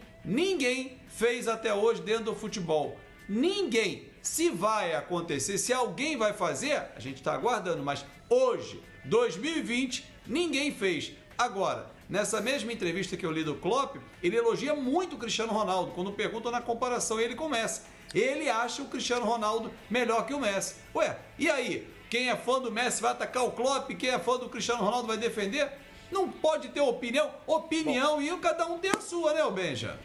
fez até hoje dentro do futebol. Ninguém. Se vai acontecer, se alguém vai fazer, a gente está aguardando, mas hoje, 2020, ninguém fez. Agora, nessa mesma entrevista que eu li do Klopp, ele elogia muito o Cristiano Ronaldo. Quando perguntam na comparação, ele começa. Ele acha o Cristiano Ronaldo melhor que o Messi. Ué, e aí? Quem é fã do Messi vai atacar o Klopp, quem é fã do Cristiano Ronaldo vai defender? Não pode ter opinião? Opinião, e cada um tem a sua, né, Benja?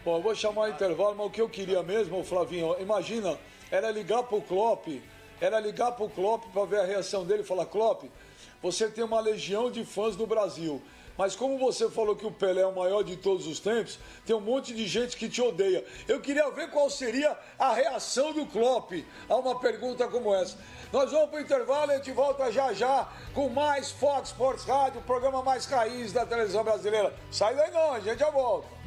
Bom, eu vou chamar o intervalo, mas o que eu queria mesmo, Flavinho, imagina, era ligar pro Klopp para ver a reação dele e falar, Klopp, você tem uma legião de fãs no Brasil, mas como você falou que o Pelé é o maior de todos os tempos, tem um monte de gente que te odeia. Eu queria ver qual seria a reação do Klopp a uma pergunta como essa. Nós vamos para o intervalo e a gente volta já com mais Fox Sports Rádio, o programa mais raiz da televisão brasileira. Sai daí não, a gente já volta.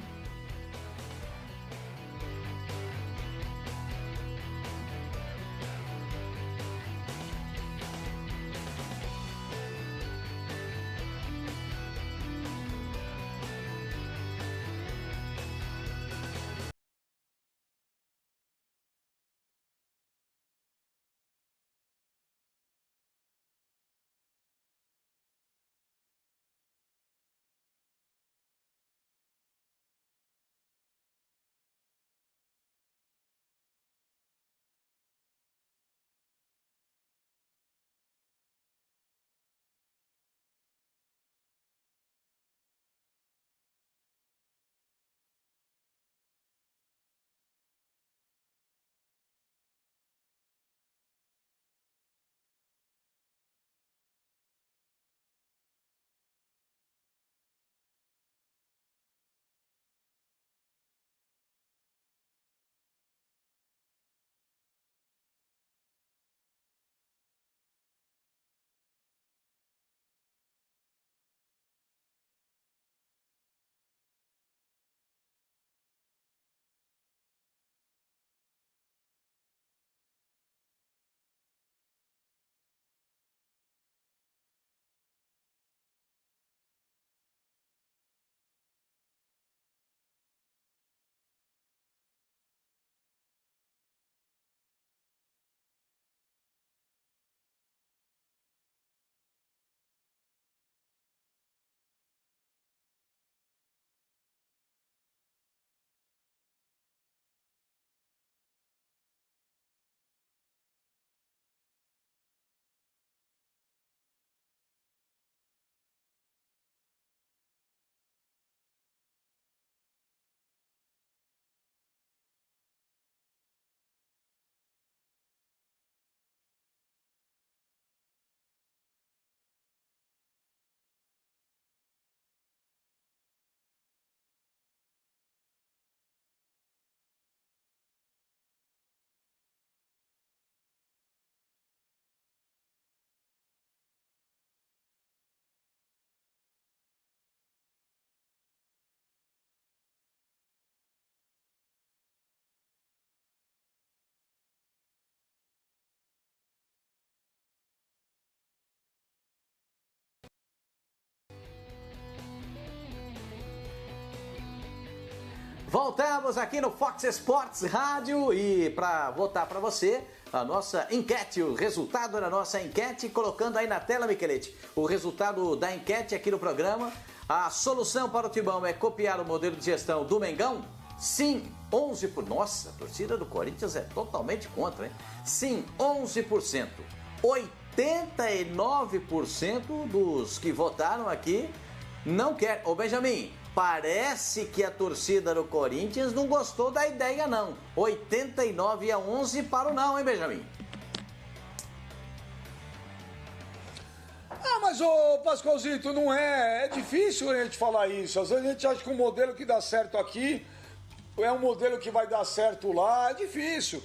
Voltamos aqui no Fox Sports Rádio e para votar para você, a nossa enquete, o resultado da nossa enquete, colocando aí na tela, Michelete, o resultado da enquete aqui no programa. A solução para o Timão é copiar o modelo de gestão do Mengão? Sim, 11%. Nossa, a torcida do Corinthians é totalmente contra, hein? Sim, 11%. 89% dos que votaram aqui não quer. Ô, Benjamin, parece que a torcida do Corinthians não gostou da ideia, não. 89-11 para o não, hein, Benjamin? Mas, ô Pascoalzito, não é difícil a gente falar isso. Às vezes a gente acha que um modelo que dá certo aqui é um modelo que vai dar certo lá. É difícil.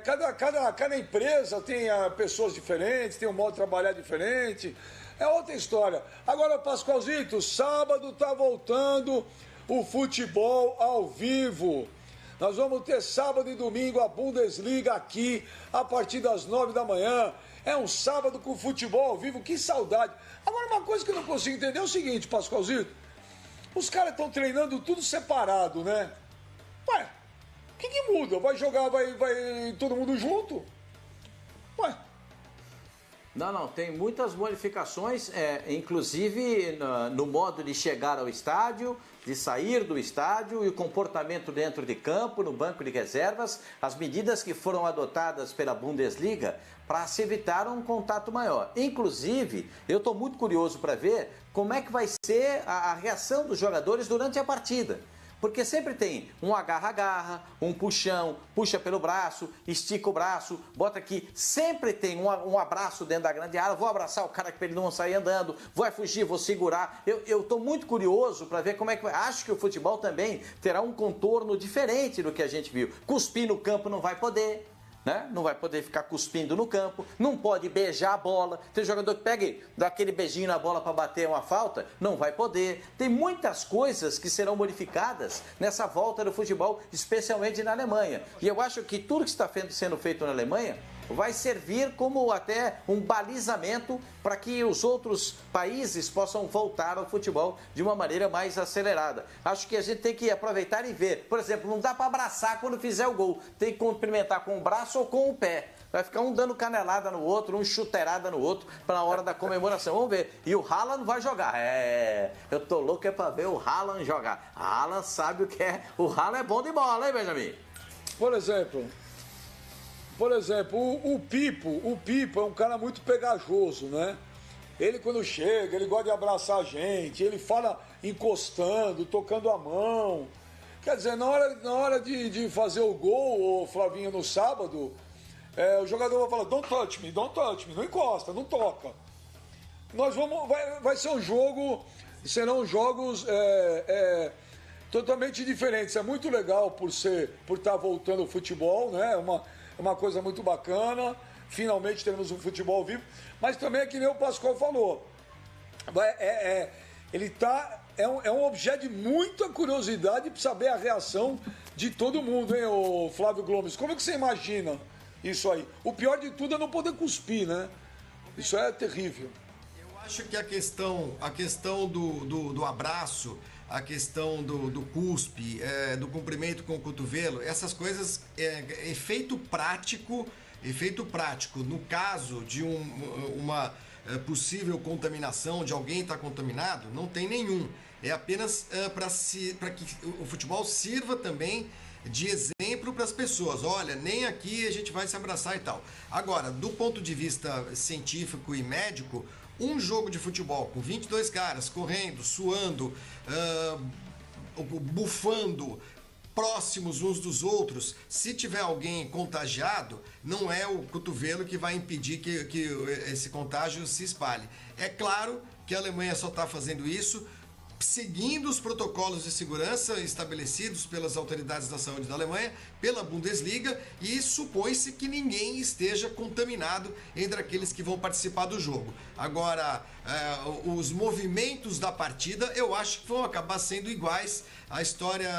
Cada empresa tem pessoas diferentes, tem um modo de trabalhar diferente. É outra história. Agora, Pascoalzito, sábado tá voltando o futebol ao vivo. Nós vamos ter sábado e domingo a Bundesliga aqui, a partir das 9 da manhã. É um sábado com futebol ao vivo, que saudade. Agora, uma coisa que eu não consigo entender é o seguinte, Pascoalzito. Os caras estão treinando tudo separado, né? Ué, o que muda? Vai jogar, vai todo mundo junto? Ué. Não, tem muitas modificações, inclusive no modo de chegar ao estádio, de sair do estádio e o comportamento dentro de campo, no banco de reservas, as medidas que foram adotadas pela Bundesliga para se evitar um contato maior. Inclusive, eu estou muito curioso para ver como é que vai ser a reação dos jogadores durante a partida. Porque sempre tem um agarra-agarra, um puxão, puxa pelo braço, estica o braço, bota aqui. Sempre tem um abraço dentro da grande área. Vou abraçar o cara para ele não sair andando, vai fugir, vou segurar. Eu estou muito curioso para ver como é que vai. Acho que o futebol também terá um contorno diferente do que a gente viu. Cuspir no campo não vai poder. Né? Não vai poder ficar cuspindo no campo, não pode beijar a bola. Tem jogador que pega e dá aquele beijinho na bola para bater uma falta, não vai poder. Tem muitas coisas que serão modificadas nessa volta do futebol, especialmente na Alemanha. E eu acho que tudo que está sendo feito na Alemanha vai servir como até um balizamento para que os outros países possam voltar ao futebol de uma maneira mais acelerada. Acho que a gente tem que aproveitar e ver. Por exemplo, não dá para abraçar quando fizer o gol. Tem que cumprimentar com o braço ou com o pé. Vai ficar um dando canelada no outro, um chuteirada no outro para a hora da comemoração. Vamos ver. E o Haaland vai jogar. Eu tô louco para ver o Haaland jogar. O Haaland sabe o que é. O Haaland é bom de bola, hein, Benjamin? Por exemplo, o Pipo é um cara muito pegajoso, né? Ele quando chega, ele gosta de abraçar a gente, ele fala encostando, tocando a mão. Quer dizer, na hora de fazer o gol, o Flavinho, no sábado, o jogador vai falar, don't touch me, não encosta, não toca. Vai ser um jogo, serão jogos totalmente diferentes. É muito legal por estar voltando o futebol, né? É uma coisa muito bacana. Finalmente teremos um futebol vivo. Mas também é que nem o Pascoal falou. É um objeto de muita curiosidade para saber a reação de todo mundo, hein, ô Flávio Gomes? Como é que você imagina isso aí? O pior de tudo é não poder cuspir, né? Isso é terrível. Eu acho que a questão do abraço, a questão do cuspe, do cumprimento com o cotovelo, essas coisas, efeito prático, no caso de uma possível contaminação, de alguém estar contaminado, não tem nenhum. É apenas para que o futebol sirva também de exemplo para as pessoas. Olha, nem aqui a gente vai se abraçar e tal. Agora, do ponto de vista científico e médico, um jogo de futebol com 22 caras correndo, suando, bufando, próximos uns dos outros, se tiver alguém contagiado, não é o cotovelo que vai impedir que esse contágio se espalhe. É claro que a Alemanha só está fazendo isso seguindo os protocolos de segurança estabelecidos pelas autoridades da saúde da Alemanha, pela Bundesliga, e supõe-se que ninguém esteja contaminado entre aqueles que vão participar do jogo. Agora, os movimentos da partida, eu acho que vão acabar sendo iguais. A história,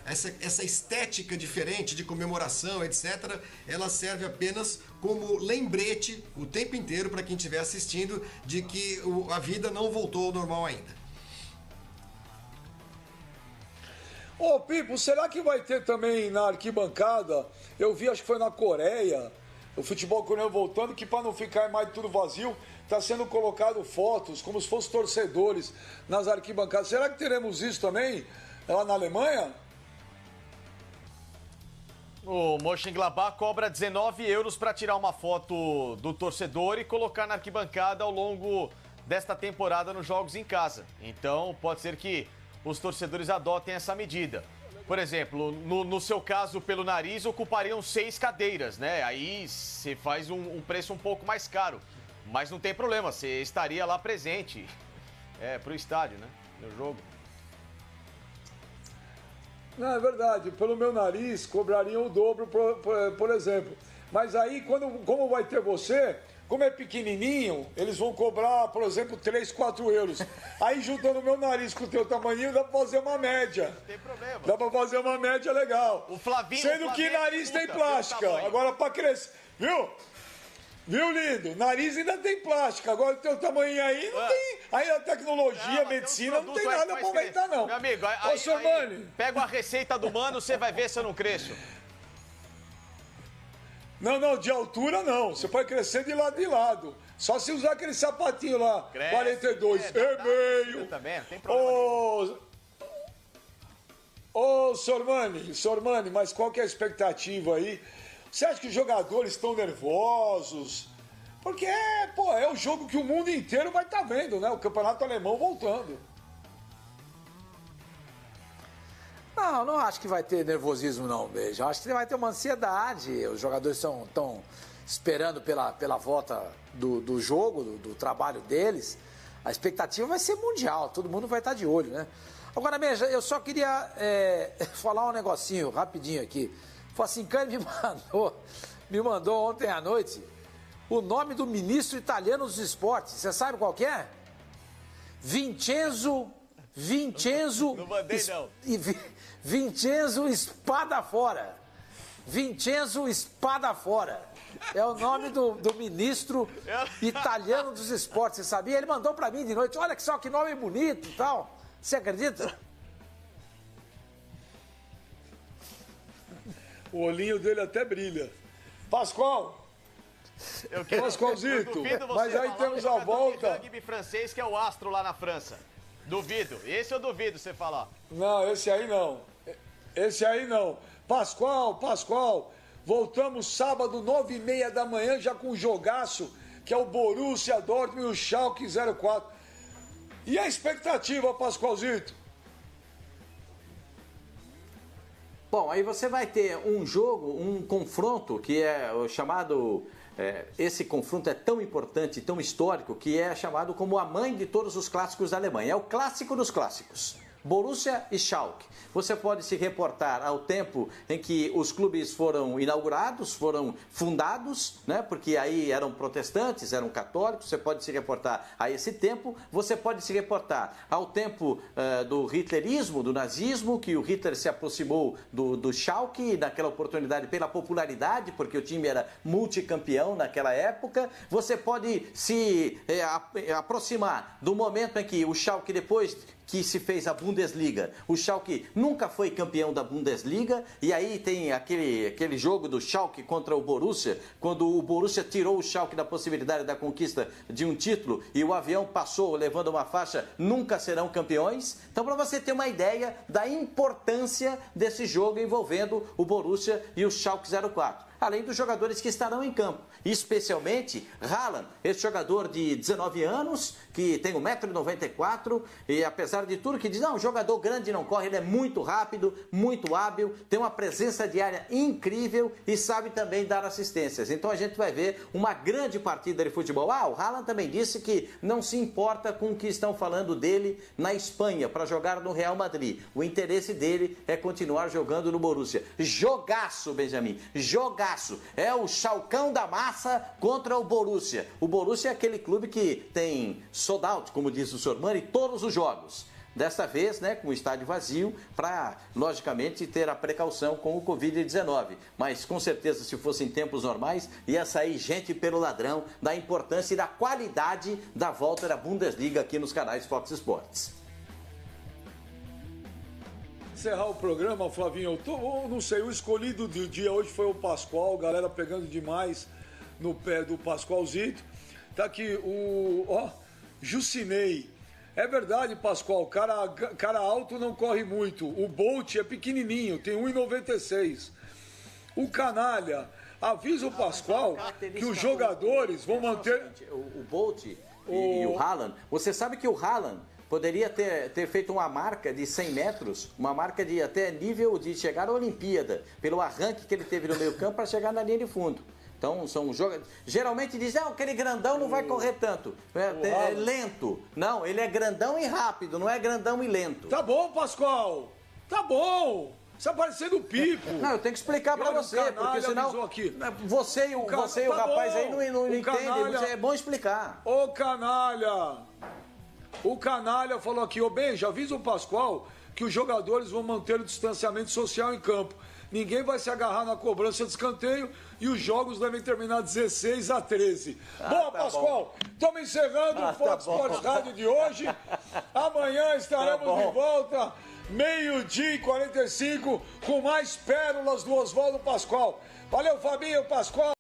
essa estética diferente de comemoração, etc., ela serve apenas como lembrete o tempo inteiro para quem estiver assistindo de que a vida não voltou ao normal ainda. Ô, Pipo, será que vai ter também na arquibancada? Eu vi, acho que foi na Coreia, o futebol coreano voltando, que para não ficar mais tudo vazio, está sendo colocado fotos, como se fossem torcedores nas arquibancadas. Será que teremos isso também lá na Alemanha? O Mönchengladbach cobra 19 euros para tirar uma foto do torcedor e colocar na arquibancada ao longo desta temporada nos jogos em casa. Então, pode ser que os torcedores adotem essa medida. Por exemplo, no seu caso, pelo nariz, ocupariam 6 cadeiras, né? Aí você faz um preço um pouco mais caro. Mas não tem problema, você estaria lá presente. Pro estádio, né? No jogo. Não, é verdade. Pelo meu nariz, cobrariam o dobro, por exemplo. Mas aí, como vai ter você... Como é pequenininho, eles vão cobrar, por exemplo, 3, 4 euros. Aí, juntando o meu nariz com o teu tamanhinho, dá pra fazer uma média. Não tem problema. Dá pra fazer uma média legal. O Flavinho... Sendo que nariz tem plástica. Agora, pra crescer... Viu? Viu, lindo? Nariz ainda tem plástica. Agora, o teu tamanho aí não tem... Aí a tecnologia, a medicina, não tem nada pra aumentar, não. Meu amigo, Ô, senhor Mani... Pega a receita do Mano, você vai ver se eu não cresço. Não, de altura não. Você pode crescer de lado. Só se usar aquele sapatinho lá, cresce, 42 e meio. Também, não tem problema. Ô, Sormani, mas qual que é a expectativa aí? Você acha que os jogadores estão nervosos? Porque, é o jogo que o mundo inteiro vai estar vendo, né? O campeonato alemão voltando. Não acho que vai ter nervosismo, não, Beijo. Acho que vai ter uma ansiedade. Os jogadores estão esperando pela volta do jogo, do trabalho deles. A expectativa vai ser mundial, todo mundo vai estar de olho, né? Agora, Beija, eu só queria falar um negocinho rapidinho aqui. O Facincani me mandou ontem à noite o nome do ministro italiano dos esportes. Você sabe qual que é? Vincenzo... Não mandei, não. Vincenzo Spadafora. Vincenzo Spadafora. É o nome do ministro italiano dos esportes. Você sabia? Ele mandou pra mim de noite. Olha só que nome bonito e tal. Você acredita? O olhinho dele até brilha. Pascoal. Pascoalzito. Mas aí temos a volta. O rugby francês, que é o astro lá na França. Duvido. Esse eu duvido você falar. Não, esse aí não. Pascoal. Voltamos sábado, 9h30 da manhã, já com um jogaço, que é o Borussia Dortmund e o Schalke 04. E a expectativa, Pascoalzito? Bom, aí você vai ter um jogo, um confronto, que é o chamado... esse confronto é tão importante, tão histórico, que é chamado como a mãe de todos os clássicos da Alemanha. É o clássico dos clássicos. Borussia e Schalke. Você pode se reportar ao tempo em que os clubes foram inaugurados, foram fundados, né? Porque aí eram protestantes, eram católicos. Você pode se reportar a esse tempo. Você pode se reportar ao tempo do hitlerismo, do nazismo, que o Hitler se aproximou do Schalke naquela oportunidade pela popularidade, porque o time era multicampeão naquela época. Você pode se aproximar do momento em que o Schalke, depois que se fez a Bundesliga. O Schalke nunca foi campeão da Bundesliga, e aí tem aquele jogo do Schalke contra o Borussia, quando o Borussia tirou o Schalke da possibilidade da conquista de um título e o avião passou levando uma faixa, nunca serão campeões. Então, para você ter uma ideia da importância desse jogo envolvendo o Borussia e o Schalke 04. Além dos jogadores que estarão em campo, especialmente Haaland, esse jogador de 19 anos, que tem 1,94 m, e apesar de tudo que diz, não, jogador grande não corre, ele é muito rápido, muito hábil, tem uma presença de área incrível e sabe também dar assistências. Então a gente vai ver uma grande partida de futebol. O Haaland também disse que não se importa com o que estão falando dele na Espanha para jogar no Real Madrid. O interesse dele é continuar jogando no Borussia. Jogaço, Benjamin, jogaço. É o Schalcão da massa contra o Borussia. O Borussia é aquele clube que tem sold out, como diz o Sr. Mani, todos os jogos. Desta vez, né, com o estádio vazio, para, logicamente, ter a precaução com o Covid-19. Mas, com certeza, se fosse em tempos normais, ia sair gente pelo ladrão da importância e da qualidade da volta da Bundesliga aqui nos canais Fox Sports. encerrar o programa, Flavinho, eu não sei, o escolhido do dia hoje foi o Pascoal, galera pegando demais no pé do Pascoalzito. Tá aqui Jucinei. É verdade, Pascoal, cara alto não corre muito. O Bolt é pequenininho, tem 1,96. O Canalha, avisa o Pascoal que os jogadores vão manter... O Bolt e o Haaland, você sabe que o Haaland poderia ter feito uma marca de 100 metros, uma marca de até nível de chegar à Olimpíada, pelo arranque que ele teve no meio campo para chegar na linha de fundo. Então, são jogadores... Geralmente dizem, aquele grandão não vai correr tanto. É lento. Não, ele é grandão e rápido, não é grandão e lento. Tá bom, Pascoal. Tá bom. Você tá parecendo o Pipo. Não, eu tenho que explicar pra você, porque senão aqui. Você e o rapaz aí não entendem. É bom explicar. Ô, Canalha. O Canalha falou aqui, Benja, avisa o Pascoal que os jogadores vão manter o distanciamento social em campo. Ninguém vai se agarrar na cobrança de escanteio e os jogos devem terminar 16-13. Boa, tá Pascoal! Estamos encerrando o Fox Sports Rádio de hoje. Amanhã estaremos de volta, 12h45, com mais pérolas do Oswaldo Pascoal. Valeu, Fabinho, Pascoal!